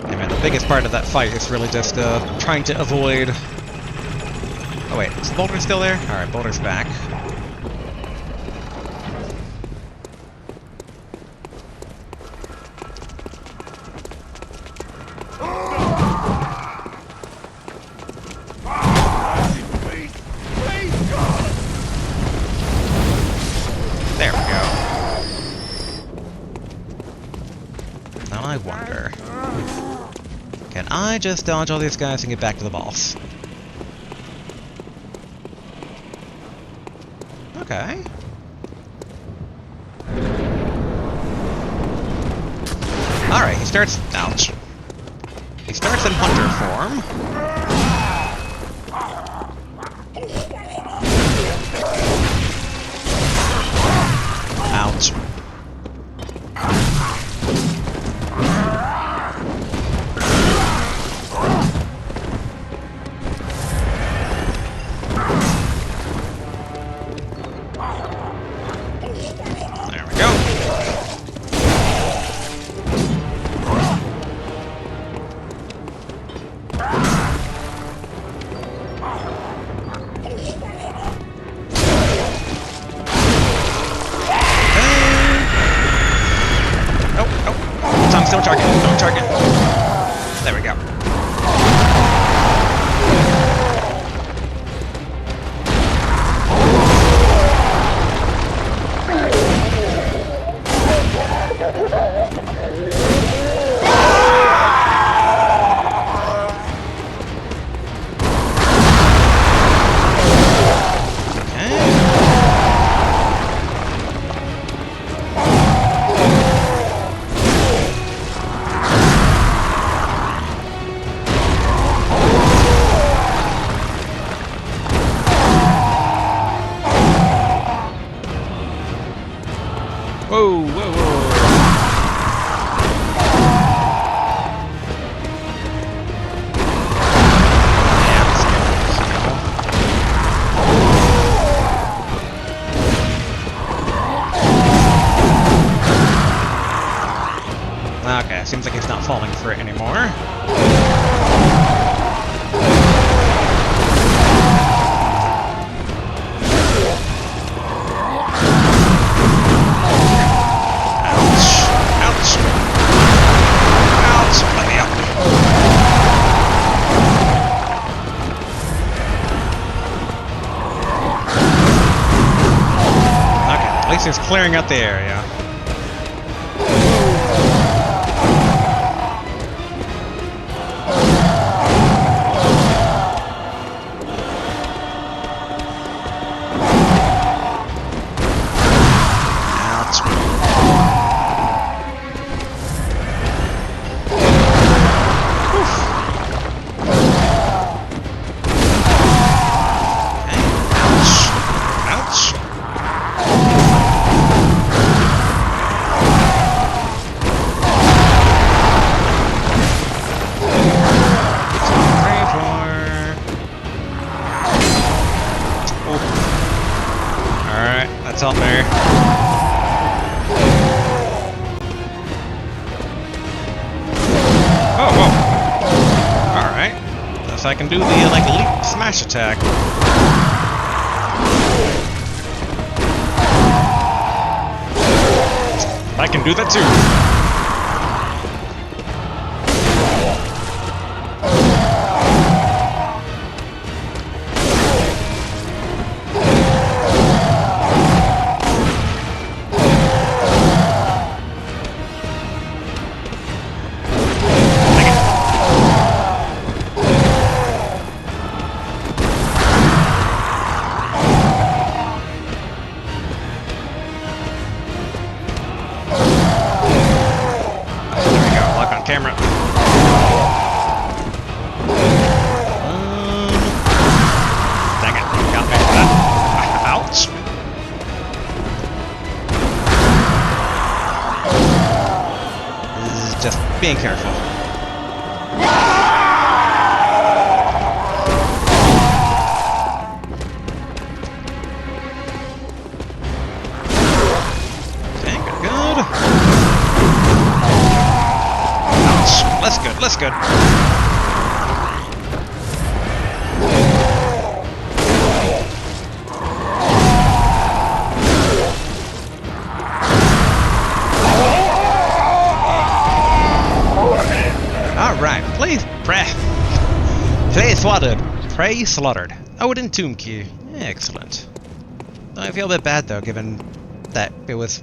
Yeah, man, the biggest part of that fight is really just trying to avoid... Oh wait, is Boulder still there? Alright, Boulder's back. There we go. Now I wonder... Can I just dodge all these guys and get back to the boss? Okay. Alright, he starts... Ouch. He starts in hunter form. Ouch. There we go. Don't target. Don't target. There we go. Whoa, whoa, whoa. Yeah, okay, seems like he's not falling for it anymore. He's clearing out the area. Ouch. That's up there. Oh, whoa. Alright. Guess I can do the, like, leap smash attack. I can do that too. on camera. Dang it, got me for that. Ouch. This is just being careful. That's good. Alright, Prey slaughtered. Oh, an entomb key. Excellent. I feel a bit bad though, given that it was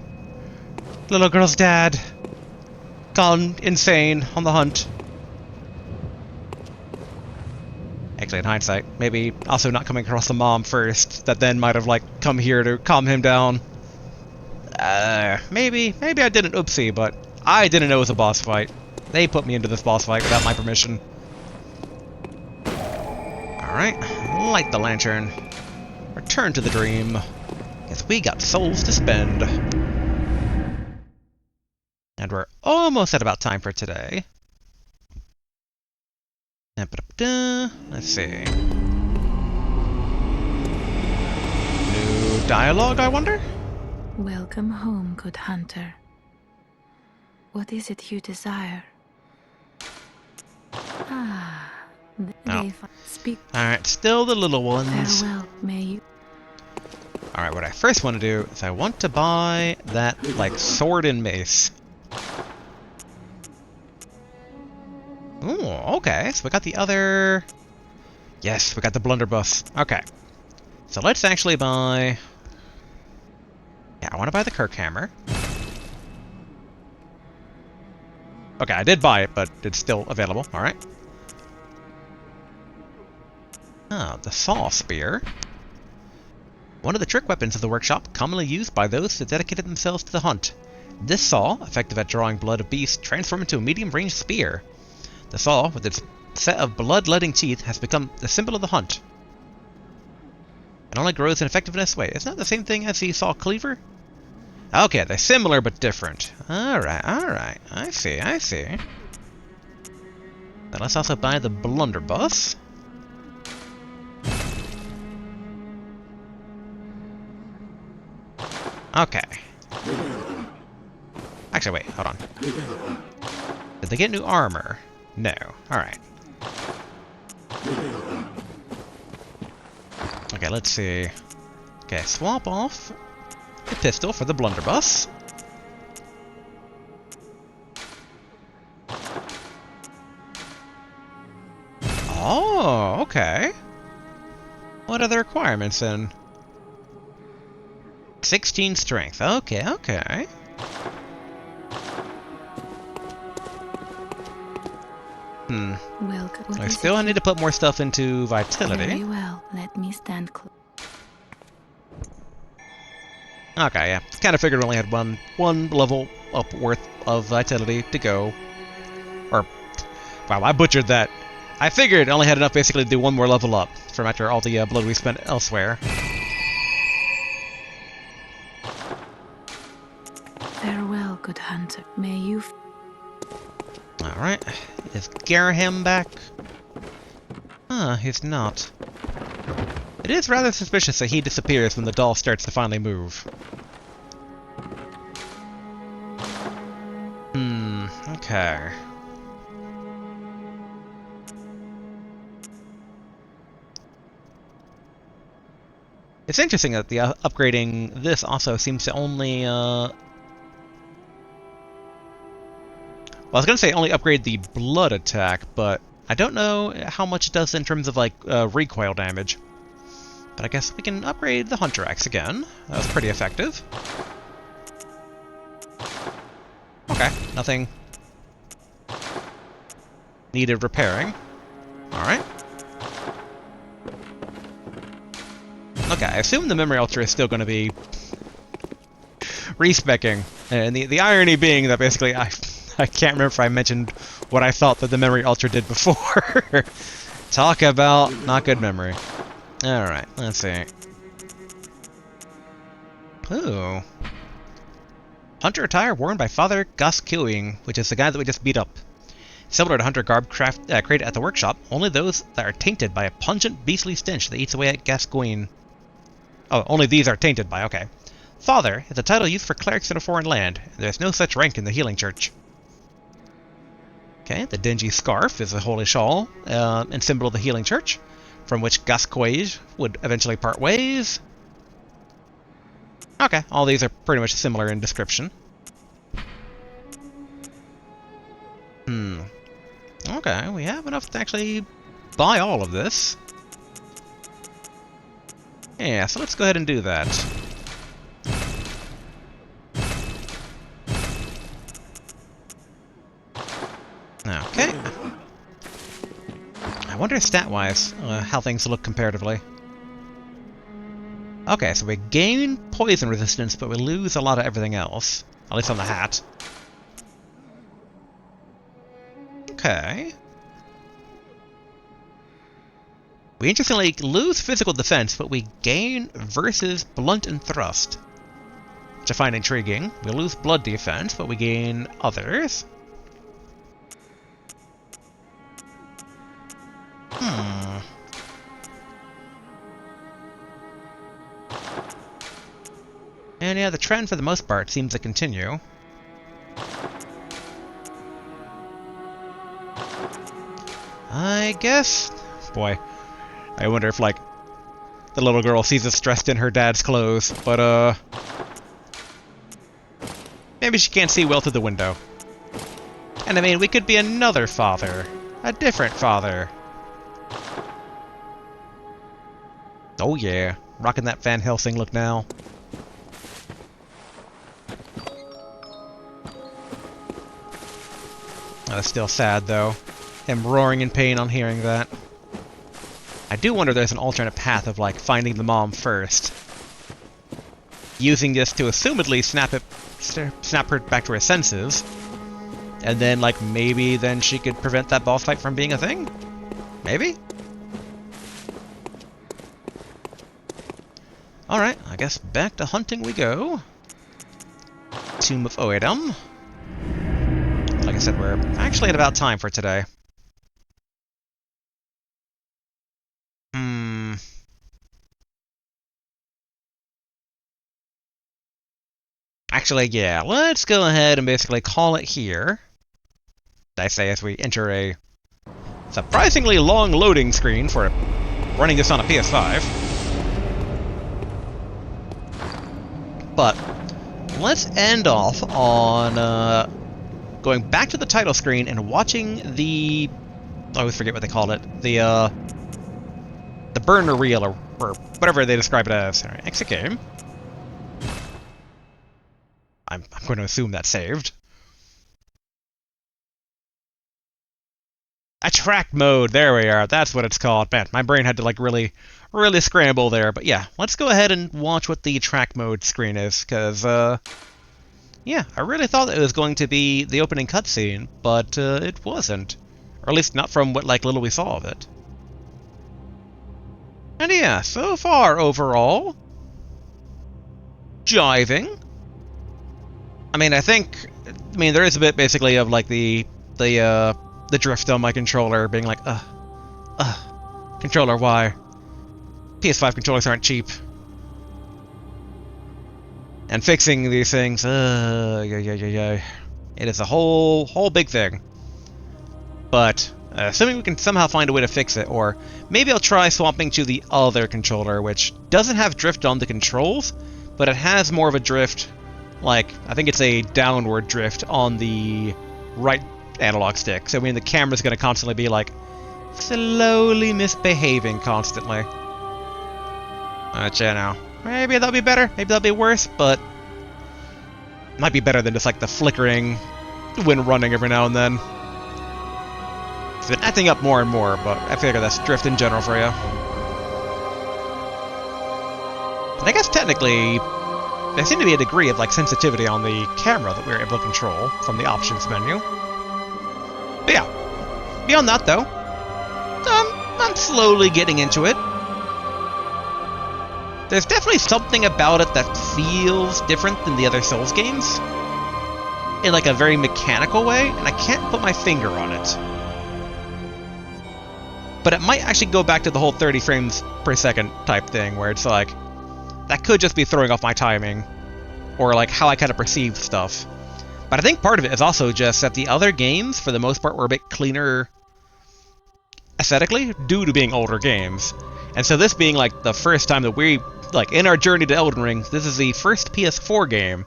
little girl's dad gone insane on the hunt. Actually, in hindsight, maybe also not coming across the mom first, that then might have, like, come here to calm him down. Maybe I did an oopsie, but I didn't know it was a boss fight. They put me into this boss fight without my permission. Alright, light the lantern. Return to the dream. Guess we got souls to spend. And we're almost at about time for today. Let's see. New dialogue, I wonder? Welcome home, good hunter. What is it you desire? Speak. Alright, still the little ones. Farewell, may you. Alright, what I first want to do is I want to buy that, like, sword and mace. Ooh, okay, so we got the other... Yes, we got the blunderbuss. Okay. So let's actually buy... Yeah, I want to buy the Kirk hammer. Okay, I did buy it, but it's still available. Alright. Ah, the saw spear. One of the trick weapons of the workshop, commonly used by those that dedicated themselves to the hunt. This saw, effective at drawing blood of beasts, transformed into a medium-range spear. The saw, with its set of blood-letting teeth, has become the symbol of the hunt. It only grows in effectiveness. Wait, isn't that the same thing as the saw cleaver? Okay, they're similar but different. Alright. I see. Then let's also buy the blunderbuss. Okay. Actually, wait, hold on. Did they get new armor? No. Alright. Okay, let's see. Okay, swap off the pistol for the blunderbuss. Oh, okay. What are the requirements then? 16 strength. Okay. Welcome. I still need to put more stuff into vitality. Very well. Let me stand close. Okay, yeah. Kind of figured we only had one level up worth of vitality to go. Or, wow, I butchered that. I figured I only had enough basically to do one more level up from after all the blood we spent elsewhere. Farewell, good hunter. May you. Alright. Is Garaham back? He's not. It is rather suspicious that he disappears when the doll starts to finally move. Okay. It's interesting that the upgrading this also seems to only, well, I was gonna say only upgrade the blood attack, but I don't know how much it does in terms of, like, recoil damage. But I guess we can upgrade the Hunter Axe again. That was pretty effective. Okay, nothing needed repairing. Alright. Okay, I assume the memory altar is still going to be respecking, and the irony being that basically I can't remember if I mentioned what I thought that the memory alter did before. Talk about not good memory. Alright, let's see. Ooh. Hunter attire worn by Father Gus Queuing, which is the guy that we just beat up. Similar to hunter garb created at the workshop, only those that are tainted by a pungent beastly stench that eats away at Gascoigne. Oh, only these are tainted by, okay. Father is a title used for clerics in a foreign land, and there's no such rank in the healing church. Okay, the dingy scarf is a holy shawl, and symbol of the healing church, from which Gascoigne would eventually part ways. Okay, all these are pretty much similar in description. Okay, we have enough to actually buy all of this. Yeah, so let's go ahead and do that. Okay. I wonder stat-wise how things look comparatively. Okay, so we gain poison resistance, but we lose a lot of everything else. At least on the hat. Okay. We interestingly lose physical defense, but we gain versus blunt and thrust, which I find intriguing. We lose blood defense, but we gain others. And yeah, the trend for the most part seems to continue. I guess... Boy, I wonder if, like, the little girl sees us dressed in her dad's clothes, but, maybe she can't see well through the window. And I mean, we could be another father. A different father. Oh yeah, rocking that Van Helsing look now. That's still sad, though. Him roaring in pain on hearing that. I do wonder if there's an alternate path of, like, finding the mom first. Using this to assumedly snap her back to her senses. And then, like, maybe then she could prevent that boss fight from being a thing? Maybe? Alright, I guess back to hunting we go. Tomb of Oedum. Like I said, we're actually at about time for today. Actually, yeah, let's go ahead and basically call it here. I say as we enter a surprisingly long loading screen for running this on a PS5. But let's end off on going back to the title screen and watching the... I always forget what they call it. The burner reel, or whatever they describe it as. Alright, exit game. I'm going to assume that's saved. Attract mode, there we are. That's what it's called. Man, my brain had to like really scramble there. But yeah, let's go ahead and watch what the track mode screen is, because yeah, I really thought it was going to be the opening cutscene, but it wasn't. Or at least not from what like little we saw of it. And yeah, so far overall, jiving. I mean, there is a bit basically of like the drift on my controller being like, controller, why? PS5 controllers aren't cheap. And fixing these things, it is a whole big thing. But assuming we can somehow find a way to fix it, or maybe I'll try swapping to the other controller, which doesn't have drift on the controls, but it has more of a drift. Like, I think it's a downward drift on the right analog stick. So, I mean, the camera's going to constantly be, like, slowly misbehaving constantly. You know, maybe that'll be better, maybe that'll be worse, but it might be better than just, like, the flickering when running every now and then. It's been acting up more and more, but I figure that's drift in general for you. And I guess technically... there seemed to be a degree of like sensitivity on the camera that we were able to control from the options menu. But yeah, beyond that though, I'm slowly getting into it. There's definitely something about it that feels different than the other Souls games, in like a very mechanical way, and I can't put my finger on it. But it might actually go back to the whole 30 frames per second type thing, where it's like, that could just be throwing off my timing, or like how I kind of perceive stuff. But I think part of it is also just that the other games, for the most part, were a bit cleaner aesthetically, due to being older games. And so this being like the first time that we, like in our journey to Elden Ring, this is the first PS4 game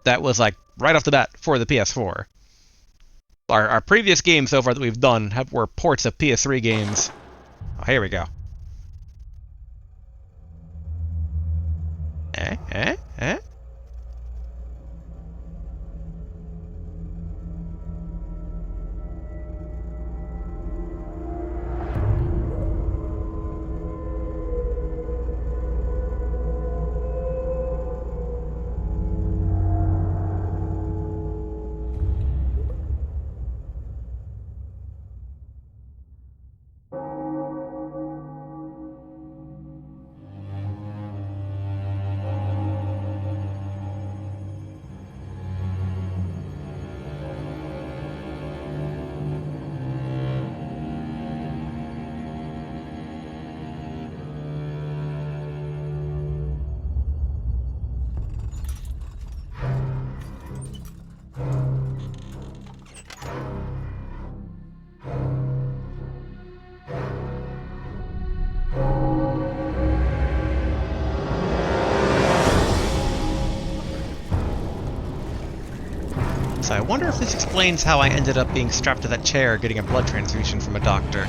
that was like right off the bat for the PS4. Our previous games so far that we've done were ports of PS3 games. Oh, here we go. Eh? So I wonder if this explains how I ended up being strapped to that chair getting a blood transfusion from a doctor.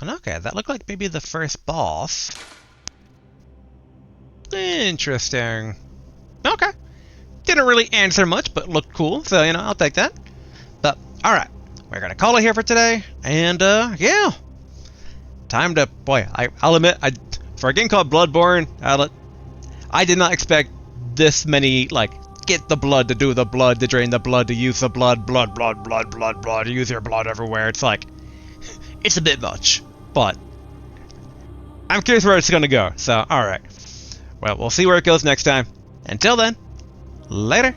Okay, that looked like maybe the first boss. Interesting. Okay. Didn't really answer much, but looked cool, so, you know, I'll take that. But, alright. We're gonna call it here for today, and, yeah. Time to, boy, I'll admit, for a game called Bloodborne, I did not expect this many, like, get the blood, to do the blood, to drain the blood, to use the blood, use your blood everywhere. It's like, it's a bit much, but I'm curious where it's gonna go, so, alright. Well, we'll see where it goes next time. Until then, later.